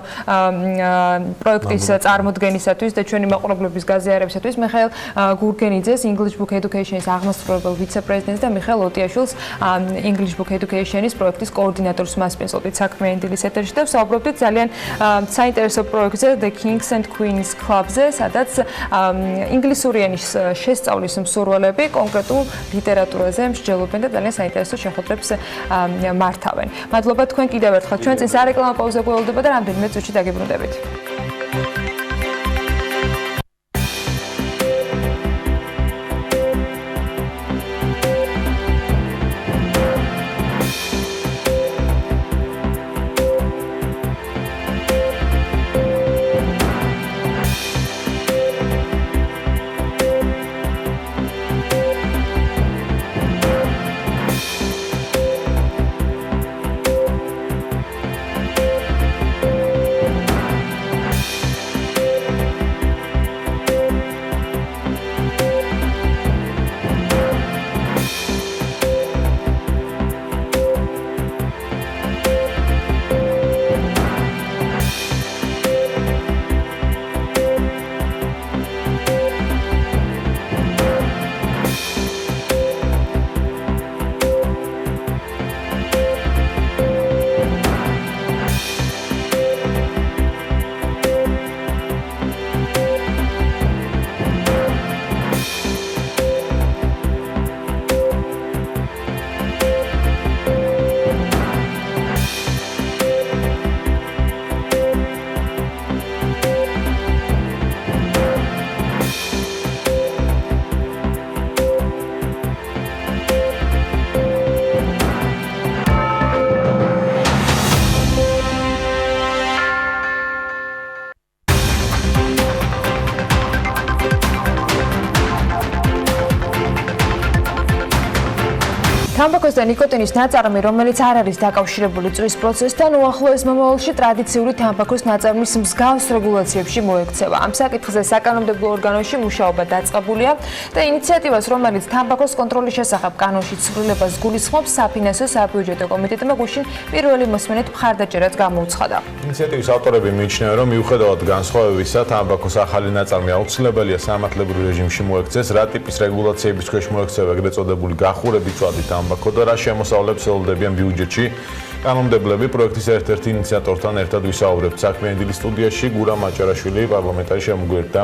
პროექტის წარმოდგენისათვის და ჩვენი მაყურებლობის გაზიარებისათვის. მიხაილ გურგენიძეს, English Book Education-ის აღმასრულებელ ვიცე-პრეზიდენტს და მიხაილ ოტიაშვილს, English Book Education-ის პროექტის კოორდინატორს მასპინძლობთ საქმიანი დილის ეთერში და ვსაუბრობთ ძალიან საინტერესო პროექტზე The Kings and Queens Club-ზე, სადაც ინგლისური ენის შესწავლის მსურველები კონკრეტულ ლიტერატურაზე მსჯელობენ და ძალიან საინტერესო შეხვედრებს მართავენ. მადლობა თქვენ კიდევ ერთხელ. ჩვენ წინ სარეკლამო პაუზა გველოდება და რამდენიმე წუთში დაგიბრუნდებით. თამბაქოს და ნიკოტინის ნაწარმი, რომელიც არ არის დაკავშირებული წვის პროცესთან, უახლოეს მომავალში ტრადიციული თამბაქოს ნაწარმის მსგავს რეგულაციებში მოექცევა. ამ საკითხზე საკანონმდებლო ორგანოში მუშაობა დაწყებულია და ინიციატივას, რომელიც თამბაქოს კონტროლის შესახებ კანონში ცვლილებას გულისხმობს, საფინანსო საბიუჯეტო კომიტეტმა გუშინ პირველი მოსმენით მხარდაჭერაც გამოუცხადა. ინიციატივის ავტორები მიიჩნევენ, რომ მიუხედავად განსხვავებისა, თამბაქოს ახალი ნაწარმი აუცილებელია სამართლებრივ რეჟიმში მოექცეს, რა ტიპის რეგულაციების ქვეშ მოექცევა ეგრეთ წოდებული გახურებით წვადი თამბაქო და რა შემოსავლებს ელოდებიან ბიუჯეტში. კანონმდებლები პროექტის ერთ-ერთ ინიციატორთან ერთად ვისაუბრებთ საქმიანი დილის სტუდიაში. გურამ მაჭარაშვილი პარლამენტარი შემოგვიერთდა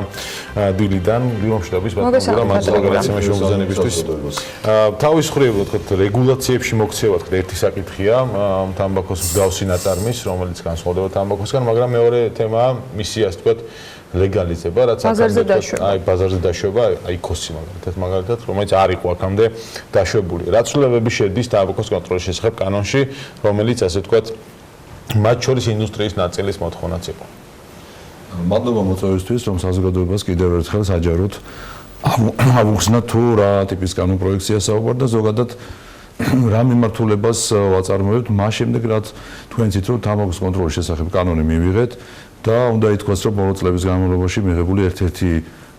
დილიდან. დილომშვიდობის ბატონო მადლობა გადაცემაში მომზადებისთვის. თავის მხრივ ვთქვათ რეგულაციებში მოქცევა თქო ერთი საკითხია თამბაქოს მსგავსი ნაწარმის, რომელიც განსხვავდება თამბაქოსგან, მაგრამ მეორე თემაა მისი ასე ვთქვათ ლეგალიზება, რაც ბაზარზე დაშვება, აიქოსი მაგალითად, რომელიც არ იყო აქამდე დაშვებული. რა ცვლილებები შედის თამბაქოს კონტროლის შესახებ კანონში, რომელიც ასე ვთქვათ მათ შორის ინდუსტრიის ნაწილის მოთხოვნაც იყო. მადლობა მოწვევისთვის, რომ საზოგადოებას კიდევ ერთხელ საჯაროდ ავუხსნა თუ რა ტიპის კანონ პროექტია საუბარ და ზოგადად რა მიმართულებას ვაწარმოებთ მას შემდეგ, რაც თქვენ იცით, რომ თამბაქოს კონტროლის შესახებ კანონი მივიღეთ და უნდა ითქვას, რომ ბოლო წლების განმავლობაში მიღებული ერთ-ერთი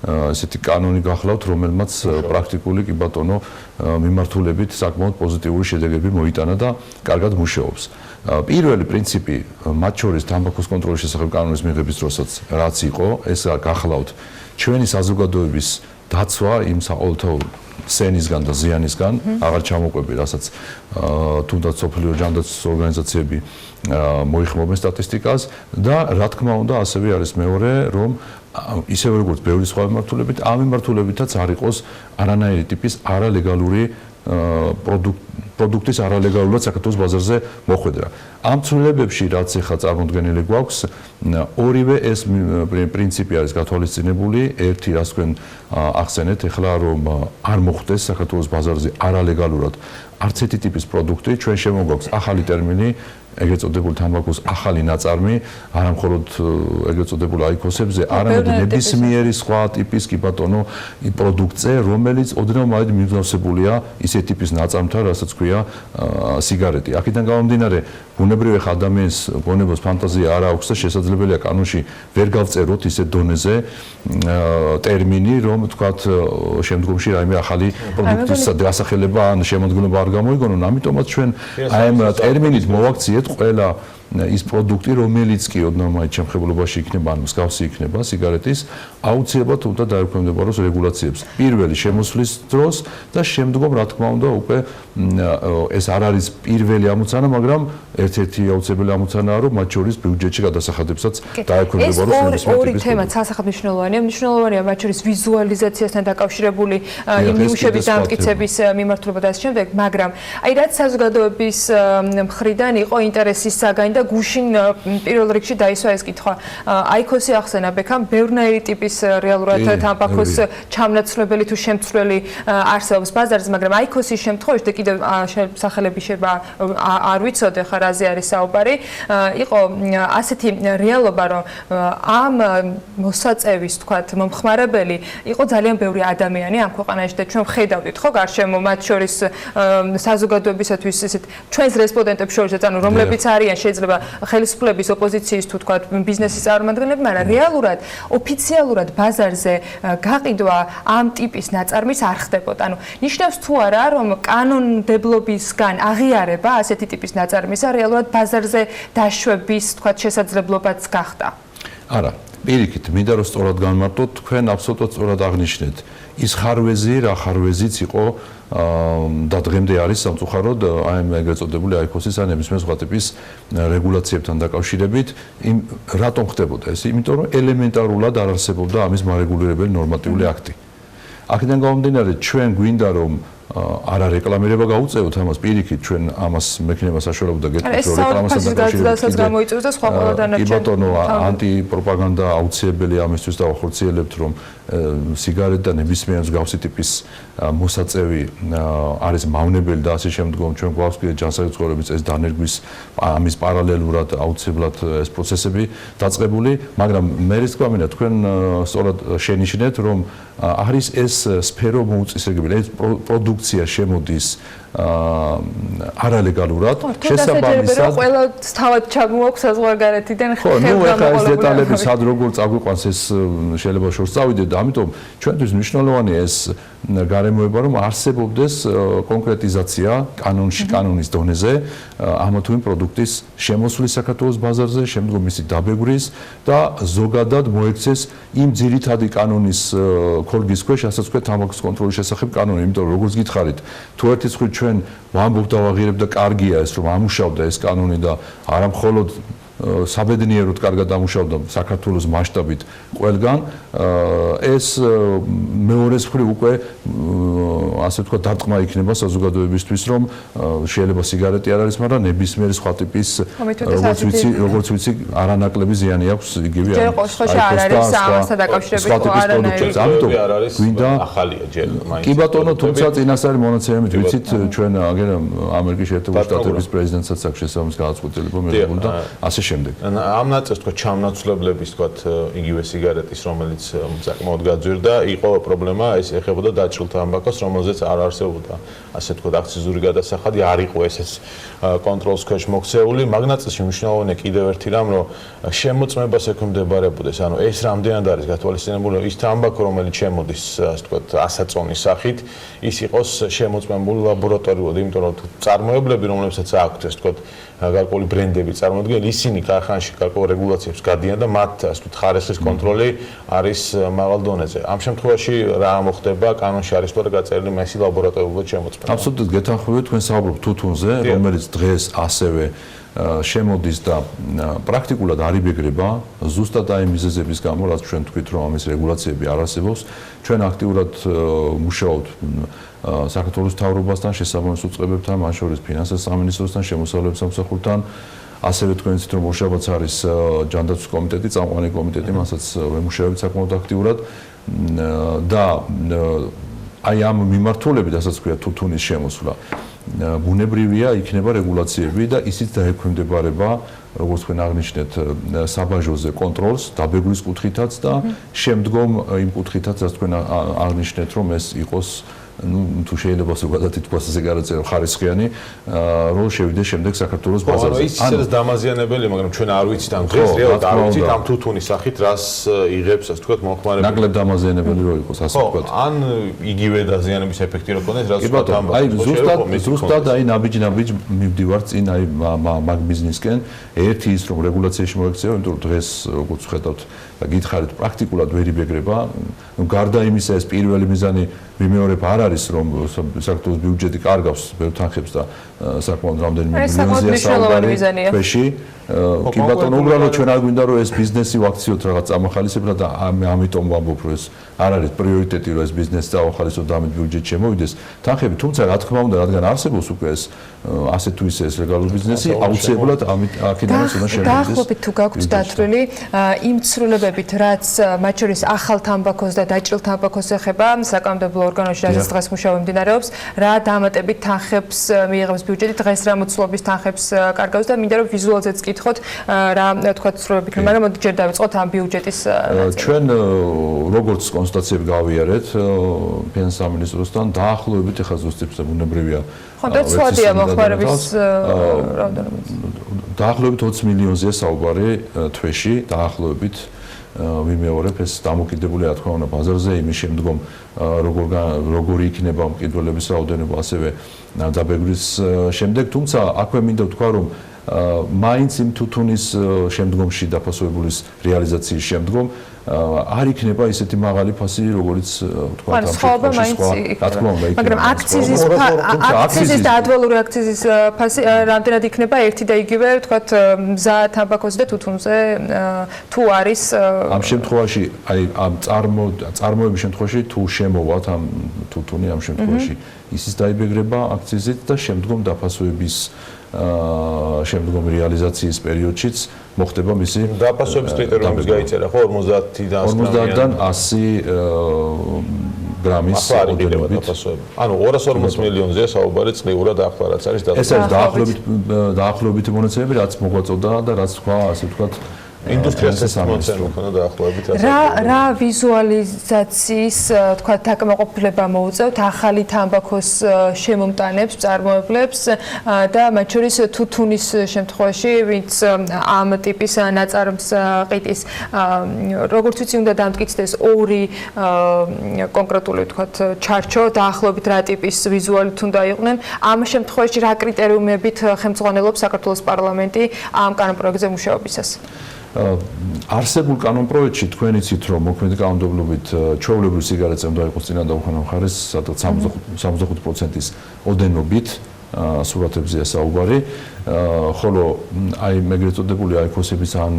ესეთი კანონი გახლავთ, რომელმაც პრაქტიკული კი ბატონო მიმართულებით საკმაოდ პოზიტიური შედეგები მოიტანა და კარგად მუშაობს. პირველი პრინციპი მათ შორის თამბაქოს კონტროლის შესახებ კანონის მიღების დროსაც რაც იყო, ეს გახლავთ ჩვენი საზოგადოების დაცვა იმ საყოველთაო სენისგან და ზიანისგან, აღარ ჩამოყვები, რასაც თუნდაც სოფლიო ჯანდაცვის ორგანიზაციები მოიხმობენ სტატისტიკას და რა თქმა უნდა ასევე არის მეორე, რომ ისევე როგორც ბევრი სხვა მიმართულებით, ამ მიმართულებითაც არ იყოს არანაირი ტიპის არალეგალური პროდუქტის არალეგალურად საქართველოს ბაზარზე მოხვედრა. ამ ცვლილებებში, რაც ახლა წარმოდგენილი გვაქვს, ორივე ეს პრინციპი არის გათვალისწინებული. ერთი, რაც თქვენ ახსენეთ, ახლა რომ არ მოხვდეს საქართველოს ბაზარზე არალეგალურად არც ერთი ტიპის პროდუქტი, ჩვენ შემოგვაქვს ახალი ტერმინი, ეგრეთ წოდებული თამბაქოს ახალი ნაწარმი, არა მხოლოდ ეგრეთ წოდებულ აიქოსებზე, არამედ ნებისმიერი სხვა ტიპის კი ბატონო პროდუქტზე, რომელიც ოდნავ მიმსგავსებულია ისეთ ტიპის ნაწარმთან, რასაც ქვია სიგარეტი. აქედან გამომდინარე, ბუნებრივ ახ ადამიანს გონებას ფანტაზია არ აქვს და შესაძლებელია კანონში ვერ გავწეროთ ისეთ დონეზე ტერმინი, რომ თქვათ შემდგომში რაიმე ახალი პროდუქტის დასახელება ან შემოქმედება არ გამოიგონონ, ამიტომაც ჩვენ აი ამ ტერმინით მოვაქციეთ ყველა ის პროდუქტი, რომელიც კი ოდნავ შემხებლობაში იქნება, ან მსგავსი იქნება სიგარეტის, აუცილებლად უნდა დაექვემდებაროს რეგულაციებს. პირველი შემოსვლის დროს და შემდგომ, რა თქმა უნდა, უკვე ეს არ არის პირველი ამოცანა, მაგრამ ერთ-ერთი აუცილებელი ამოცანაა, რომ მათ შორის ბიუჯეტში გადასახადებსაც დაექვემდებაროს ნებისმიერ ორი თემა სასახად მნიშვნელოვანია. მნიშვნელოვანია მათ შორის ვიზუალიზაციასთან დაკავშირებული ნიმუშების დამტკიცების მიმართულება და ამ შემდეგ, მაგრამ აი რაც საზოგადოების მხრიდან იყო ინტერესის საგანი და გუშინ პირველ რიგში დაისვა ეს კითხვა. აიქოსი ახსენა ბექამ ბევრნაირი ტიპის რეალურად თამბაქოს ჩამნაცვლებელი თუ შემცვლელი არსებობს ბაზარზე, მაგრამ აიქოსის შემთხვევაში და კიდევ სახელები შეიძლება არ ვიცოდე ხა რაზე არის საუბარი. იყო ასეთი რეალობა, რომ ამ მოსაწევის თქვათ მომხმარებელი იყო ძალიან ბევრი ადამიანი ამ ქვეყანაში და ჩვენ ვხედავდით ხო გარშემო მათ შორის საზოგადოებისათვის ესეთ ჩვენს რესპონდენტებს შორისაც, ანუ რომლებიც არიან შეიძლება ხელისუფლების ოპოზიციის თუ თქვათ ბიზნესის წარმომადგენლები, მაგრამ რეალურად ოფიციალურად ბაზარზე გაყიდვა ამ ტიპის ნაწარმის არ ხდებოდა. ანუ ნიშნავს თუ არა, რომ კანონმდებლობისგან აღიარება ასეთი ტიპის ნაწარმისა რეალურად ბაზარზე დაშვების თქვათ შესაძლებლობაც გახდა. არა, პირიქით, მინდა რომ სწორად განმარტოთ, თქვენ აბსოლუტურად სწორად აღნიშნეთ. ის ხარვეზი, რა ხარვეზიც იყო და დღემდე არის სამწუხაროდ აი ეგრეთ წოდებული აიქოსის ან ნებისმიერ სხვა ტიპის რეგულაციებთან დაკავშირებით, რატომ ხდებოდა ეს? იმიტომ რომ ელემენტარულად არ არსებობდა ამის მარეგულირებელი ნორმატიული აქტი. აქედან გამომდინარე, ჩვენ გვინდა რომ არა რეკლამირება გაუწევთ ამას პირიქით, ჩვენ ამას მექნება საშუალება და გეტყვით რომ რეკლამასთან დაკავშირებით გამოიწვევს და სხვა ყველა დანარჩენი. კი ბატონო, ანტიპროპაგანდა აუცილებელია ამისთვის და ვახორციელებთ რომ სიგარეტი და ნებისმიერ მსგავსი ტიპის მოსაწევი არის მავნებელი და ასე შემდგომ ჩვენ გვაქვს კიდე ჯანსაღი ცხოვრების წესის დანერგვის ამის პარალელურად აუცილებლად ეს პროცესები დაწყებული, მაგრამ მე ის თქვა თქვენ სწორად შენიშნეთ რომ არის ეს სფერო მოუწესრიგებელი, ეს პროდუქცია შემოდის არალეგალურად შესაბამისად ყველა თავად ჩამოაქვს საზღვარგარეთიდან ხო, ნუ ეხლა ეს დეტალები სად როგორ წაგვიყვანს ეს შეიძლება შორს წავიდეთ და ამიტომ ჩვენთვის მნიშვნელოვანია ეს გარემოება რომ არსებობდეს კონკრეტიზაცია კანონის დონეზე ამა თუ იმ პროდუქტის შემოსვლის საქართველოს ბაზარზე, შემდგომ მისი დაბეგვრის და ზოგადად მოექცეს იმ ძირითადი კანონის ქოლგის ქვეშ, რასაც ქვია თამბაქოს კონტროლის შესახებ კანონი, იმიტომ რომ როგორც გითხარით, თუ ერთი მხრივ ჩვენ ვამბობ და ვაღირებ და კარგია ეს რომ ამუშავდა ეს კანონი და არა მხოლოდ საბედნიეროდ კარგად ამუშავდა საქართველოს მასშტაბით ყველგან ეს მეორეს მხრივ უკვე ასე ვთქვათ დარტყმა იქნება საზოგადოებისთვის რომ შეიძლება სიგარეტი არ არის მაგრამ ნებისმიერი სხვა ტიპის როგორც ვიცი არანაკლები ზიანი აქვს იგივე გვინდა ახალია ჯერ მაინც კი ბატონო თუმცა წინასწარი მონაცემებით ვიცით ჩვენ აგერ ამერიკის შეერთებული შტატების პრეზიდენტსაც აქვს შესაბამის გადაწყვეტილება მიღებული და ასე ამ ნაწილს თქვა ჩამნაცვლებლების თქვა იგივე სიგარეტის რომელიც საკმაოდ გაძვირდა იყო პრობლემა ეს ეხებოდა დაჭრილ თამბაქოს რომელზეც არ არსებობდა ასე თქვა აქციზური გადასახადი არ იყო ესეც კონტროლის ქვეშ მოქცეული მაგ ნაწილში მნიშვნელოვანია კიდევ ერთი რამ რომ შემოწმებას ექვემდებარებოდეს ანუ ეს რამდენად არის გათვალისწინებული ის თამბაქო რომელიც შემოდის ასე თქვა ასაწონის სახით ის იყოს შემოწმებული ლაბორატორიულად იმიტომ რომ წარმოებლები რომლებსაც აქვთ ეს თქვა გარკვეული ბრენდები წარმოადგენენ ისინი ქარხანაში გარკვეულ რეგულაციებს გადიან და მათ ასე ვთქვათ ხარისხის კონტროლი არის მაღალ დონეზე. ამ შემთხვევაში რა მოხდება? კანონში არის თორე გაწერილი მასი ლაბორატორიულად შემოწმება. აბსოლუტურად გეთანხმებით თქვენ საუბრობთ თუთუნზე, რომელიც დღეს ასევე შემოდის და პრაქტიკულად არ იბეგრება ზუსტად აი მიზეზების გამო, რაც ჩვენ თქვით რომ ამის რეგულაციები არ არსებობს, ჩვენ აქტიურად მუშაობთ საქართველოს მთავრობასთან, შესაბამის უწყებებთან, მათ შორის ფინანსების სამინისტროსთან, შემოსავლების სამსახურთან, ასევე თქვენ იცით რომ მუშაობაც არის ჯანდაცვის კომიტეტი, წამყვანი კომიტეტი, მასაც ვემუშავებთ საკმაოდ აქტიურად და აი ამ მიმართულებით, რასაც ქვია თუთუნის შემოსვლა, ბუნებრივია იქნება რეგულაციები და ისიც დაექვემდებარება როგორც თქვენ აღნიშნეთ საბაჟოზე კონტროლს, დაბეგვის კუთხითაც და შემდგომ იმ კუთხითაც, რაც თქვენ აღნიშნეთ რომ ეს იყოს თუ შეიძლება ზოგადად ითქვას ესე გადაწერა ხარისხიანი რომ შევიდეს შემდეგ საქართველოს ბაზარზე. ის ისედაც დამაზიანებელი, მაგრამ ჩვენ არ ვიცით ამ დღეს რეალურად არ ვიცით ამ თუთუნის სახით რას იღებს ასე ვთქვათ მომხმარებელი. ნაკლებ დამაზიანებელი რო იყოს ასე ვთქვათ. ან იგივე დაზიანების ეფექტი რო ქონდეს რაც ვთქვათ ამ აი ზუსტად აი ნაბიჯ მივდივარ წინ აი მაგ ბიზნესკენ ერთი ის რომ რეგულაციაში მოექცევა, იმიტომ რომ დღეს როგორც ხედავთ და გითხარით პრაქტიკულად ვერ იბეგრება. ნუ გარდა იმისა ეს პირველი მიზანი ვიმეორებ არ არის რომ საქართველოს ბიუჯეტი კარგავს ბევრ თანხებს და საკმაოდ რამდენიმე მილიონზეა საუბარი თვეში. კი ბატონო, უბრალოდ ჩვენ არ გვინდა რომ ეს ბიზნესი ვაქციოთ რაღაც წამახალისებლად და ამიტომ ვამბობ რომ ეს არ არის პრიორიტეტი რომ ეს ბიზნესი წამახალისო და ამით ბიუჯეტი შემოვიდეს. თანხები თუმცა რა თქმა უნდა რადგან არსებობს უკვე ეს ასე თუ ისე ეს ლეგალური ბიზნესი აუცილებლად ამით აქედანაც უნდა შემოვიდეს. დაახლოებით თუ გაქვთ დათვლილი იმ ცვლილებებით რაც მათ შორის ახალ თამბაქოს და დაჭრილ თამბაქოს ეხება საკანონმდებლო ორგანოში რასაც დღეს მუშაობა მიმდინარეობს რა დამატებით თანხებს მიიღებს ბიუჯეტი დღეს რა მოცულობის თანხებს კარგავს და მინდა რომ ვიზუალზეც გითხოთ რა თქვა ცვლილებები იქნება მაგრამ მოდი ჯერ დავიწყოთ ამ ბიუჯეტის ჩვენ როგორც კონსტატაციები გავიარეთ ფინანსის სამინისტროსთან დაახლოებით ეხლა ზუსტად ბუნებრივია ხო და ცვლადია მოხმარების რაოდენობით დაახლოებით 20 მილიონზეა საუბარი თვეში დაახლოებით ვიმეორებ ეს დამოკიდებული რა თქმა უნდა ბაზარზე იმის შემდგომ როგორი იქნება მყიდველების რაოდენობა ასევე დაბეგვის შემდეგ თუმცა აქვე მინდა ვთქვა რომ მაინც იმ თუთუნის შემდგომში დაფასებულის რეალიზაციის შემდგომ არ იქნება ისეთი მაღალი ფასი როგორც ვთქვა ამ შემთხვევაში რა თქმა უნდა მაგრამ აქციზის და ადვალური აქციზის ფასი რამდენად იქნება ერთი და იგივე ვთქვა მზა თამბაქოზე და თუთუნზე თუ არის ამ შემთხვევაში აი ამ წარმოების შემთხვევაში თუ შემოვათ ამ თუთუნი ამ შემთხვევაში ისიც დაიბეგრება აქციზით და შემდგომ დაფასების შემდგომ რეალიზაციის პერიოდშიც მოხდება მისი დაფასების კრიტერიუმის გაიწერა ხო 50-დან 100 გრამის ოდენობით ანუ 240 მილიონზეა საუბარი წლიურად ახლა რაც არის ეს არის დაახლოებით მონაცემები რაც მოგვაწოდა და რაც თქვა ასე ვთქვათ ინდუსტრიასაც მომცემ მქონდა დაახლოებით რა ვიზუალიზაციის თქვა დაკმაყოფილება მოუწევთ ახალი თამბაქოს შემომტანებს, წარმოებლებს და მათ შორის თუთუნის შემთხვევაში, ვინც ამ ტიპის ნაწარმს ყიდის. როგორც ვიცი, უნდა დამტკიცდეს ორი კონკრეტული თქვა ჩარჩო, დაახლოებით რა ტიპის ვიზუალით უნდა იყვნენ. ამ შემთხვევაში რა კრიტერიუმებით ხელმძღვანელობს საქართველოს პარლამენტი ამ კანონპროექტზე მუშაობისას? არსებულ კანონპროექტში თქვენ იცით, რომ მოქმედი კანონმდებლობით ჩვეულებრივ სიგარეტზე უნდა იყოს წინა და უხენა მხარეს 65%-ის ოდენობით სურათებზეა საუბარი, ხოლო აი ეგრეთ წოდებული აიფოსების ან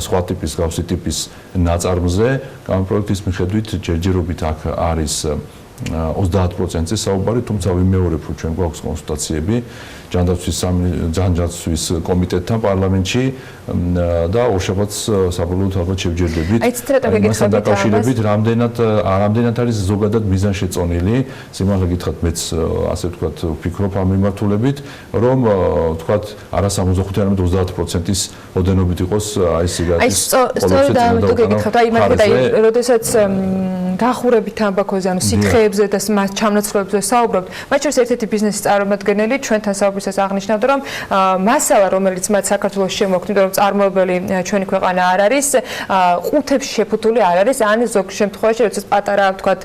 სხვა ტიპის გავსი ტიპის ნაწარმზე კანონპროექტის მიხედვით ჯერჯერობით აქ არის 30%-ზე საუბარი, თუმცა ვიმეორებ, რომ ჩვენ გვაქვს კონსულტაციები ჯანდაცვის კომიტეტთან პარლამენტში და ორშაბათს საბოლოოდ ალბათ შევჯერდებით. მასთან დაკავშირებით რამდენად არის ზოგადად მიზანშეწონილი, სიმართლე გითხრათ, მეც ასე ვთქვათ, ვფიქრობ ამ მიმართულებით, რომ ვთქვათ, არა 65, არამედ 30%-ის ოდენობით იყოს აი სიგარეტის. სწორედ ამიტომ გეკითხავთ, აი მაგალითად, როდესაც გახურებით თამბაქოზე, ანუ სითხეებზე და მას ჩამონაცვლებზე საუბრობთ, მათ შორის ერთ-ერთი ბიზნესის წარმომადგენელი ჩვენთან საუბრისას აღნიშნავდა, რომ მასალა, რომელიც მათ საქართველოს შემოაქვთ, იმიტომ რომ წარმოებელი ჩვენი ქვეყანა არ არის, ყუთებში შეფუთული არ არის, ან ზოგ შემთხვევაში, როდესაც პატარა, ვთქვათ,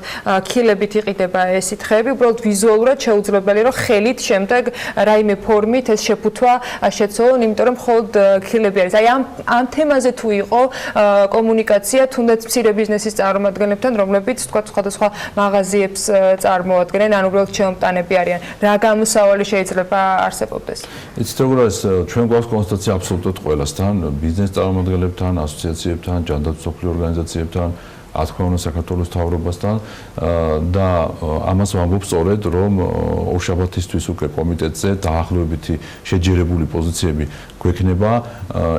ქილებით იყიდება ეს სითხეები, უბრალოდ ვიზუალურად შეუძლებელია, რომ ხელით შემდეგ რაიმე ფორმით ეს შეფუთვა შეცვალონ, იმიტომ რომ მხოლოდ ქილები არის. აი ამ თემაზე თუ იყო კომუნიკაცია, თუნდაც მცირე ბიზნესის წარმომადგენლებთან, რომლებიც, ვთქვათ, სხვადასხვა მაღაზიებს წარმოადგენენ, ან უბრალოდ შემომტანები არიან. რა გამოსავალი შეიძლება არსებობდეს? იცით როგორ არის, ჩვენ გვაქვს კონსულტაცია აბსოლუტურად ყველასთან, ბიზნეს წარმომადგენლებთან, ასოციაციებთან, ჯანდაცვის მსოფლიო ორგანიზაციებთან, თქმა უნდა საქართველოს მთავრობასთან და ამას ვამბობ სწორედ, რომ ორშაბათისთვის უკვე კომიტეტზე დაახლოებითი შეჯერებული პოზიციები გვექნება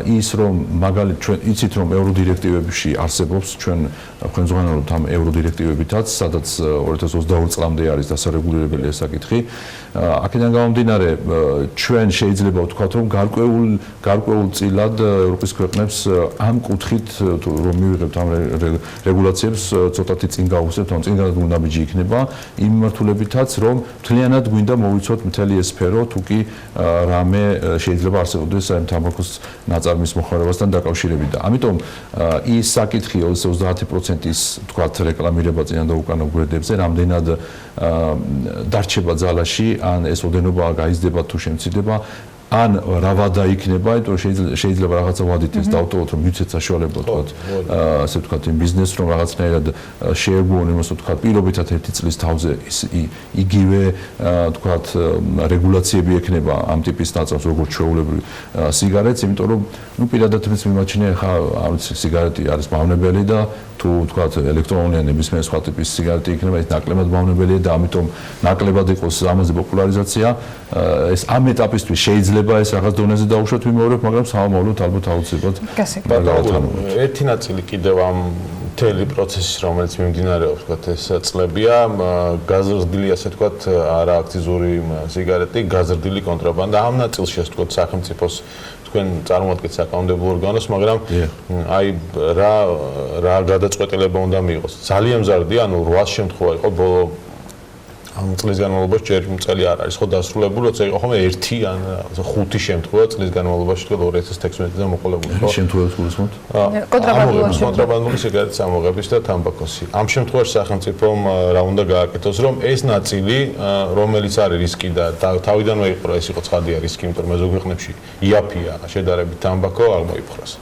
ის, რომ მაგალითად ჩვენ იცით, რომ ევროდირექტივებში არსებობს ჩვენ ხელმძღვანელობთ ამ ევროდირექტივებითაც, სადაც 2022 წლამდე არის დასარეგულირებელი ეს საკითხი. აქედან გამომდინარე, ჩვენ შეიძლება ვთქვათ, რომ გარკვეულ წილად ევროპის ქვეყნებს ამ კუთხით რომ მივიღებთ ამ რეგულაციებს ცოტათი წინ გავუსწრებთ, ან წინ გადაგუნდამიჯი იქნება იმ მიმართულებითაც, რომ მთლიანად გვინდა მოვიცოთ მთელი ეს სფერო, თუ კი რამე შეიძლება არსებობდეს ამ თამბაქოს ნაწარმის მოხმარებასთან დაკავშირებით და ამიტომ ის საკითხი 30%-ის თქვათ რეკლამირება წინა და უკანა გვერდებზე რამდენად დარჩება ძალაში, ან ეს ოდენობა გაიზრდება თუ შემცირდება, ან რა ვადა იქნება, იმიტომ შეიძლება რაღაცა ვადით ეს დავტოვოთ, რომ მივცეთ საშუალება თქვათ, ასე ვთქვათ, იმ ბიზნესს, რომ რაღაცნაირად შეეგუონ იმას, ვთქვათ, პირობითად ერთი წლის თავზე იგივე ვთქვათ, რეგულაციები ექნება ამ ტიპის ნაწარმს, როგორც ჩვეულებრივ სიგარეტს, იმიტომ რომ ნუ პირადად მიმაჩნია, ხა სიგარეტი არის მავნებელი და თუ ვთქვათ, ელექტრონული ან ნებისმიერ სხვა ტიპის სიგარეტი იქნება, ეს ნაკლებად მავნებელია და ამიტომ ნაკლებად იყოს ამაზე პოპულარიზაცია, ეს ამ ეტაპისთვის შეიძლება ეს რაღაც დონეზე დაუშვათ ვიმეორებ, მაგრამ სამომავლოდ ალბათ აუცილებლად ერთი ნაწილი კიდევ ამ მთელი პროცესის, რომელიც მიმდინარეობს, ვთქვათ, ეს წლებია, გაზრდილი, ასე ვთქვათ, არააქციზური სიგარეტი, გაზრდილი კონტრაბანდა. ამ ნაწილში, ასე ვთქვათ, სახელმწიფოს თქვენ წარმოადგენთ საკანონმდებლო ორგანოს, მაგრამ აი რა გადაწყვეტილება უნდა მიიღოს. ძალიან მზარდია, ანუ 8 შემთხვევა იყო ბოლო ამ წლის განმავლობაში ჯერ წელი არ არის ხო დასრულებული, როცა იყო ხომ 1 ან 5 შემთხვევა წლის განმავლობაში თქო 2016-დან მოყოლებული ხო? შემთხვევებს გულისხმობთ? კონტრაბანდული სიგარეტის ამოღების და თამბაქოსი. ამ შემთხვევაში სახელმწიფომ რა უნდა გააკეთოს, რომ ეს ნაწილი, რომელიც არის რისკი და თავიდანვე იყო ეს იყო ცხადია რისკი, იმიტომ რომ ზოგ ქვეყნებში იაფია შედარებით თამბაქო არ მოიფხრას.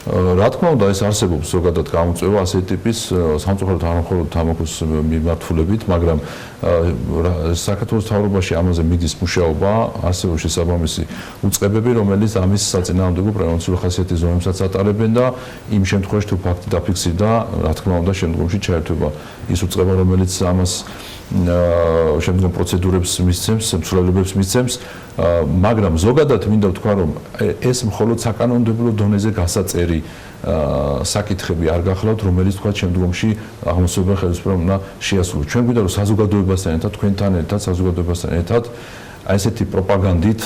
რა თქმა უნდა, ეს არსებობს ზოგადად გამოწვევა ასეთი ტიპის სამწუხაროდ არ მხოლოდ თამბაქოს მიმართულებით, მაგრამ საქართველოს მთავრობაში ამაზე მიდის მუშაობა, არსებობს შესაბამისი უწყებები, რომელიც ამის საწინააღმდეგო პრევენციული ხასიათის ზომებსაც ატარებენ და იმ შემთხვევაში თუ ფაქტი დაფიქსირდა, რა თქმა უნდა, შემდგომში ჩაერთვება ის უწყება, რომელიც ამას შემდგომ პროცედურებს მისცემს, მსვლელებებს მისცემს, მაგრამ ზოგადად მინდა ვთქვა, რომ ეს მხოლოდ საკანონმდებლო დონეზე გასაწერი საკითხები არ გახლავთ, რომელიც თქვა შემდგომში აღმოსავლური ხელისუფლებამ უნდა შეასრულოს. ჩვენ გვინდა რომ საზოგადოებასთან ერთად, თქვენთან ერთად, საზოგადოებასთან ერთად აი ესეთი პროპაგანდით,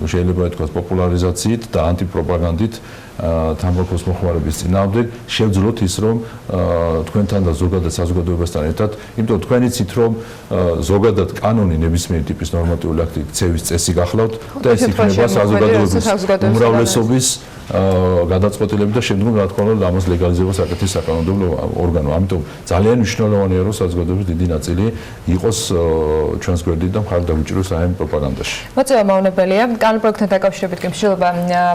შეიძლება ითქვას პოპულარიზაციით და ანტიპროპაგანდით თამბაქოს მოხმარების წინააღმდეგ შევძლოთ ის, რომ თქვენთან და ზოგადად საზოგადოებასთან ერთად, იმიტომ თქვენ იცით, რომ ზოგადად კანონი ნებისმიერი ტიპის ნორმატიული აქტი ქცევის წესი გახლავთ და ეს იქნება საზოგადოების უმრავლესობის გადაწყვეტილებით და შემდგომ რა თქმა უნდა ამას ლეგალიზებას აკეთებს საკანონმდებლო ორგანო. ამიტომ ძალიან მნიშვნელოვანია, რომ საზოგადოების დიდი ნაწილი იყოს ჩვენს გვერდით და მხარ დაგვიჭიროს აი ამ პროპაგანდაში. მოწევა მავნებელია. კანონპროექტთან დაკავშირებით კი მსჯელობა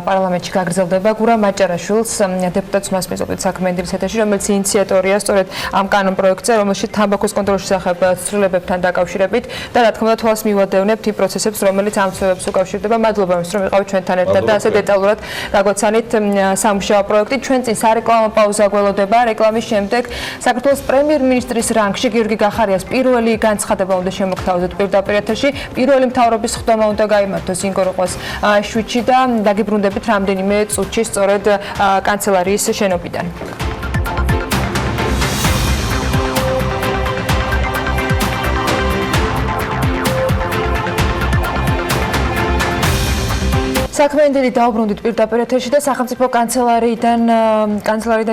პარლამენტში გაგრძელდება. გურამ მაჭარაშვილს დეპუტატს მასპინძლობთ საქმიანი დილის ეთერში, რომელიც ინიციატორია სწორედ ამ კანონპროექტზე, რომელშიც თამბაქოს კონტროლის შესახებ ცვლილებებთან დაკავშირებით და რა თქმა უნდა თვალს მივადევნებთ იმ პროცესებს, რომელიც ამ ცვლილებებს უკავშირდება. მადლობა იმისთვის, რომ იყავით ჩვენთან ერთად და ასე დეტალურად გაგვაცანით სამუშაო პროექტი. ჩვენ წინ სარეკლამო პაუზა გველოდება. რეკლამის შემდეგ საქართველოს პრემიერ-მინისტრის რანგში გიორგი გახარიას პირველი განცხადება უნდა შემოგთავაზოთ პირდაპირ ეთერში. პირველი მთავრობის ხდომა უნდა გაიმართოს ინგოროყვას შვიდში და დაგიბრუნდებით რამდენიმე წუთში სწორედ კანცელარიის შენობიდან. საქმიანი დაუბრუნდით პირდაპირ ეთერში და სახელმწიფო კანცელარიიდან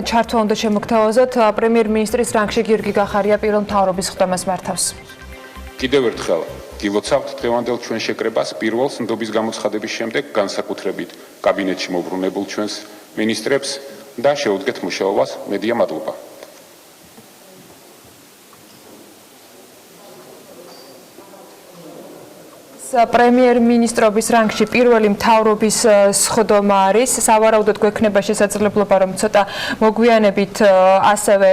ჩართვა უნდა შემოგთავაზოთ. პრემიერ-მინისტრის რანგში გიორგი გახარია პირველ მთავრობის ხდომას მართავს. კიდევ ერთხელ გილოცავთ დღევანდელ ჩვენ შეკრებას პირველ სნდობის გამოცხადების შემდეგ განსაკუთრებით კაბინეტში მოbrunებულ ჩვენს მინისტრებს და შეუდგეთ მუშაობას. მედია მადლობა. პრემიერ-მინისტრობის რანგში პირველი მთავრობის სხდომა არის. სავარაუდოდ გვექნება შესაძლებლობა, რომ ცოტა მოგვიანებით ასევე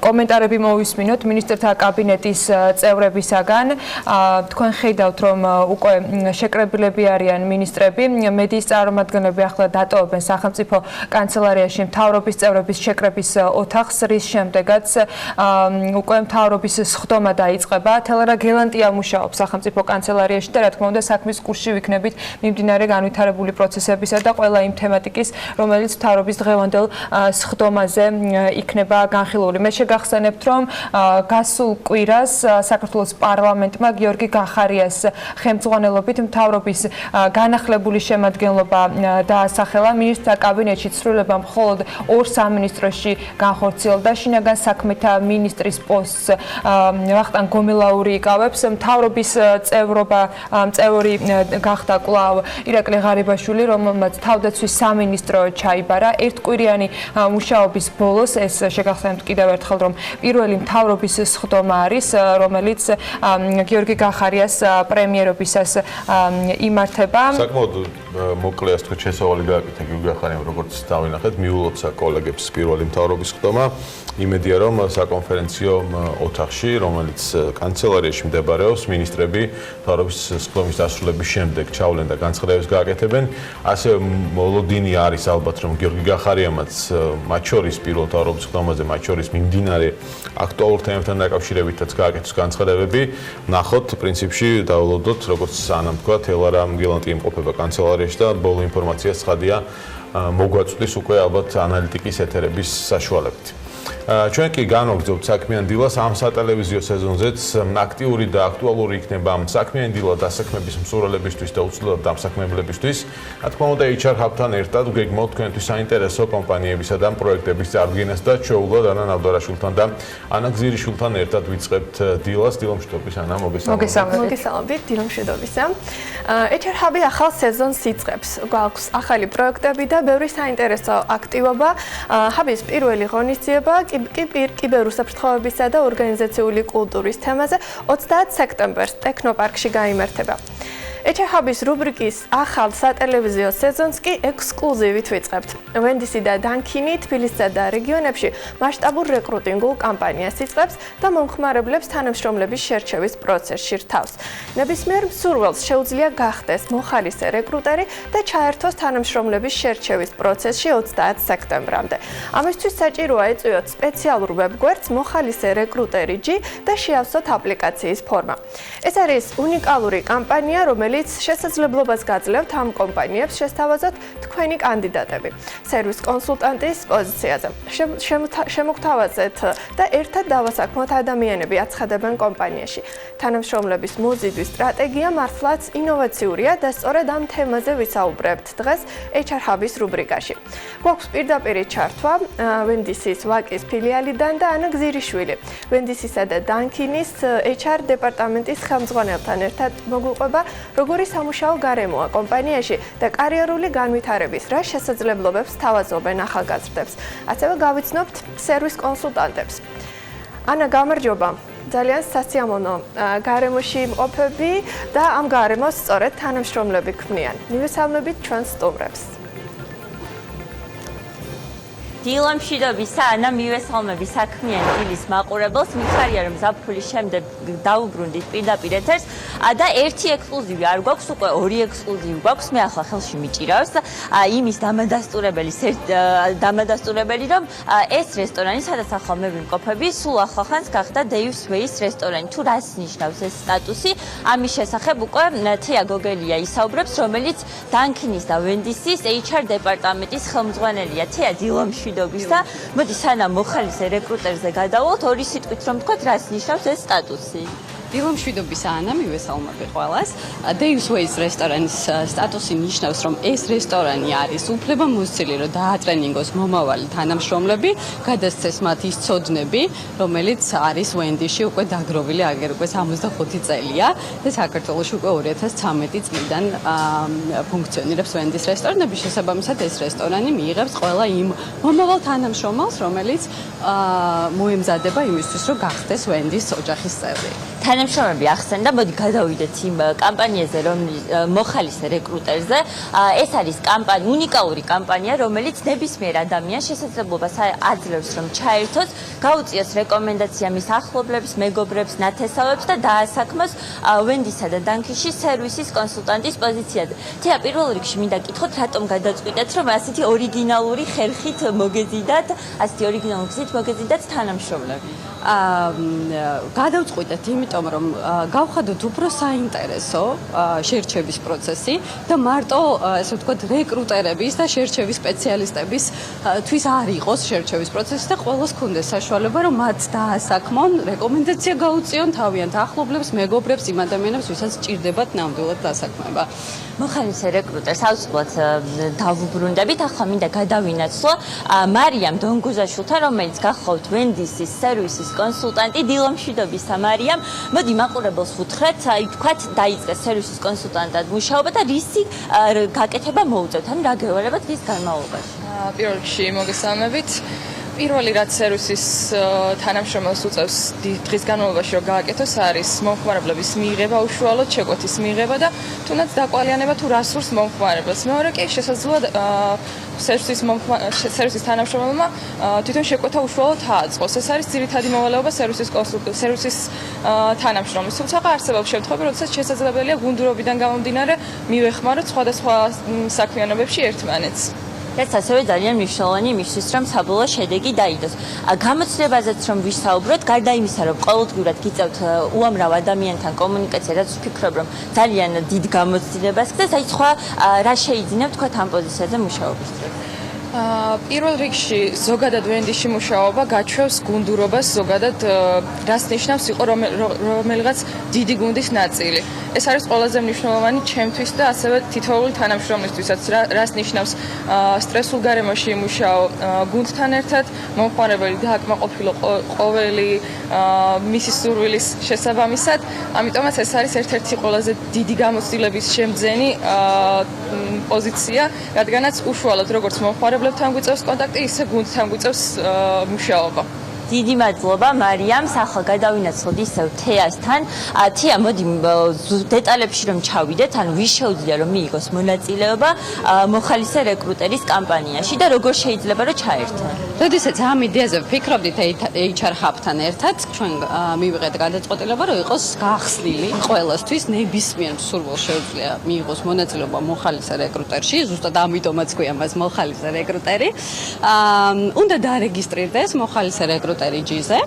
კომენტარები მოვისმინოთ მინისტრთა კაბინეტის წევრებისაგან. თქვენ ხედავთ, რომ უკვე შეკრებილები არიან მინისტრები. მედიის წარმომადგენლები ახლა დატოვებენ სახელმწიფო კანცელარიაში მთავრობის წევრების შეკრების ოთახს, რის შემდეგაც უკვე მთავრობის სხდომა დაიწყება. თელერა გელანტია მუშაობს სახელმწიფო კანცელარიაში და რა თქმა უნდა საქმის კურსში ვიქნებით მიმდინარე განვითარებული პროცესებისა და ყველა იმ თემატიკის, რომელიც მთავრობის დღევანდელ სხდომაზე იქნება განხილული. მე შეგახსენებთ, რომ გასულ კვირას საქართველოს პარლამენტმა გიორგი გახარიას ხელმძღვანელობით მთავრობის განახლებული შემადგენლობა დაასახელა. მინისტრთა კაბინეტში ცვლილება მხოლოდ 2 სამინისტროში განხორციელდა. შინაგან საქმეთა მინისტრის პოსტს ვახტანგ გომელაური იკავებს. მთავრობის წევრი გახდა კვლავ ირაკლი ღარიბაშვილი, რომელმაც თავდაცვის სამინისტრო ჩაიბარა. ერთკვირიანი მუშაობის ბოლოს ეს შეგახსენებთ კიდევ ერთხელ, რომ პირველი მთავრობის სხდომა არის, რომელიც გიორგი გახარიას პრემიერობისას იმართება. საკმაოდ მოკლე ასე თქვა შესავალი გააკეთა გიორგი გახარიამ, როგორც დავინახეთ, მიულოცა კოლეგებს პირველი მთავრობის სხდომა. იმედია, რომ საკონფერენციო ოთახში, რომელიც კანცელარიაში მდებარეობს, მინისტრები მთავრობის სხდომის დასრულების შემდეგ ჩავლენ და განცხადებებს გააკეთებენ. ასევე მოლოდინი არის ალბათ, რომ გიორგი გახარიამაც მათ შორის პირველ მთავრობის სხდომაზე, მათ შორის მიმდინარე აქტუალურ თემებთან დაკავშირებითაც გააკეთოს განცხადებები. ნახოთ, პრინციპში დავულოდოთ, როგორც სანამ თქვა, თელარა გელანტი იმყოფება კანცელარიაში და ბოლო ინფორმაცია ცხადია მოგვაწვდის უკვე ალბათ ანალიტიკის ეთერების საშუალებით. ჩვენ კი განვაგრძობთ საქმიან დილას ამ სატელევიზიო სეზონზეც აქტიური და აქტუალური იქნება საქმიანი დილა დასაქმების მსურველებისთვის და უცვლელად დამსაქმებლებისთვის. რა თქმა უნდა, HR Hub-თან ერთად გეგმავთ თქვენთვის საინტერესო კომპანიებისა და პროექტების წარდგენას და ჩვეულად ანა ნავდარაშვილთან და ანა გზირიშვილთან ერთად ვიწყებთ დილას. დილომშვიდობის ანა, მოგესალმებით. მოგესალმებით, დილომშვიდობისა. HR Hub-ი ახალ სეზონს იწყებს. გვაქვს ახალი პროექტები და ბევრი საინტერესო აქტივობა. Hub-ის პირველი ღონისძიება კიბერუსაფრთხოებისა და ორგანიზაციული კულტურის თემაზე 30 სექტემბერს ტექნოპარკში გაიმართება. HR Hub-ის რუბრიკის ახალ სატელევიზიო სეზონს კი ექსკლუზივით ვიწყებთ. ვენდისი და დანქინი თბილისსა და რეგიონებში მასშტაბურ რეკრუტინგულ კამპანიას იწყებს და მომხმარებლებს თანამშრომლების შერჩევის პროცესში რთავს. ნებისმიერ მსურველს შეუძლია გახდეს მოხალისე რეკრუტერი და ჩაერთოს თანამშრომლების შერჩევის პროცესში 30 სექტემბრამდე. ამისთვის საჭიროა ეწვიოთ სპეციალურ ვებგვერდს მოხალისე რეკრუტერი G და შეავსოთ აპლიკაციის ფორმა. ეს არის უნიკალური კამპანია, რომელიც რომელიც შესაძლებლობას გაძლევთ ამ კომპანიებს შესთავაზოთ თქვენი კანდიდატები სერვის კონსულტანტის პოზიციაზე. შემოგთავაზეთ და ერთად დავასაქმოთ ადამიანები აცხადებენ კომპანიაში. თანამშრომლების მოზიდვის სტრატეგია მართლაც ინოვაციურია და სწორედ ამ თემაზე ვისაუბრებთ დღეს HR Hub-ის რუბრიკაში. გვაქვს პირდაპირ ჩართვა ვენდისის ვაკის ფილიალიდან და ანა გზირიშვილი. ვენდისისა და დანკინის HR დეპარტამენტის ხელმძღვანელთან ერთად მოგვიყვება, როგორი სამუშაო გარემოა კომპანიაში და კარიერული განვითარების რა შესაძლებლობებს თავაზობენ ახალგაზრდებს. ასევე გავიცნობთ სერვის კონსულტანტებს. ანა, გამარჯობა. ძალიან სასიამოვნო გარემოში იმყოფები და ამ გარემოს სწორედ თანამშრომლები ქმნიან. მივესალმებით ჩვენს სტუმრებს. დილა მშვიდობისა, ანა მივესალმები საქმიანი დილის მაყურებელს. მიხარია რომ ზაფხულის შემდეგ დაუბრუნდით პირდაპირ ეთერს და ერთი ექსკლუზივი არ გვაქვს, უკვე ორი ექსკლუზივი გვაქვს. მე ახლა ხელში მიჭირავს იმის დამადასტურებელი, რომ ეს რესტორანი, სადაც ახლა მე ვიმყოფები, სულ ახლახანს გახდა Dave's Way-ის რესტორანი. თუ რას ნიშნავს ეს სტატუსი? ამის შესახებ უკვე თეა გოგელია ისაუბრებს, რომელიც დანკინის და ვენდისის HR დეპარტამენტის ხელმძღვანელია. თეა, დილა მშვიდობისა. მოდი სანამ მოხალისე რეკრუტერზე გადავალთ, ორი სიტყვით რომ თქვათ, რას ნიშნავს ეს სტატუსი. დილა მშვიდობისა, ანა, მივესალმები ყველას. Dave's Way-ის რესტორანის სტატუსი ნიშნავს, რომ ეს რესტორანი არის უფლებამოსილი, რომ დაატრენინგოს მომავალი თანამშრომლები, გადასცეს მათ ის ცოდნები, რომელიც არის ვენდიში უკვე დაგროვილი აგერ უკვე 65 წელია და საქართველოში უკვე 2013 წლიდან ფუნქციონირებს ვენდის რესტორნები. შესაბამისად, ეს რესტორანი მიიღებს ყველა იმ მომავალ თანამშრომელს, რომელიც მოემზადება იმისთვის, რომ გახდეს ვენდის ოჯახის წევრი. თანამშრომლები ახსენდა, მოდი გადავიდეთ იმ კამპანიაზე, მოხალისე რეკრუტერზე. ეს არის უნიკალური კამპანია, რომელიც ნებისმიერ ადამიანს შესაძლებლობას აძლევს, რომ ჩაერთოს, გაუწიოს რეკომენდაცია მის ახლობლებს, მეგობრებს, ნათესავებს და დაასაქმოს ვენდისა და დანკიში სერვისის კონსულტანტის პოზიციაზე. თეა, პირველ რიგში მინდა გითხოთ, რატომ გადაწყვიტეთ, რომ ასეთი ორიგინალური ხერხით მოგეზიდათ, ასეთი ორიგინალური გზით მოგეზიდათ თანამშრომლები? გადავწყვიტეთ, იმიტომ რომ გავხადოთ უფრო საინტერესო შერჩევის პროცესი და მარტო, ესე ვთქვათ, რეკრუტერების და შერჩევის სპეციალისტების თვის არ იყოს შერჩევის პროცესი და ყველას ქონდეს საშუალება, რომ მათ დაასაქმონ, რეკომენდაცია გაუწიონ თავიანთ ახლობლებს, მეგობრებს, იმ ადამიანებს, ვისაც სჭირდებათ ნამდვილად დასაქმება. მოხალისე რეკრუტერს აუცილებლად დავუბრუნდებით. ახლა მინდა გადავინაცვლო მარიამ დონგუზაშვილთან, რომელიც გახლავთ ვენდისის სერვისის კონსულტანტი. დილა მშვიდობისა, მარიამ. მოდი მაყურებელს ვუთხრეთ, თქვათ დაიწყეს სერვისის კონსულტანტად მუშაობა და რისი გაკეთება მოუწევთ, ანუ რა გევალებათ რის განმავლობაში? პირველ რიგში მოგესალმებით. პირველი რაც სერვისის თანამშრომელს უწევს დღის განმავლობაში რომ გააკეთოს არის მომხმარებლების მიღება, უშუალოდ შეკვეთის მიღება და თუნდაც დაკვალიანება თუ რას სურს მომხმარებელს. მეორე კი შესაძლოა სერვისის თანამშრომელმა თვითონ შეკვეთა უშუალოდ აწყოს. ეს არის ძირითადი მოვალეობა სერვისის თანამშრომლის. თუმცა არსებობს შემთხვევები, როდესაც შესაძლებელია გუნდურობიდან გამომდინარე მივეხმაროთ სხვადასხვა საქმიანობებში ერთმანეთს. ეს ასევე ძალიან მნიშვნელოვანი იმისთვის, რომ საბოლოო შედეგი დაიდოს. გამოცდილებაზეც რომ ვისაუბროთ, გარდა იმისა, რომ ყოველდღიურად გიწევთ უამრავ ადამიანთან კომუნიკაცია, რაც ვფიქრობ, რომ ძალიან დიდ გამოცდილებას ხდეს, აი სხვა რა შეიძინებთ თქვა ამ პოზიციაზე მუშაობის დროს? პირველ რიგში ზოგადად ვენდიში მუშაობა გაჩვევს გუნდურობას, ზოგადად რას ნიშნავს იყო რომელიღაც დიდი გუნდის ნაწილი. ეს არის ყველაზე მნიშვნელოვანი ჩემთვის და ასევე თითოეული თანამშრომლისთვისაც, რას ნიშნავს სტრესულ გარემოში იმუშაო გუნდთან ერთად, მომხმარებელი დააკმაყოფილო ყოველი მისი სურვილის შესაბამისად. ამიტომაც ეს არის ერთ-ერთი ყველაზე დიდი გამოცდილების შემძენი პოზიცია, რადგანაც უშუალოდ როგორც მომხმარებლებთან გვიწევს კონტაქტი, ისე გუნდთან გვიწევს მუშაობა. დიდი მადლობა მარიამ. ახლა გადავინაცვლოთ ისევ თეასთან. თეა, მოდი დეტალებში რომ ჩავიდეთ, ანუ ვის შეუძლია რომ მიიღოს მონაწილეობა მოხალისე რეკრუტერის კამპანიაში და როგორ შეიძლება რომ ჩაერთონ? როდესაც ამ იდეაზე ვფიქრობდით HR Hub-თან ერთად, ჩვენ მივიღეთ გადაწყვეტილება, რომ იყოს გახსნილი ყველასთვის ნებისმიერ მსურველს შეუძლია მიიღოს მონაწილეობა მოხალისე რეკრუტერში, ზუსტად ამიტომაც ქვია მას მოხალისე რეკრუტერი. უნდა დარეგისტრირდეს მოხალისე რეკრუტერი რეკრუტერიჯიზე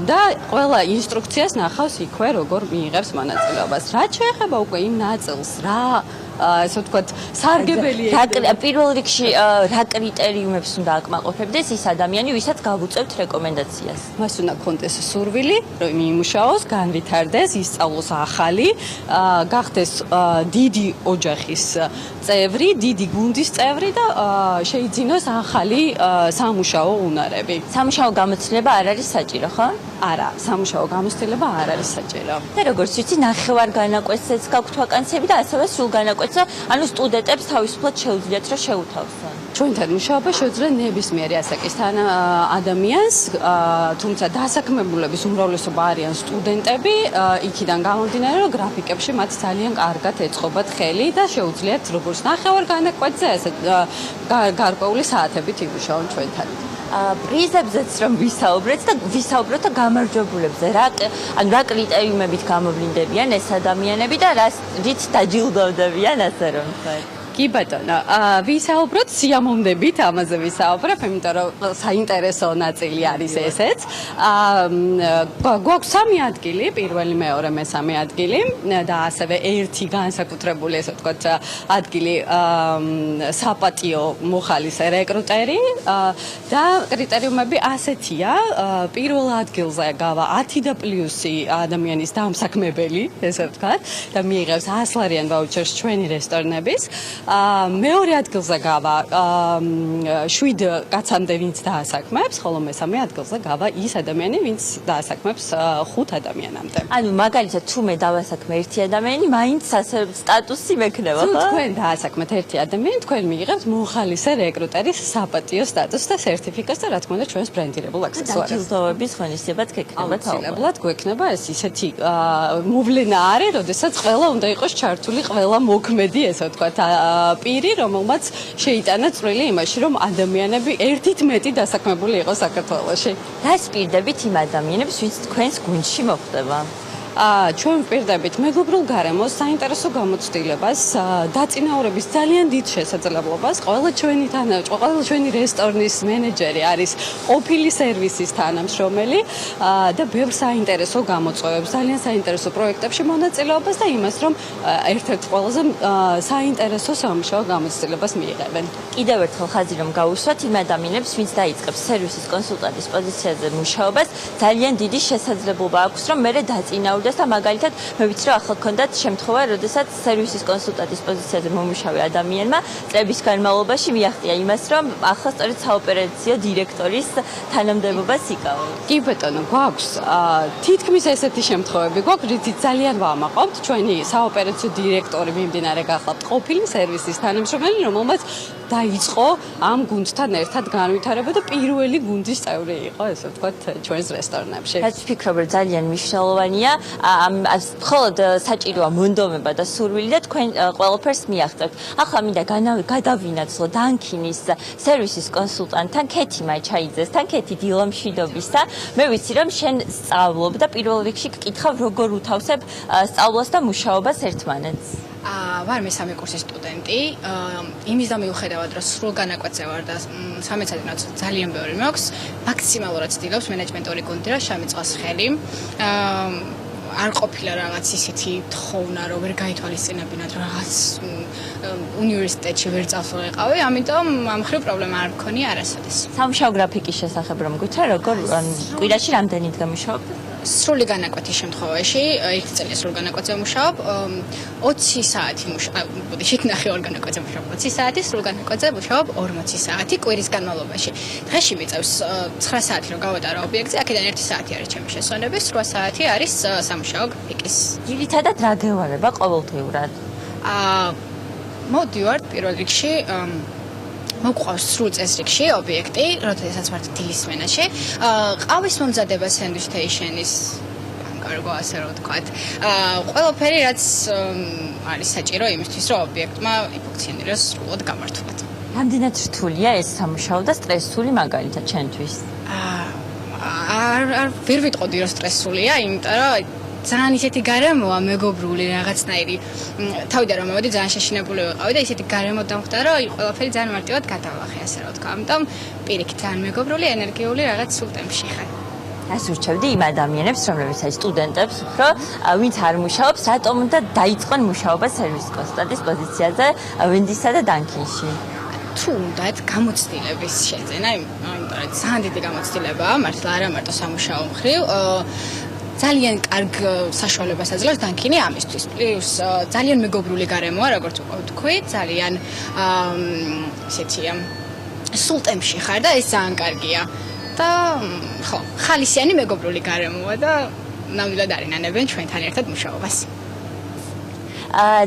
და ყველა ინსტრუქციას ნახავს იქვე როგორ მიიღებს მონაწილეობას. რაც შეეხება უკვე იმ ნაწილს, რა ასე ვთქვათ, სარგებელი პირველ რიგში რა კრიტერიუმებს უნდა აკმაყოფებდეს ის ადამიანი, ვისაც გავუწევთ რეკომენდაციას? მას უნდა ქონდეს სურვილი, რომ იმუშაოს, განვითარდეს, ისწავლოს ახალი, გახდეს დიდი ოჯახის წევრი, დიდი გუნდის წევრი და შეიძინოს ახალი სამუშაო უნარები. სამუშაო გამოცდილება არ არის საჭირო, ხო? არა, სამუშაო გამოცდილება არ არის საჭირო. და როგორც ვიცი, ნახევარ განაკვეთსაც გაქვთ ვაკანსიები და ასევე სრულ განაკვეთს, ანუ სტუდენტებს თავისუფლად შეუძლიათ რომ შეუთავსონ. ჩვენთან მუშაობა შეუძლია ნებისმიერი ასაკისთან ადამიანს, თუმცა დასაქმებულების უმრავლესობა არიან სტუდენტები, იქიდან გამომდინარე, რომ გრაფიკებში მათ ძალიან კარგად ეწყობათ ხელი და შეუძლიათ როგორც ნახევარ განაკვეთზე, ასე გარკვეული საათებით იმუშაონ ჩვენთან. პრიზებზეც რომ ვისაუბრეთ და გამარჯვებულებზე, ანუ რა კრიტერიუმებით გამოვლინდებიან ეს ადამიანები და რით დაჯილდოვდებიან, ასე რომ ვთქვათ. კი ბატონო, ვისაუბროთ სიამოვნებით, ამაზე ვისაუბრებ, იმიტომ რომ საინტერესო ნაწილი არის ესეც. გვაქვს 3 ადგილი, პირველი, მეორე, მესამე ადგილი და ასევე ერთი განსაკუთრებული, ესე ვთქვათ, ადგილი საპატიო მოხალისე რეკრუტერი და კრიტერიუმები ასეთია. პირველ ადგილზე გავა 10 და პლუსი ადამიანის დამსაქმებელი, ესე ვთქვათ, და მიიღებს 100 ლარიან ვაუჩერს ჩვენი რესტორნების. მეორე ადგილზე გავა 7 კაცამდე, ვინც დაასაქმებს, ხოლო მესამე ადგილზე გავა ის ადამიანი, ვინც დაასაქმებს 5 ადამიანამდე. ანუ მაგალითად, თუ მე დავასაქმე ერთი ადამიანი, მაინც სტატუსი მექნება, ხო? თუ თქვენ დაასაქმეთ ერთი ადამიანი, თქვენ მიიღებთ მოხალისე რეკრუტერის საპატიო სტატუსს და სერტიფიკატს და რა თქმა უნდა, ჩვენს ბრენდირებულ აქსესუარებს. დაჯილდოების ღონისძიებაც გექნება თაობა. აუცილებლად გვექნება ეს ისეთი მოვლენა არის, როდესაც ყველა უნდა იყოს ჩართული, ყველა მოქმედი, ესე ვთქვათ, პირი, რომელმაც შეიტანა წვლილი იმაში, რომ ადამიანები ერთით მეტი დასაქმებული იყოს საქართველოში. რას პირდებით იმ ადამიანებს, ვინც თქვენს გუნდში მოხვდება? ჩვენ ვპირდებით მეგობრულ გარემოს, საინტერესო გამოცდილებას, დაწინაურების ძალიან დიდ შესაძლებლობას. ყველა ჩვენი რესტორნის მენეჯერი არის ყოფილი სერვისის თანამშრომელი და ბევრ საინტერესო გამოწვევებს, ძალიან საინტერესო პროექტებში მონაწილეობას და იმას, რომ ერთ-ერთ ყველაზე საინტერესო სამუშაო გამოცდილებას მიიღებენ. კიდევ ერთხელ ხაზი რომ გაუსვათ იმ ადამიანებს, ვინც დაიწყებს სერვისის კონსულტანტის პოზიციაზე მუშაობას, ძალიან დიდი შესაძლებლობა აქვს, რომ მერე დაწინაურდეს და მაგალითად მე ვიცი რომ ახლა გქონდათ შემთხვევა, როდესაც სერვისის კონსულტანტის პოზიციაზე მომუშავე ადამიანმა წლების განმავლობაში მიაღწია იმას, რომ ახლა სწორედ საოპერაციო დირექტორის თანამდებობას იკავა. კი ბატონო, გვაქვს თითქმის ესეთი შემთხვევები გვაქვს, რითიც ძალიან ვამაყობთ. ჩვენი საოპერაციო დირექტორი მიმდინარე გახლავთ ყოფილი სერვისის თანამშრომელი, რომელმაც დაიწყო ამ გუნდთან ერთად განვითარება და პირველი გუნდის წევრი იყო, ესე ვთქვათ, ჩვენს რესტორნებში. რაც ვფიქრობ, რომ ძალიან მნიშვნელოვანია, მხოლოდ საჭიროა მონდომება და სურვილი და თქვენ ყველაფერს მიაღწევთ. ახლა მინდა გადავინაცვლო დანქინის სერვისის კონსულტანტთან ქეთი მაჩაიძესთან, ქეთი დილამშვიდობისა. მე ვიცი, რომ შენ სწავლობ და პირველ რიგში გკითხავ, როგორ უთავსებ სწავლას და მუშაობას ერთმანეთს. ვარ მესამე კურსის სტუდენტი. იმის და მიუხედავად, რომ სრულ განაკვეთზე ვარ და სამეცნიერო ძალიან ბევრი მაქვს, მაქსიმალურად ვცდილობს მენეჯმენტური გუნდი რა შემეწყოს ხელი. არ ყოფილა რაღაც ისეთი თხოვნა, რომ ვერ გაითვალისწინებინათ, რაღაც უნივერსიტეტში ვერ წავსულიყავი, ამიტომ ამ ხრივ პრობლემა არ მქონია არასოდეს. სამუშაო გრაფიკის შესახებ რომ გითხრა, როგორ კვირაში რამდენი დღე მუშაობ? სრული განაკვეთის შემთხვევაში, 1 წელი სრულ განაკვეთზე ვმუშაობ, 20 საათი მუშაობ, ბოდიშით ნახევარ განაკვეთზე ვმუშაობ, 20 საათი, სრულ განაკვეთზე ვმუშაობ 40 საათი კვირის განმავლობაში. დღეში მიწევს 9 საათი რომ გავატარო ობიექტზე, აქედან 1 საათი არის ჩემი შესვენები, 8 საათი არის სამუშაო გრაფიკის. ძირითადად რა გევალება ყოველდღიურად? მოდივარ პირველ რიგში მოგვყავს სრულ წესრიგში ობიექტი, როდესაც ვარ დილის სმენაში. ყავის მომზადება სენდვიჩ-სტეიშენის კარგო, ასე რომ ვთქვათ. ყველაფერი რაც არის საჭირო იმისთვის, რომ ობიექტმა იფუნქციონიროს სრულად გამართულად. რამდენად რთულია ეს სამუშაო და სტრესული მაგალითად ჩემთვის? ვერ ვიტყოდი რომ სტრესულია, იმიტომ რომ ძალიან ისეთი გარემოა მეგობრული რაღაცნაირი თავიდან რომ მოვედი ძალიან შეშინებული ვიყავი და ისეთი გარემო დამხდა რომ ყველაფერი ძალიან მარტივად გადავახე ასე რა ვთქვა ამიტომ პირიქით ძალიან მეგობრული ენერგიული რაღაც სულ ტემპში ხარ ეს ურჩევდი იმ ადამიანებს რომლებიც აი სტუდენტებს უფრო ვინც არ მუშაობს რატომ უნდა დაიწყონ მუშაობა სერვის კონსტანტის პოზიციაზე ვენდისა და დანქინში თუ უნდათ გამოცდილების შეძენა იმიტომ რომ ძალიან დიდი გამოცდილებაა მართლა არა მარტო სამუშაო მხრივ ძალიან კარგ საშუალებას აძლევს დანქინი ამისთვის. პლუს ძალიან მეგობრული გარემოა, როგორც ვთქვი, ძალიან ისეთია სულ ტემპში ხარ და ეს ძალიან კარგია. და ხო, ხალისიანი მეგობრული გარემოა და ნამდვილად არინანებენ ჩვენთან ერთად მუშაობას.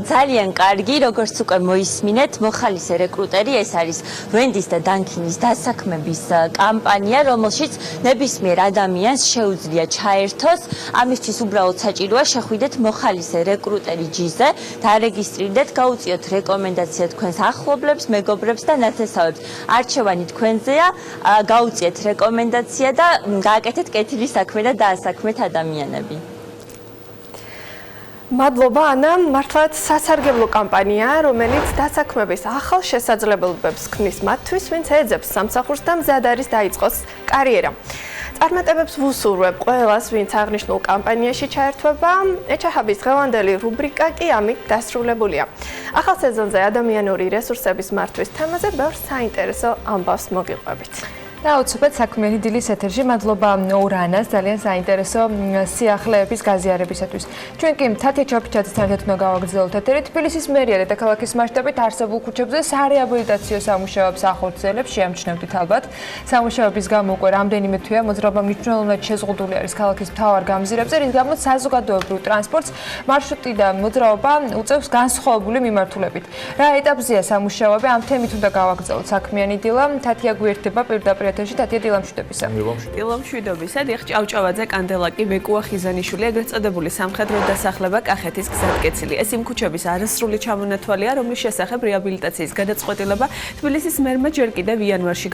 ძალიან კარგი, როგორც უკვე მოისმინეთ, მოხალისე რეკრუტერი ეს არის ვენდის და დანქინის დასაქმების კამპანია, რომელშიც ნებისმიერ ადამიანს შეუძლია ჩაერთოს. ამისთვის უბრალოდ საჭიროა შეხვიდეთ მოხალისე რეკრუტერი ჯიზე, დარეგისტრირდეთ, გაუწიოთ რეკომენდაცია თქვენს ახლობლებს, მეგობრებს და ნათესავებს. არჩევანი თქვენზეა, გაუწიეთ რეკომენდაცია და გააკეთეთ კეთილი საქმე და დაასაქმეთ ადამიანები. მადლობა ანა, მართლაც სასარგებლო კამპანიაა, რომელიც დასაქმების ახალ შესაძლებლობებს ქმნის მათთვის, ვინც ეძებს სამსახურს და მზად არის დაიწყოს კარიერა. წარმატებებს ვუსურვებ ყველას, ვინც აღნიშნულ კამპანიაში ჩაერთვება. ეჩაჰაბის დღევანდელი რუბრიკა კი ამით დასრულებულია. ახალ სეზონზე ადამიანური რესურსების მართვის თემაზე ბევრ საინტერესო ამბავს მოგიყვებით. და უცბად საქმიანი დილის ეთერში მადლობა ორანას ძალიან საინტერესო სიახლეების გაზიარებისათვის. ჩვენ კი თათია ჩაფიჩაძესთან ერთად უნდა გავაგრძელოთ ეთერი. თბილისის მერია და დედაქალაქის მასშტაბით არსებულ ქუჩებზე სარეაბილიტაციო სამუშაოებს ახორციელებს, შეამჩნევდით ალბათ. სამუშაოების გამო უკვე რამდენიმე თვეა მოძრაობა მნიშვნელოვნად შეზღუდული არის ქალაქის მთავარ გამზირებზე, რის გამოც საზოგადოებრივ ტრანსპორტს მარშრუტი და მოძრაობა უწევს განსხვავებული მიმართულებით. რა ეტაპზეა სამუშაოები? ამ თემით უნდა გავაგრძელოთ საქმიანი დილა. თათია გვერდება პირდაპირ ეთერში თათია დილა მშვიდობისა. დილა მშვიდობისა, დიახ ჭავჭავაძე, კანდელაკი, ბეკუა ხიზანიშვილი, ეგრეთ წოდებული სამხედრო დასახლება კახეთის გზატკეცილი. ეს იმ ქუჩების არასრული ჩამონათვალია, რომლის შესახებ რეაბილიტაციის გადაწყვეტილება თბილისის მერმა ჯერ კიდევ იანვარში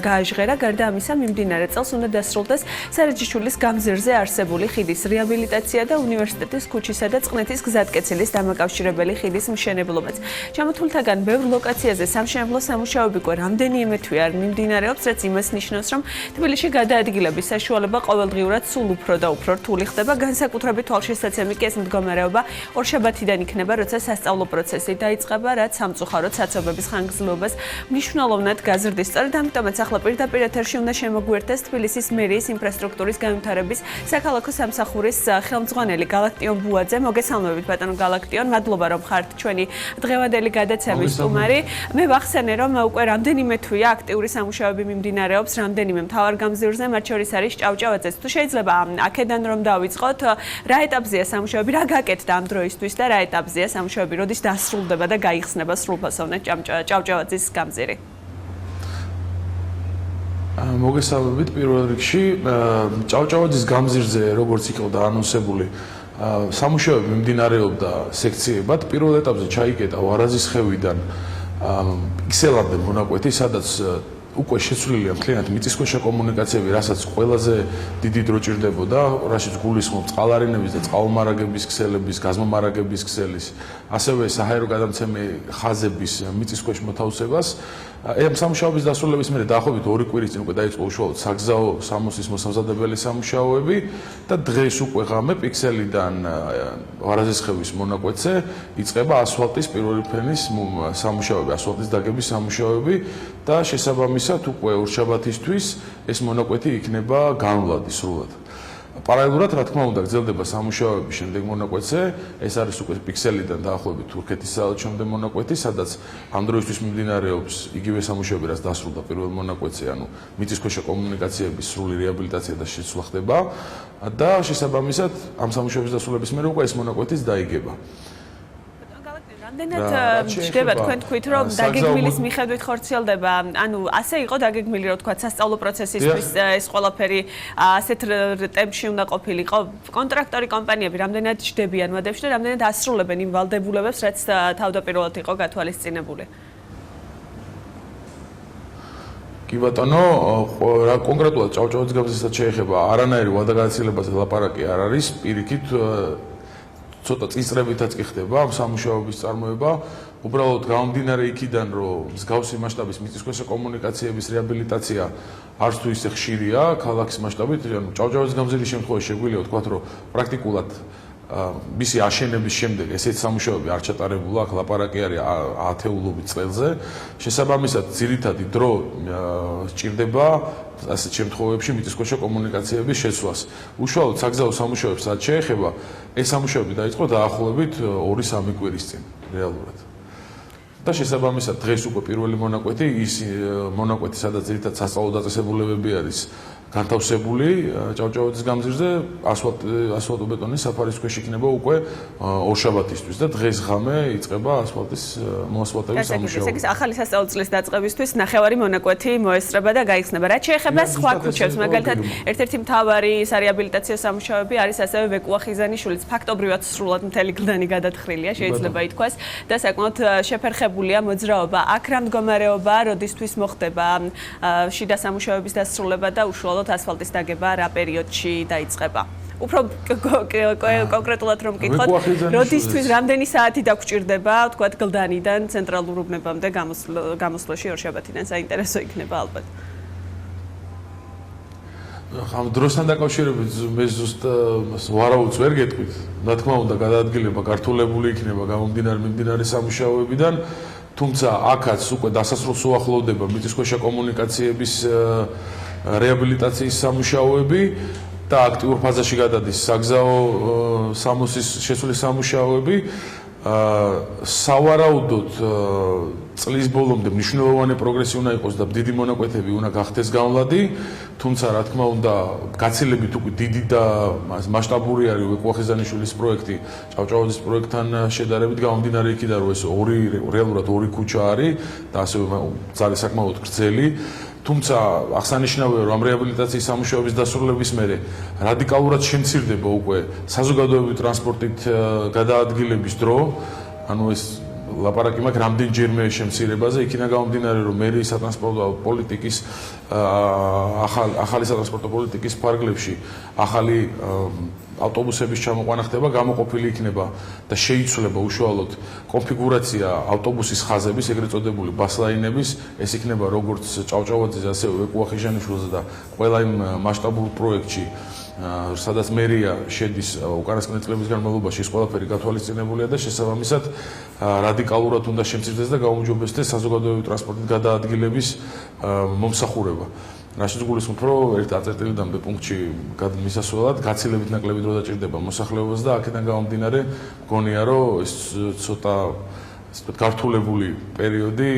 გააჟღერა. გარდა ამისა, მიმდინარე წელს უნდა დასრულდეს სარაჯიშვილის გამზირზე არსებული ხიდის რეაბილიტაცია და უნივერსიტეტის ქუჩისა და წყნეთის გზატკეცილის დამაკავშირებელი ხიდის მშენებლობაც. ჩამოთვლითაგან ბევრ ლოკაციაზე სამშენებლო სამუშაოები უკვე რამდენიმე თვე არ მიმდინარეობს, რაც იმას ნიშნავს, რომ თბილისში გადაადგილების საშუალება ყოველდღიურად სულ უფრო და უფრო რთული ხდება. განსაკუთრებით თვალშესაცემი კი ეს მდგომარეობა ორშაბათიდან იქნება, როცა სასწავლო პროცესი დაიწყება, რაც სამწუხაროდ საცობების ხანგრძლივობას მნიშვნელოვნად გაზრდის. სწორედ ამიტომაც ახლა პირდაპირ ეთერში უნდა შემოგვიერთდეს თბილისის მერიის ინფრასტრუქტურის განვითარების საქალაქო სამსახურის ხელმძღვანელი გალაქტიონ ბუაძე. მოგესალმებით ბატონო გალაქტიონ, მადლობა რომ ხართ ჩვენი დღევანდელი გადაცემის სტუმარი. მე ვახსენე რომ უკვე რამდენიმე თვეა აქტიური სამუშაოები მიმდინარეობს რამდენიმე მთავარ გამზირზე, მათ შორის არის ჭავჭავაძეც. თუ შეიძლება აქედან რომ დავიწყოთ, რა ეტაპზეა სამუშაოები, რა გაკეთდა ამ დროისთვის და რა ეტაპზეა სამუშაოები, როდის დასრულდება და გაიხსნება სრულფასოვნად ჭავჭავაძის გამზირი? მოგესალმებით პირველ რიგში, ჭავჭავაძის გამზირზე, როგორც იყო დაანონსებული, სამუშაოები მიმდინარეობდა სექციებად. პირველ ეტაპზე ჩაიკეტა ვარაზის ხევიდან ქსელამდე მონაკვეთი, სადაც უკვე შეცვლილია მთლიანად მიწისქვეშა კომუნიკაციები, რასაც ყველაზე დიდი დრო ჭირდებოდა, რაშიც გულისხმობ წყალარინების და წყალმარაგების ქსელების, გაზმომარაგების ქსელის, ასევე საჰაერო გადამცემი ხაზების მიწისქვეშ მოთავსებას. ამ სამუშაოების დასრულების მერე დაახლოებით 2 კვირის წინ უკვე დაიწყო უშუალოდ საგზაო სამოსის მოსამზადებელი სამუშაოები და დღეს უკვე ღამე პიქსელიდან ვარაზის ხევის მონაკვეთზე იწყება ასფალტის პირველი ფენის სამუშაოები, ასფალტის დაგების სამუშაოები და შესაბამისად უკვე ორშაბათისთვის ეს მონაკვეთი იქნება განვლადი სრულად. პარალელურად, რა თქმა უნდა, გრძელდება სამუშაოები შემდეგ მონაკვეთზე. ეს არის უკვე პიქსელიდან დაახლოებით თურქეთის საელჩომდე მონაკვეთი, სადაც ამ დროისთვის მიმდინარეობს იგივე სამუშაოები, რაც დასრულდა პირველ მონაკვეთზე, ანუ მიწისქვეშა კომუნიკაციების სრული რეაბილიტაცია და შეცვლა ხდება და შესაბამისად ამ სამუშაოების დასრულების მერე უკვე ეს მონაკვეთიც დაიგება. რამდენად ჯდება თქვენ თქვით, რომ დაგეგმილის მიხედვით ხორციელდება, ანუ ასე იყო დაგეგმილი, რომ თქვა სასწავლო პროცესისთვის ეს ყველაფერი ასეთ ტემპში უნდა ყოფილიყო. კონტრაქტორი კომპანიები რამდენად ჯდებიან მოდებში და რამდენად ასრულებენ იმ ვალდებულებებს, რაც თავდაპირველად იყო გათვალისწინებული? კი ბატონო, რა კონკრეტულად ჭავჭავაძის გამზირსაც შეეხება, არანაირი ვადაგაცილებას ლაპარაკი არ არის, პირიქით ცოტა წინწრებითაც კი ხდება ამ სამუშაოების წარმოება. უბრალოდ გამომდინარე იქიდან, რომ მსგავსი მასშტაბის მიწისქვეშა კომუნიკაციების რეაბილიტაცია არც თუ ისე ხშირია ქალაქის მასშტაბით, ანუ ჭავჭავაძის გამზირის შემთხვევაში შეგვიძლია ვთქვათ, რომ პრაქტიკულად მისი აშენების შემდეგ ესეთ სამუშაოები არ ჩატარებულა, აქ ლაპარაკი არის ათეულობით წელზე. შესაბამისად, ძირითადი დრო სჭირდება ასეთ შემთხვევებში მიწისქვეშა კომუნიკაციების შეცვლას. უშუალოდ საგზაო სამუშაოებს რაც შეეხება, ეს სამუშაოები დაიწყო დაახლოებით 2-3 კვირის წინ რეალურად. და შესაბამისად, დღეს უკვე პირველი მონაკვეთი, ის მონაკვეთი, სადაც ძირითადად სასწავლო დაწესებულებები არის განთავსებული ჭავჭავაძის გამზირზე, ასფალტობეტონის საფარის ქვეშ იქნება უკვე ორშაბათისთვის და დღეს ღამე იწყება ასფალტის მოასფალტების სამუშაოები. ეს ახალი სასწავლო წლის დაწყებისთვის ნახევარი მონაკვეთი მოესწრება და გაიხსნება. რაც შეეხება სხვა ქუჩებს, მაგალითად, ერთ-ერთი მთავარი სარეაბილიტაციო სამუშაოები არის ასევე ვეკუახიზანიშვილის, ფაქტობრივად სრულად მთელი გლდანი გადათხრილია, შეიძლება ითქვას და საკმაოდ შეფერხებულია მოძრაობა. აქ რა მდგომარეობა, როდისთვის მოხდება შიდა სამუშაოების დასრულება და უშუალოდ ასფალტის დაგება რა პერიოდში დაიწყება. უფრო კონკრეტულად რომ მკითხოთ, როდისთვის რამდენი საათი დაგჭირდება, თქვათ, გლდანიდან ცენტრალურ უბნებამდე გამოსვლაში ორშაბათიდან, საინტერესო იქნება ალბათ. ამ დროსთან დაკავშირებით მე ზუსტ ვარაუდს ვერ გეტყვით. რა თქმა უნდა, გადაადგილება გართულებული იქნება გამომდინარე სამუშაოებიდან, თუმცა აქაც უკვე დასასრულს უახლოვდება მიწისქვეშა კომუნიკაციების რეაბილიტაციის სამუშაოები და აქტიურ ფაზაში გადადის საგზაო სამოსის შესulis სამუშაოები. სავარაუდოდ წლის ბოლომდე მნიშვნელოვანი პროგრესი უნდა იყოს და დიდი მონაკვეთები უნდა გახდეს გამლადი, თუმცა რა თქმა უნდა, გაცილებით უკვე დიდი და მასშტაბური არის ვეკუახიზანიშვილის პროექტი ჭავჭავაძის პროექტთან შედარებით გამომდინარე იქიდან, რომ ეს რეალურად ორი ქუჩა არის და ასევე ძალიან საკმაოდ გრძელი. თუმცა აღსანიშნავია, რომ ამ რეაბილიტაციის სამუშაოების დასრულების მერე რადიკალურად შემცირდება უკვე საზოგადოებრივი ტრანსპორტით გადაადგილების დრო, ანუ ეს ლაპარაკი მაქვს რამდენჯერმე შემცირებაზე, იქიდან გამომდინარე, რომ მერიის სატრანსპორტო პოლიტიკის ახალი სატრანსპორტო პოლიტიკის ფარგლებში ახალი ავტობუსების ჩამოყვანა ხდება, გამოყოფილი იქნება და შეიცვლება უშუალოდ კონფიგურაცია ავტობუსის ხაზების, ეგრეთ წოდებული ბასლაინების, ეს იქნება როგორც ჭავჭავაძის, ასევე ვეკუახიზანიშვილზე და ყველა იმ მასშტაბურ პროექტში, სადაც მერია შედის უკანასკნელი წლების განმავლობაში, ეს ყველაფერი გათვალისწინებულია და შესაბამისად რადიკალურად უნდა შემცირდეს და გაუმჯობესდეს საზოგადოებრივი ტრანსპორტით გადაადგილების მომსახურება. რაშიც გულისხმობ, რომ ერთ აწერტილიდან ბ პუნქტში მისასვლელად გაცილებით ნაკლები დრო დაჭირდება მოსახლეობას და აქედან გამომდინარე მგონია, რომ ეს ცოტა გართულებული პერიოდი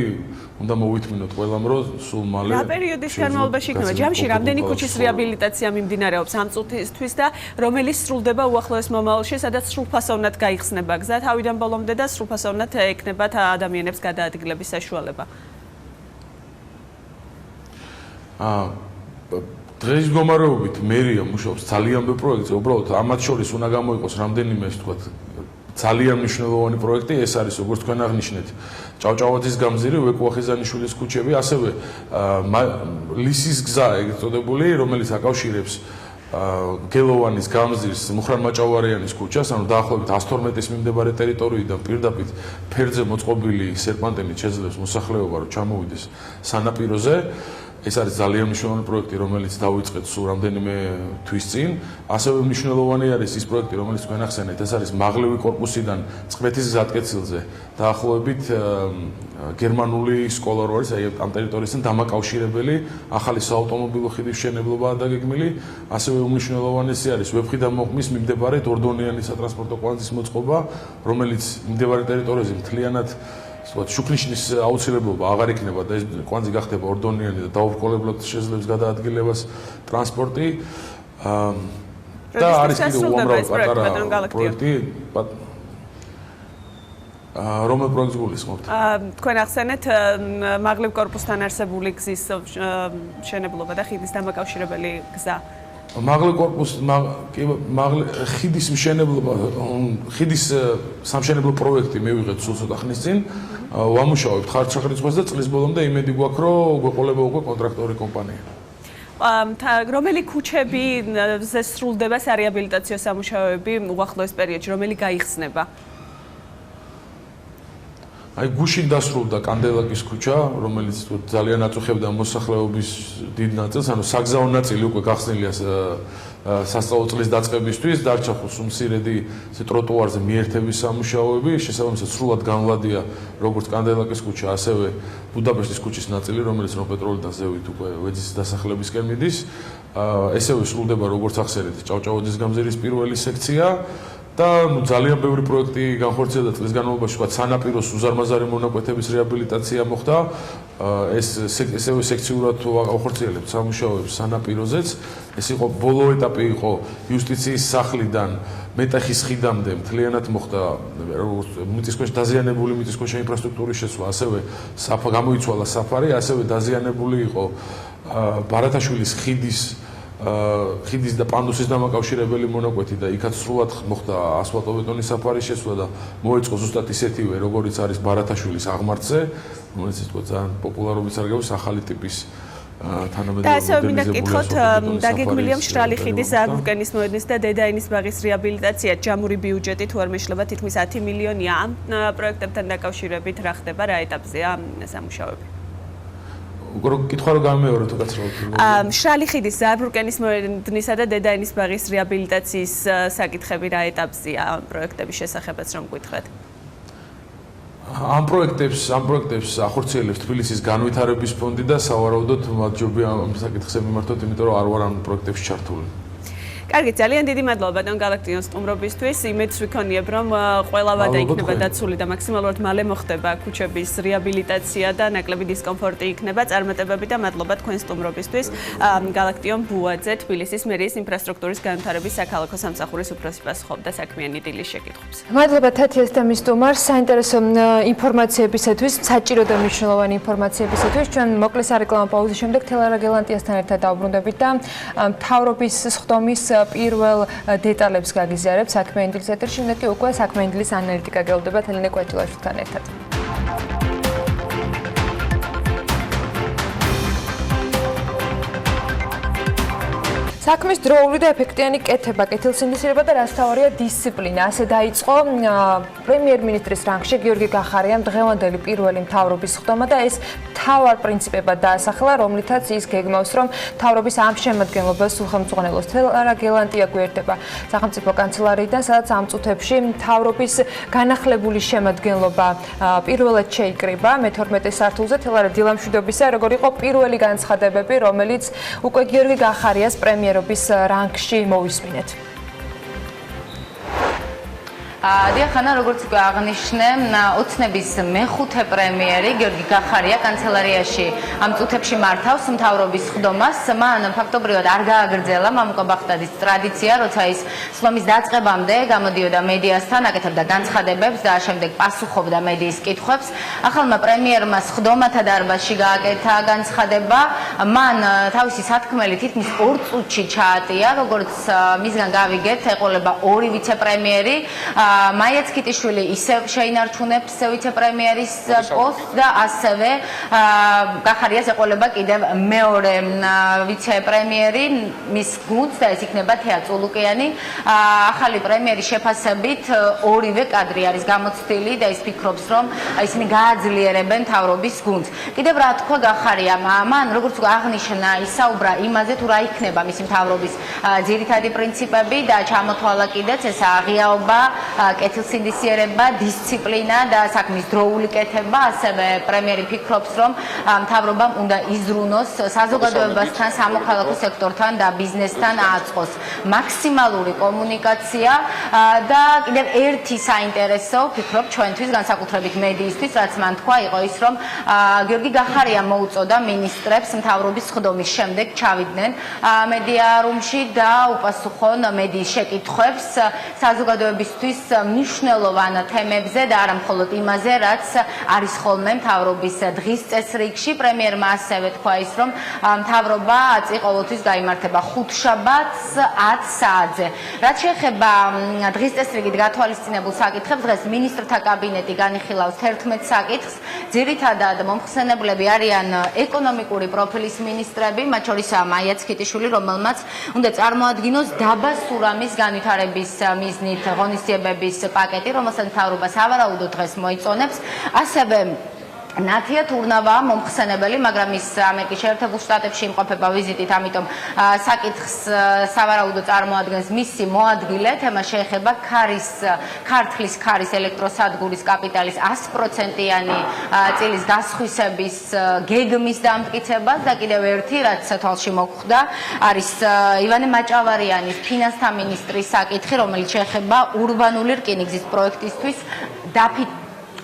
უნდა მოვითმინოთ ყველამ, რომ სულ მალე რა პერიოდის განმავლობაში იქნება? ჯამში რამდენი ქუჩის რეაბილიტაცია მიმდინარეობს ამ წუთისთვის და რომელიც სრულდება უახლოეს მომავალში, სადაც სრულფასოვნად გაიხსნება გზა თავიდან ბოლომდე და სრულფასოვნად ეკნებათ ადამიანებს გადაადგილების საშუალება. დღეს მდგომარეობით მერია მუშაობს ძალიან ბევრ პროექტზე, უბრალოდ ამათ შორის უნდა გამოიყოს რამდენიმე, ასე ვთქვათ, ძალიან მნიშვნელოვანი პროექტი, ეს არის როგორც თქვენ აღნიშნეთ, ჭავჭავაძის გამზირი, ვეკუახიზანიშვილის ქუჩები, ასევე ლისის გზა, ეგრეთ წოდებული, რომელიც აკავშირებს გელოვანის გამზირს მუხრან-მაჭავარიანის ქუჩას, ანუ დაახლოებით 112-ის მიმდებარე ტერიტორიიდან პირდაპირ ფერზე მოწყობილი სერპანტინით შეძლებს მოსახლეობა, რომ ჩამოვიდეს სანაპიროზე. ეს არის ძალიან მნიშვნელოვანი პროექტი, რომელიც დაუწყეთ სულ რამდენიმე თვის წინ. ასევე მნიშვნელოვანი არის ის პროექტი, რომელიც თქვენ ახსენეთ, ეს არის მაღლივი კორპუსიდან წყმეთის გზატკეცილზე დაახლოებით გერმანული სკოლა რო არის, აი ამ ტერიტორიასთან დამაკავშირებელი ახალი საავტომობილო ხიდის მშენებლობაა დაგეგმილი. ასევე უმნიშვნელოვანესი არის ვეფხიდან მოყმის მიმდებარე ორდონიანი სატრანსპორტო კვანძის მოწყობა, რომელიც მიმდებარე ტერიტორიაზე მთლიანად შუქნიშნის აუცილებლობა აღარ იქნება და ეს კვანძი გახდება ორდონიანი და დაუბრკოლებლად შეძლებს გადაადგილებას ტრანსპორტი და არის კიდევ უამრავი პატარა პროექტი რომელ პროექტს გულისხმობთ? თქვენ ახსენეთ მაღლივ კორპუსთან არსებული გზის მშენებლობა და ხიდის დამაკავშირებელი გზა. მაღალი კორპუსი ხიდის მშენებლობა ხიდის სამშენებლო პროექტი მივიღეთ სულ ცოტა ხნის წინ ვამუშავებთ ხარჯ-ხარჯს და წლის ბოლომდე იმედი გვაქვს რომ გვეყოლება უკვე კონტრაქტორი კომპანია რომელი ქუჩებზე სრულდება სარეაბილიტაციო სამუშაოები უახლოეს პერიოდში რომელი გაიხსნება აი გუშინ დასრულდა კანდელაკის ქუჩა, რომელიც ძალიან აწუხებდა მოსახლეობის დიდ ნაწილს, ანუ საგზაო ნაწილი უკვე გახსნილია სასწავლო წლის დაწყებისთვის, დარჩა სუმსირედი ტროტუარზე მიერთების სამუშაოები, შესაბამისად სრულად განვლადია როგორც კანდელაკის ქუჩა, ასევე ბუდაპეშტის ქუჩის ნაწილი, რომელიც პეტროლიდან ზევით უკვე ვეძის დასახლებისკენ მიდის, ესევე სრულდება როგორც ახსენეთ, ჭავჭავაძის გამზირის პირველი სექცია. და ძალიან ბევრი პროექტი განხორციელდა წლის განმავლობაში, თქვა სანაპიროს უზარმაზარი მონაკვეთების რეაბილიტაცია მოხდა. ეს ესევე სექციურად ახორციელებთ სამუშაოებს სანაპიროზეც. ეს იყო ბოლო ეტაპი იყო იუსტიციის სახლიდან მეტეხის ხიდამდე მთლიანად მოხდა მიწისქვეშ დაზიანებული მიწისქვეშა ინფრასტრუქტურის შესვლა, ასევე გამოიცვალა საფარი, ასევე დაზიანებული იყო ბარათაშვილის ხიდის და პანდუსის დამაკავშირებელი მონაკვეთი და იქაც სრულად მოხდა ასფალტობეტონის საფარის შესვლა და მოეწყო ზუსტად ისეთივე როგორიც არის ბარათაშვილის აღმართზე, რომელიც თქო ძალიან პოპულარობით სარგებლობს ახალი ტიპის თანამედროვე და ასევე მინდა გკითხოთ დაგეგმილია მშრალი ხიდის ზაგვუკენის მოედნის და დედაენის ბაღის რეაბილიტაცია ჯამური ბიუჯეტი თუ არ მეშლება თითქმის 10 მილიონია ამ პროექტებთან დაკავშირებით რა ხდება რა ეტაპზეა სამუშაოები კითხვა რომ გამეორე თუ გაცნობთ. მშრალი ხიდის ზაბრუკენის მოედნისა და დედაენის ბაღის რეაბილიტაციის საკითხები რა ეტაპზეა ამ პროექტების შესახებაც რომ გკითხეთ. ამ პროექტებს ახორციელებს თბილისის განვითარების ფონდი და სავარაუდოდ მადლობი ამ საკითხზე მიმართოთ, იმიტომ რომ არ ვარ ამ პროექტებში ჩართული. კარგი, ძალიან დიდი მადლობა ბატონ გალაქტიონ სტუმრობისთვის. იმედს ვიქონიებ, რომ ყველა ვადა იქნება დაცული და მაქსიმალურად მალე მოხდება ქუჩების რეაბილიტაცია და ნაკლები დისკომფორტი იქნება. წარმატებები და მადლობა თქვენ სტუმრობისთვის. გალაქტიონ ბუაძე, თბილისის მერიის ინფრასტრუქტურის განვითარების საქალაქო სამსახურის უფროსი პასუხობდა საქმიანი დილის შეკითხვებს. მადლობა თათიას და მის სტუმარს საინტერესო ინფორმაციებისათვის, საჭირო და მნიშვნელოვანი ინფორმაციებისათვის. ჩვენ მოკლე სარეკლამო პაუზის შემდეგ თელარა გელანტიასთან ერთად დავბრუნდებით და მთავრობის სხდომის პირველ დეტალებს გაგიზიარებ საქმიანი დილის ეთერში, შემდეგ კი უკვე საქმიანი დილის ანალიტიკა გელოდება თელინე კვეთილაშვილთან ერთად. საქმის დროული და ეფექტიანი კეთება, კეთილსინდისრება და რასთავარია დისციპლინა. ასე დაიწყო პრემიერ-მინისტრის რანგში გიორგი გახარიამ დღევანდელი პირველი მთავრობის სხდომა და ეს მთავარ პრინციპებად დაასახელა, რომლითაც ის გეგმავს, რომ მთავრობის ამ შემადგენლობას სულხელმძღვანელოს თელარა გელანტია გვერდება სახელმწიფო კანცელარიიდან, სადაც ამ წუთებში მთავრობის განახლებული შემადგენლობა პირველად შეიკრიბა მე-12 სართულზე თელარა დილამშვიდობისა, როგორ იყო პირველი განცხადებები, რომელიც უკვე გიორგი გახარიას პრემიერ რანგში მოვისმინეთ. დიახანა, როგორც უკვე აღნიშნე, ოცნების მეხუთე პრემიერი გიორგი გახარია კანცელარიაში ამ წუთებში მართავს მთავრობის სხდომას. მან ფაქტობრივად არ გააგრძელა მამუკა ბაღდადის ტრადიცია, როცა ის სხდომის დაწყებამდე გამოდიოდა მედიასთან, აკეთებდა განცხადებებს და შემდეგ პასუხობდა მედიის კითხვებს. ახალმა პრემიერმა სხდომათა დარბაზში გააკეთა განცხადება. მან თავისი სათქმელი თითქმის 2 წუთში ჩაატია, როგორც მისგან გავიგეთ, ეყოლება 2 ვიცე-პრემიერი. მაია ცკიტიშვილი ისევ შეინარჩუნებს ვიცე-პრემიერის პოსტს და ასევე გახარიას ეყოლება კიდევ მეორე ვიცე-პრემიერი მის გუნდს და ეს იქნება თეა წულუკიანი. ახალი პრემიერის შეფასებით ორივე კადრი არის გამოცდილი და ის ფიქრობს, რომ ისინი გააძლიერებენ მთავრობის გუნდს. კიდევ რა თქვა გახარიამ, მან როგორც აღნიშნა, ისაუბრა იმაზე, თუ რა იქნება მისი მთავრობის ძირითადი პრინციპები და ჩამოთვალა კიდეც ეს აღიაობა, კეთილსინდისიერება, დისციპლინა და საქმის დროული კეთება. ასევე პრემიერი ფიქრობს, რომ მთავრობამ უნდა იზრუნოს საზოგადოებასთან, სამოქალაქო სექტორთან და ბიზნესთან აწყოს მაქსიმალური კომუნიკაცია და კიდევ ერთი საინტერესო ფიქრობ ჩვენთვის, განსაკუთრებით მედიისთვის, რაც მან თქვა, იყო ის, რომ გიორგი გახარიამ მოუწოდა მინისტრებს მთავრობის სხდომის შემდეგ ჩავიდნენ მედია რუმში და უპასუხონ მედიის შეკითხვებს საზოგადოებისთვის მნიშვნელოვან თემებზე და არა მხოლოდ იმაზე, რაც არის ხოლმე მთავრობის დღის წესრიგში. პრემიერმა ასევე თქვა ის, რომ მთავრობა აწი ყოველთვის გაიმართება ხუთშაბათს 10 საათზე. რაც შეეხება დღის წესრიგით გათვალისწინებულ საკითხებს, დღეს მინისტრთა კაბინეტი განიხილავს 11 საკითხს. ძირითადად მომხსენებლები არიან ეკონომიკური პროფილის მინისტრები, მათ შორისაა მაია ცქიტიშვილი, რომელმაც უნდა წარმოადგინოს დაბა სურამის განვითარების მიზნით ღონისძიებების პაკეტი, რომელსაც მთავრობა სავარაუდოდ დღეს მოიწონებს. ასევე ნათია თურნავაა მომხსენებელი, მაგრამ ის ამერიკის შეერთებულ შტატებში იმყოფება ვიზიტით, ამიტომ საკითხს სავარაუდოდ წარმოადგენს მისი მოადგილე. თემა შეეხება ქართლის ქარის ელექტროსადგურის კაპიტალის 100%-იანი წილის დასხვისების გეგმის დამტკიცებას და კიდევ ერთი, რაც თვალში მოხვდა, არის ივანე მაჭავარიანის ფინანსთა მინისტრის საკითხი, რომელიც შეეხება ურბანული რკინიგზის პროექტისთვის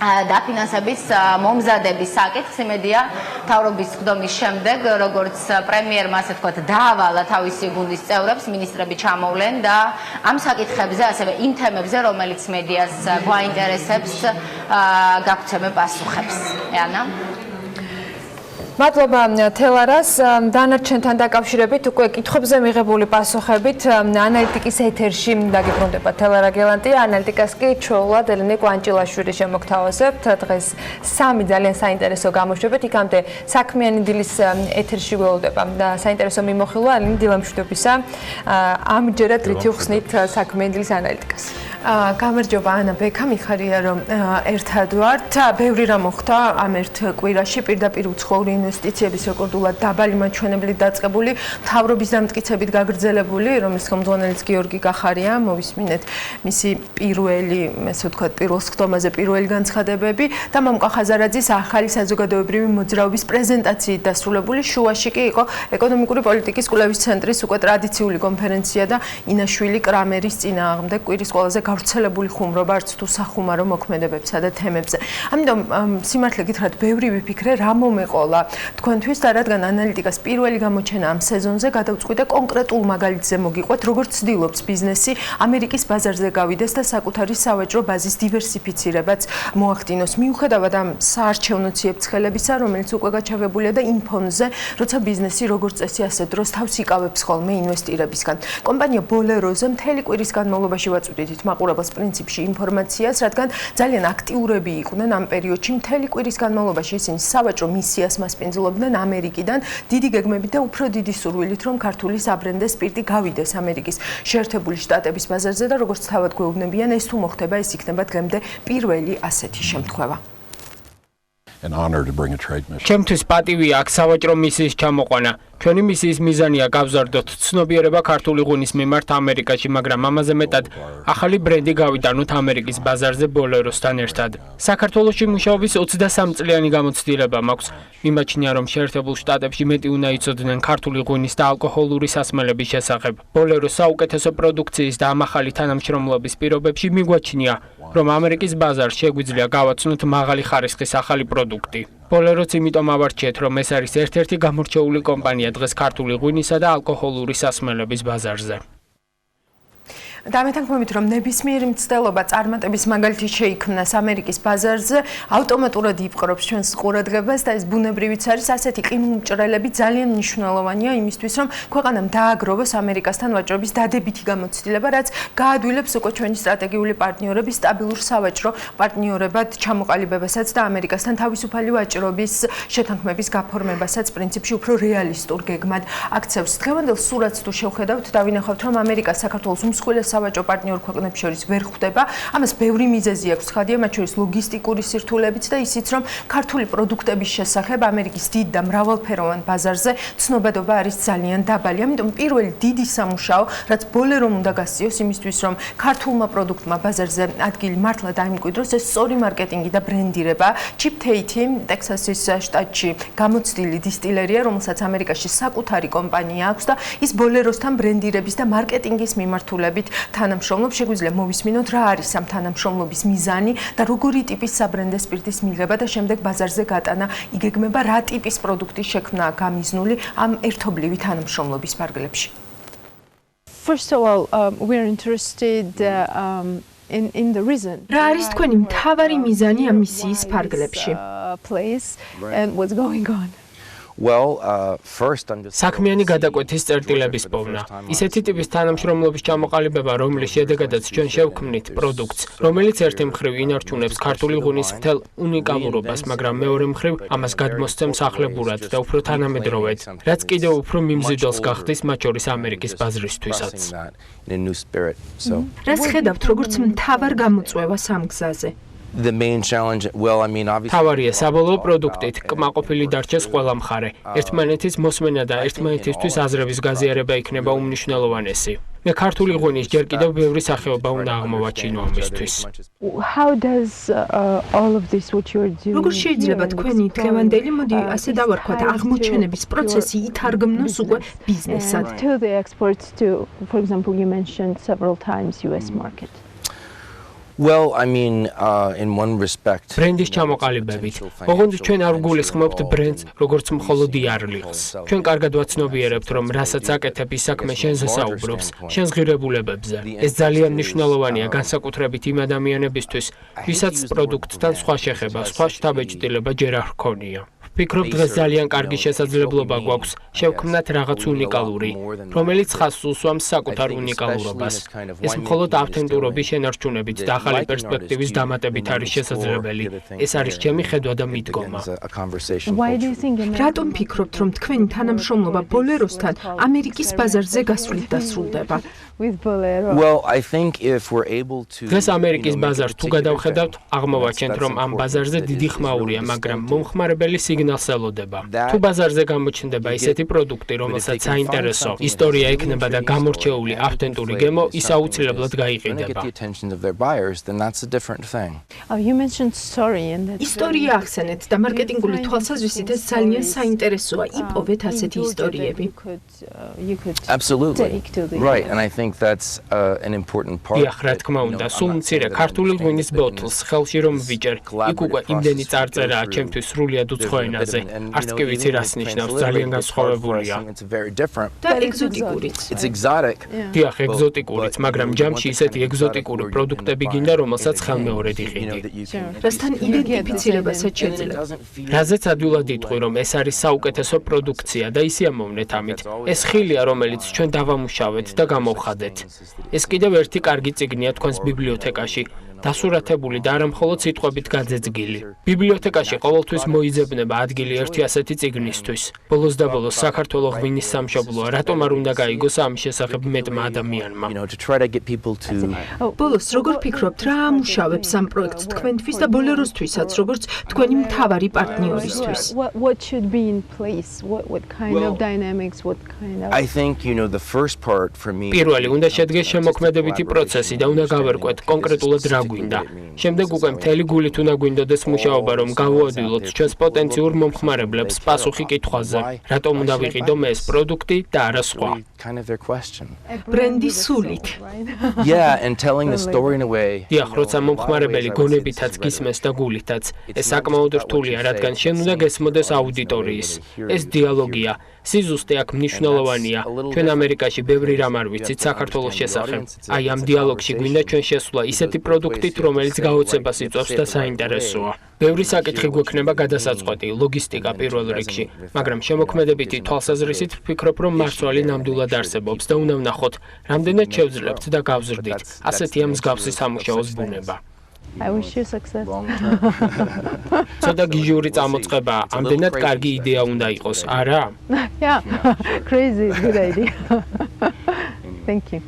დაფინანსების მომზადების საკითხს. იმედია მთავრობის ხდომის შემდეგ, როგორც პრემიერმა ასე თქვათ, დაავალა თავისი გუნდის წევრებს, მინისტრები ჩამოვლენ და ამ საკითხებზე, ასევე იმ თემებზე, რომელიც მედიას გვაინტერესებს, გაგვცემენ პასუხებს. ეანა მადლობა თელარას. დანარჩენთან დაკავშირებით უკვე კითხვებზე მიღებული პასუხებით ანალიტიკის ეთერში დაგიბრუნდება თელარა გელანტი, ანალიტიკას კი ჩოულად ელენე კვანჭილაშვილი შემოგთავაზებთ. დღეს სამი ძალიან საინტერესო გამოშვებით. იქამდე საქმიანი დილის ეთერში ველოდება და საინტერესო მიმოხილვა ელენე დილამშვიდობისა. ამჯერად რითი უხსნით საქმიანი დილის ანალიტიკას. გამარჯობა ანა ბექა, მიხარია რომ ერთად ვართ. ბევრი რამ მოხდა ამ ერთ კვირაში, პირდაპირ უცხოური ინვესტიციების რეკორდულად დაბალი მაჩვენებლით დაწყებული, მთავრობის დამტკიცებით გაგრძელებული, რომლის ხელმძღვანელიც გიორგი კახარია, მოვისმინეთ მისი პირველი, ესე ვთქვათ, პირველ სხდომაზე პირველი განცხადებები და მამუკა ხაზარაძის ახალი საზოგადოებრივი მოძრაობის პრეზენტაციით დასრულებული. შუაში კი იყო ეკონომიკური პოლიტიკის კვლევის ცენტრის უკვე ტრადიციული კონფერენცია და ინაშვილი კრამერის წინააღმდეგ კვირის ყველაზე გავრცელებული ხუმრობა არც თუ სახუმარო მოქმედებებსა და თემებზე. ამიტომ სიმართლე გითხრათ, ბევრი ვიფიქრე რა მომეყოლა თქვენთვის და რადგან ანალიტიკას პირველი გამოჩენა ამ სეზონზე გადავწყვიტე კონკრეტულ მაგალითზე მოგიყვეთ, როგორც ცდილობს ბიზნესი ამერიკის ბაზარზე გავიდეს და საკუთარი სავაჭრო ბაზის დივერსიფიცირებაც მოახდინოს. მიუხედავად ამ საარჩევნო ციებ-ცხელებისა, რომელიც უკვე გაჩაღებულია და იმ ფონზე, როცა ბიზნესი როგორც წესი ასე დროს თავს იკავებს ხოლმე ინვესტირებისგან. კომპანია ბოლეროზე მთელი კვირის განმავლობაში ვაწვდით მაყურებელს პრინციპში ინფორმაციას, რადგან ძალიან აქტიურები იყვნენ ამ პერიოდში. მთელი კვირის განმავლობაში ისინი სავაჭრო მისიას მასპინძლობდნენ ამერიკიდან დიდი გეგმებით და უფრო დიდი სურვილით, რომ ქართული საბრენდე სპირტი გავიდეს ამერიკის შეერთებული შტატების ბაზარზე და როგორც თავად გვეუბნებიან, ეს თუ მოხდება, ეს იქნება დღემდე პირველი ასეთი შემთხვევა. ჩემთვის პატივია აქ სავაჭრო მისიის ჩამოყვანა. ჩვენი მისიის მიზანია გავზარდოთ ცნობიერება ქართული ღვინის მიმართ ამერიკაში, მაგრამ ამაზე მეტად ახალი ბრენდი გავიტანოთ ამერიკის ბაზარზე ბოლეროსთან ერთად. საქართველოში მუშაობის 23 წლიანი გამოცდილება მაქვს. მიმაჩნია, რომ შეერთებულ შტატებში მეტი უნდა იცოდნენ ქართული ღვინის და ალკოჰოლური სასმელების შესახებ. ბოლეროს საუკეთესო პროდუქციის და ამ ახალი თანამშრომლობის პირობებში მიგვაჩნია, რომ ამერიკის ბაზარს შეგვიძლია გავაცნოთ მაღალი ხარისხის ახალი პროდუქტი. ბოლეროც იმიტომ ავარჩიეთ, რომ ეს არის ერთ-ერთი გამორჩეული კომპანია დღეს ქართული ღვინისა და ალკოჰოლური სასმელების ბაზარზე. დამეთანხმებით, რომ ნებისმიერი მცდელობა წარმატების მაგალითით შეიქმნას ამერიკის ბაზარზე, ავტომატურად იპყრობს ჩვენს ყურადღებას და ეს ბუნებრივიც არის. ასეთი ყინულმჭრელები ძალიან მნიშვნელოვანია იმისთვის, რომ ქვეყანამ დააგროვოს ამერიკასთან ვაჭრობის დადებითი გამოცდილება, რაც გაადვილებს უკვე ჩვენი სტრატეგიული პარტნიორების სტაბილურ სავაჭრო პარტნიორებად ჩამოყალიბებასაც და ამერიკასთან თავისუფალი ვაჭრობის შეთანხმების გაფორმებასაც პრინციპში უფრო რეალისტურ გეგმად აქცევს. დღევანდელ სურათს თუ შევხედავთ, დავინახავთ, რომ ამერიკა საქართველოს უმსხვილეს სავაჭრო პარტნიორ ქვეყნებს შორის ვერ ხვდება. ამას ბევრი მიზეზი აქვს, ხადია, მათ შორის ლოგისტიკური სირთულეებიც და ისიც, რომ ქართული პროდუქტების შესახებ ამერიკის დიდ და მრავალფეროვან ბაზარზე ცნობადობა არის ძალიან დაბალი. ამიტომ პირველი დიდი სამუშაო, რაც ბოლერომ უნდა გასწიოს იმისთვის, რომ ქართულმა პროდუქტმა ბაზარზე ადგილი მართლა დაიმკვიდროს, ეს სწორი მარკეტინგი და ბრენდირება. ჩიპ თეითი, ტექსასის შტატში გამოცდილი დისტილერია, რომელსაც ამერიკაში საკუთარი კომპანია აქვს და ის ბოლეროსთან ბრენდირების და მარკეტინგის მიმართულებით თანამშრომლობს. შეგვიძლია მოვისმინოთ, რა არის ამ თანამშრომლობის მიზანი და როგორი ტიპის საბრენდე სპირტის მიღება და შემდეგ ბაზარზე გატანა იგეგმება, რა ტიპის პროდუქტის შექმნა გამიზნული ამ ერთობლივი თანამშრომლობის ფარგლებში. First of all, we are interested in the reason. რა არის თქვენი მთავარი მიზანი ამ მისიის ფარგლებში? Place and what's going on. საქმიანი გადაკვეთის წერტილების პოვნა. ისეთი ტიპის თანამშრომლობის ჩამოყალიბება, რომლის შედეგადაც ჩვენ შევქმნით პროდუქტს, რომელიც ერთი მხრივ ინარჩუნებს ქართული ღვინის მთელ უნიკალურობას, მაგრამ მეორე მხრივ ამას გადმოსცემს ახლებურად და უფრო თანამედროვედ, რაც კიდევ უფრო მიმზიდველს გახდის მათ შორის ამერიკის ბაზრისთვისაც. რას ხედავთ როგორც მთავარ გამოწვევას ამ გზაზე? თავარია საბოლოო პროდუქტით კმაყოფილი დარჩეს ყველა მხარე. ერთმანეთის მოსმენა და ერთმანეთისთვის აზრების გაზიარება იქნება უმნიშვნელოვანესი. მე ქართული ღვინის ჯერ კიდევ ბევრი სახეობა უნდა აღმოვაჩინო ამისთვის. როგორ შეიძლება თქვენი დღევანდელი, მოდი ასე დავარქვათ, აღმოჩენების პროცესი ითარგმნოს უკვე ბიზნესად? ბრენდის ჩამოყალიბებით. ოღონდ ჩვენ არ გულისხმობთ ბრენდს, როგორც მხოლოდ იარლილს. ჩვენ კარგად ვაცნობიერებთ, რომ რასაც აკეთებ, ის საქმე შენზე საუბრობს, შენს ღირებულებებზე. ეს ძალიან მნიშვნელოვანია განსაკუთრებით იმ ადამიანებისთვის, ვისაც პროდუქტთან სხვა შეხება, სხვა შთაბეჭდილება ჯერ არ ჰქონია. ვფიქრობ, დღეს ძალიან კარგი შესაძლებლობა გვაქვს შევქმნათ რაღაც უნიკალური, რომელიც ხაზს უსვამს საკუთარ უნიკალურობას. ეს მხოლოდ ავთენტურობის შენარჩუნებით და ახალი პერსპექტივის დამატებით არის შესაძლებელი. ეს არის ჩემი ხედვა და მიდგომა. რატომ ფიქრობთ, რომ თქვენი თანამშრომლობა ბოლეროსთან ამერიკის ბაზარზე გასვლით დასრულდება? დღეს ამერიკის ბაზარს თუ გადავხედავთ, აღმოვაჩენთ, რომ ამ ბაზარზე დიდი ხმაურია, მაგრამ მომხმარებელი სიგნალს ელოდება. თუ ბაზარზე გამოჩნდება ისეთი პროდუქტი, რომელსაც საინტერესო ისტორია ექნება და გამორჩეული ავთენტური გემო, ის აუცილებლად გაიყიდება. ისტორია ახსენეთ და მარკეტინგული თვალსაზრისით ეს ძალიან საინტერესოა. იპოვეთ ასეთი ისტორიები. დიახ, რა თქმა უნდა, სულ მცირე ქართული ღვინის ბოთლს ხელში რომ ვიჭერ, იქ უკვე იმდენი წარწერაა ჩემთვის სრულიად უცხო ენაზე. არც კი ვიცი რას ნიშნავს, ძალიან განსხვავებულია. და ეგზოტიკურიც. დიახ, ეგზოტიკურიც, მაგრამ ჯამში ისეთი ეგზოტიკური პროდუქტები გინდა, რომელსაც ხელმეორედ იყიდი. რასთან იდენტიფიცირებასაც შეძლებთ? რაზეც ადვილად იტყვი, რომ ეს არის საუკეთესო პროდუქცია და ისი ამოვნეთ ამით. ეს ხილია, რომელიც ჩვენ დავამუშავეთ და გამოვხადეთ. ეს კიდევ ერთი კარგი წიგნია თქვენს ბიბლიოთეკაში. დასურათებული და არა მხოლოდ სიტყვებით გაძეძგილი. ბიბლიოთეკაში ყოველთვის მოიძებნება ადგილი ერთი ასეთი წიგნისთვის. ბოლოს და ბოლოს საქართველოს ღვინის სამშობლოა, რატომ არ უნდა გაიგოს ამ შესახებ მეტმა ადამიანმა? ბოლოს როგორ ფიქრობთ, რა ამუშავებს ამ პროექტს თქვენთვის და ბოლეროსთვისაც, როგორც თქვენი მთავარი პარტნიორისთვის? პირველი უნდა შედგეს შემოქმედებითი პროცესი და უნდა გავერკვეთ კონკრეტულად რა გვინდა. შემდეგ უკვე მთელი გულით უნდა გვინდოდეს მუშაობა, რომ გავუადვილოთ ჩვენს პოტენციურ მომხმარებლებს პასუხი კითხვაზე, რატომ უნდა ვიყიდო მე ეს პროდუქტი და არა სხვა. ბრენდის სულით. დიახ, როცა მომხმარებელი გონებითაც გისმენს და გულითაც, ეს საკმაოდ რთულია, რადგან შენ უნდა გესმოდეს აუდიტორიის. ეს დიალოგია. სიზუსტე აქ მნიშვნელოვანია. ჩვენ ამერიკაში ბევრი რამ არ ვიცით საქართველოს შესახებ. აი ამ დიალოგში გვინდა ჩვენ შესვლა ისეთი პროდუქტით, რომელიც გაოცებას იწვევს და საინტერესოა. ბევრი საკითხი გვექნება გადასაწყვეტი, ლოგისტიკა პირველ რიგში, მაგრამ შემოქმედებითი თვალსაზრისით ვფიქრობ, რომ მარცვალი ნამდვილად არსებობს და უნდა ვნახოთ, რამდენად შევძლებთ და გავზრდით. ასეთია მსგავსი სამუშაოს ბუნება. I wish you success. ცოტა გიჟური წამოწყება, ამდენად კარგი იდეა უნდა იყოს, არა? Yeah, crazy, good idea. Thank you.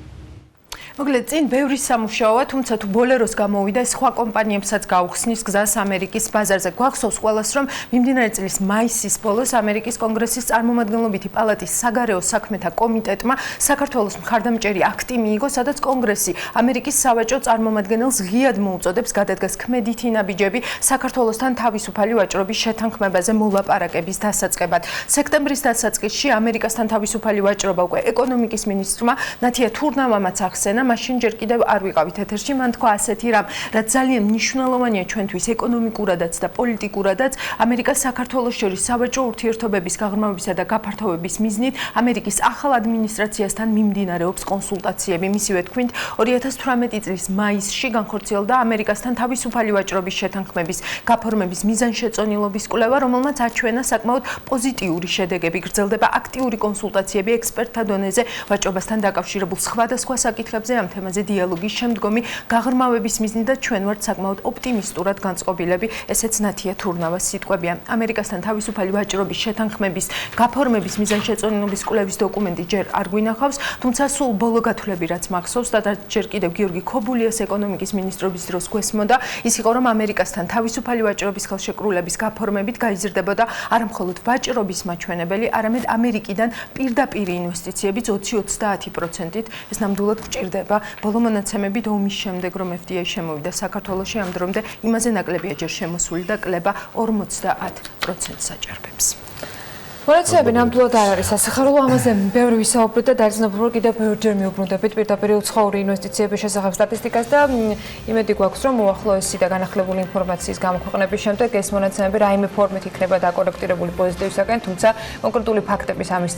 მოკლედ წინ ბევრი სამუშაოა, თუმცა თუ ბოლეროს გამოვიდა, სხვა კომპანიებსაც გაუხსნის გზას ამერიკის ბაზარზე. გვახსოვს ყველას, რომ მიმდინარე წლის მაისის ბოლოს ამერიკის კონგრესის წარმომადგენლობითი პალატის საგარეო საქმეთა კომიტეტმა საქართველოს მხარდამჭერი აქტი მიიღო, სადაც კონგრესი ამერიკის სავაჭრო წარმომადგენელს ღიად მოუწოდებს გადადგას ქმედითი ნაბიჯები საქართველოსთან თავისუფალი ვაჭრობის შეთანხმებაზე მოლაპარაკების დასაწყებად. სექტემბრის დასაწყისში ამერიკასთან თავისუფალი ვაჭრობა უკვე ეკონომიკის მინისტრმა ნათია თურნავამაც ახსენა, მაშინ ჯერ კიდევ არ ვიყავით ეთერში. მან თქვა ასეთი რამ, რაც ძალიან მნიშვნელოვანია ჩვენთვის ეკონომიკურადაც და პოლიტიკურადაც, ამერიკას საქართველოს შორის სავაჭრო ურთიერთობების გაღრმავებისა და გაფართოების მიზნით ამერიკის ახალ ადმინისტრაციასთან მიმდინარეობს კონსულტაციები. მისივე თქმით, 2018 წლის მაისში განხორციელდა ამერიკასთან თავისუფალი ვაჭრობის შეთანხმების გაფორმების მიზანშეწონილობის კვლევა, რომელმაც აჩვენა საკმაოდ პოზიტიური შედეგები. გრძელდება აქტიური კონსულტაციები ექსპერტთა დონეზე ვაჭრობასთან დაკავშირებულ სხვადასხვა საკითხებზე. ამ თემაზე დიალოგის შემდგომი გაღრმავების მიზნით და ჩვენ ვართ საკმაოდ ოპტიმისტურად განწყობილები. ესეც ნათია თურნავას სიტყვებია. ამერიკასთან თავისუფალი ვაჭრობის შეთანხმების გაფორმების მიზანშეწონილობის კვლევის დოკუმენტი ჯერ არ გვინახავს, თუმცა სულ ბოლო გათვლები რაც მახსოვს და ჯერ კიდევ გიორგი ქობულიას ეკონომიკის მინისტრობის დროს გვესმოდა, ის იყო რომ ამერიკასთან თავისუფალი ვაჭრობის ხელშეკრულების გაფორმებით გაიზრდებოდა არა მხოლოდ ვაჭრობის მაჩვენებელი, არამედ ამერიკიდან პირდაპირ ინვესტიციებიც 20-30%-ით. ეს ნამდვილად გვჭირდება. ბოლო მონაცემებით ომის შემდეგ რომ FDA შემოვიდა საქართველოში, ამ დრომდე იმაზე ნაკლებია ჯერ შემოსული და კლება 50%-ს აჭარბებს. მონაცემები ნამდვილად არ არის სასახარულო, ამაზე ბევრი ვისაუბრეთ და დაძინებულ რომ კიდევ ბევრჯერ მიუბრუნდებით პირდაპირ უცხოური ინვესტიციების შესახებ სტატისტიკას და იმედი გვაქვს რომ უახლოესი და განახლებული ინფორმაციის გამოქვეყნების შემდეგ ეს მონაცემები რაიმე ფორმით იქნება დაკორექტირებული პოზიტივისაკენ, თუმცა კონკრეტული ფაქტების ამის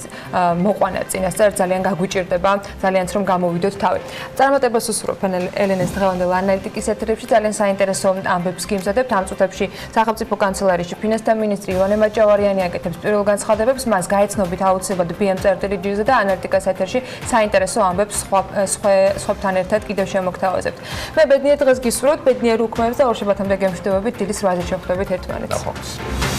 მოყვანა წინასწარ ძალიან გაგვიჭირდება, ძალიანაც რომ გამოვიდოთ თავი. წარმატებას უსურვებ ელენეს დღევანდელ ანალიტიკის ეთერებში, ძალიან საინტერესო ამბებს გიმზადებთ. ამ წუთებში სახელმწიფო კანცელარიაში ფინანსთა მინისტრი ივანე მაჭავარიანი აკეთებს პირველ განცხადებებს, მას გაეცნობით აუცილებლად BM-წერტილი-G-ზე და ანალიტიკას ეთერში საინტერესო ამბებს სხვებთან ერთად კიდევ შემოგთავაზებთ. მე ბედნიერ დღეს გისურვებთ, ბედნიერ უქმეებს და ორ შაბათამდე გემშვიდობებით, დილის 8-ზე შევხვდებით ერთმანეთს.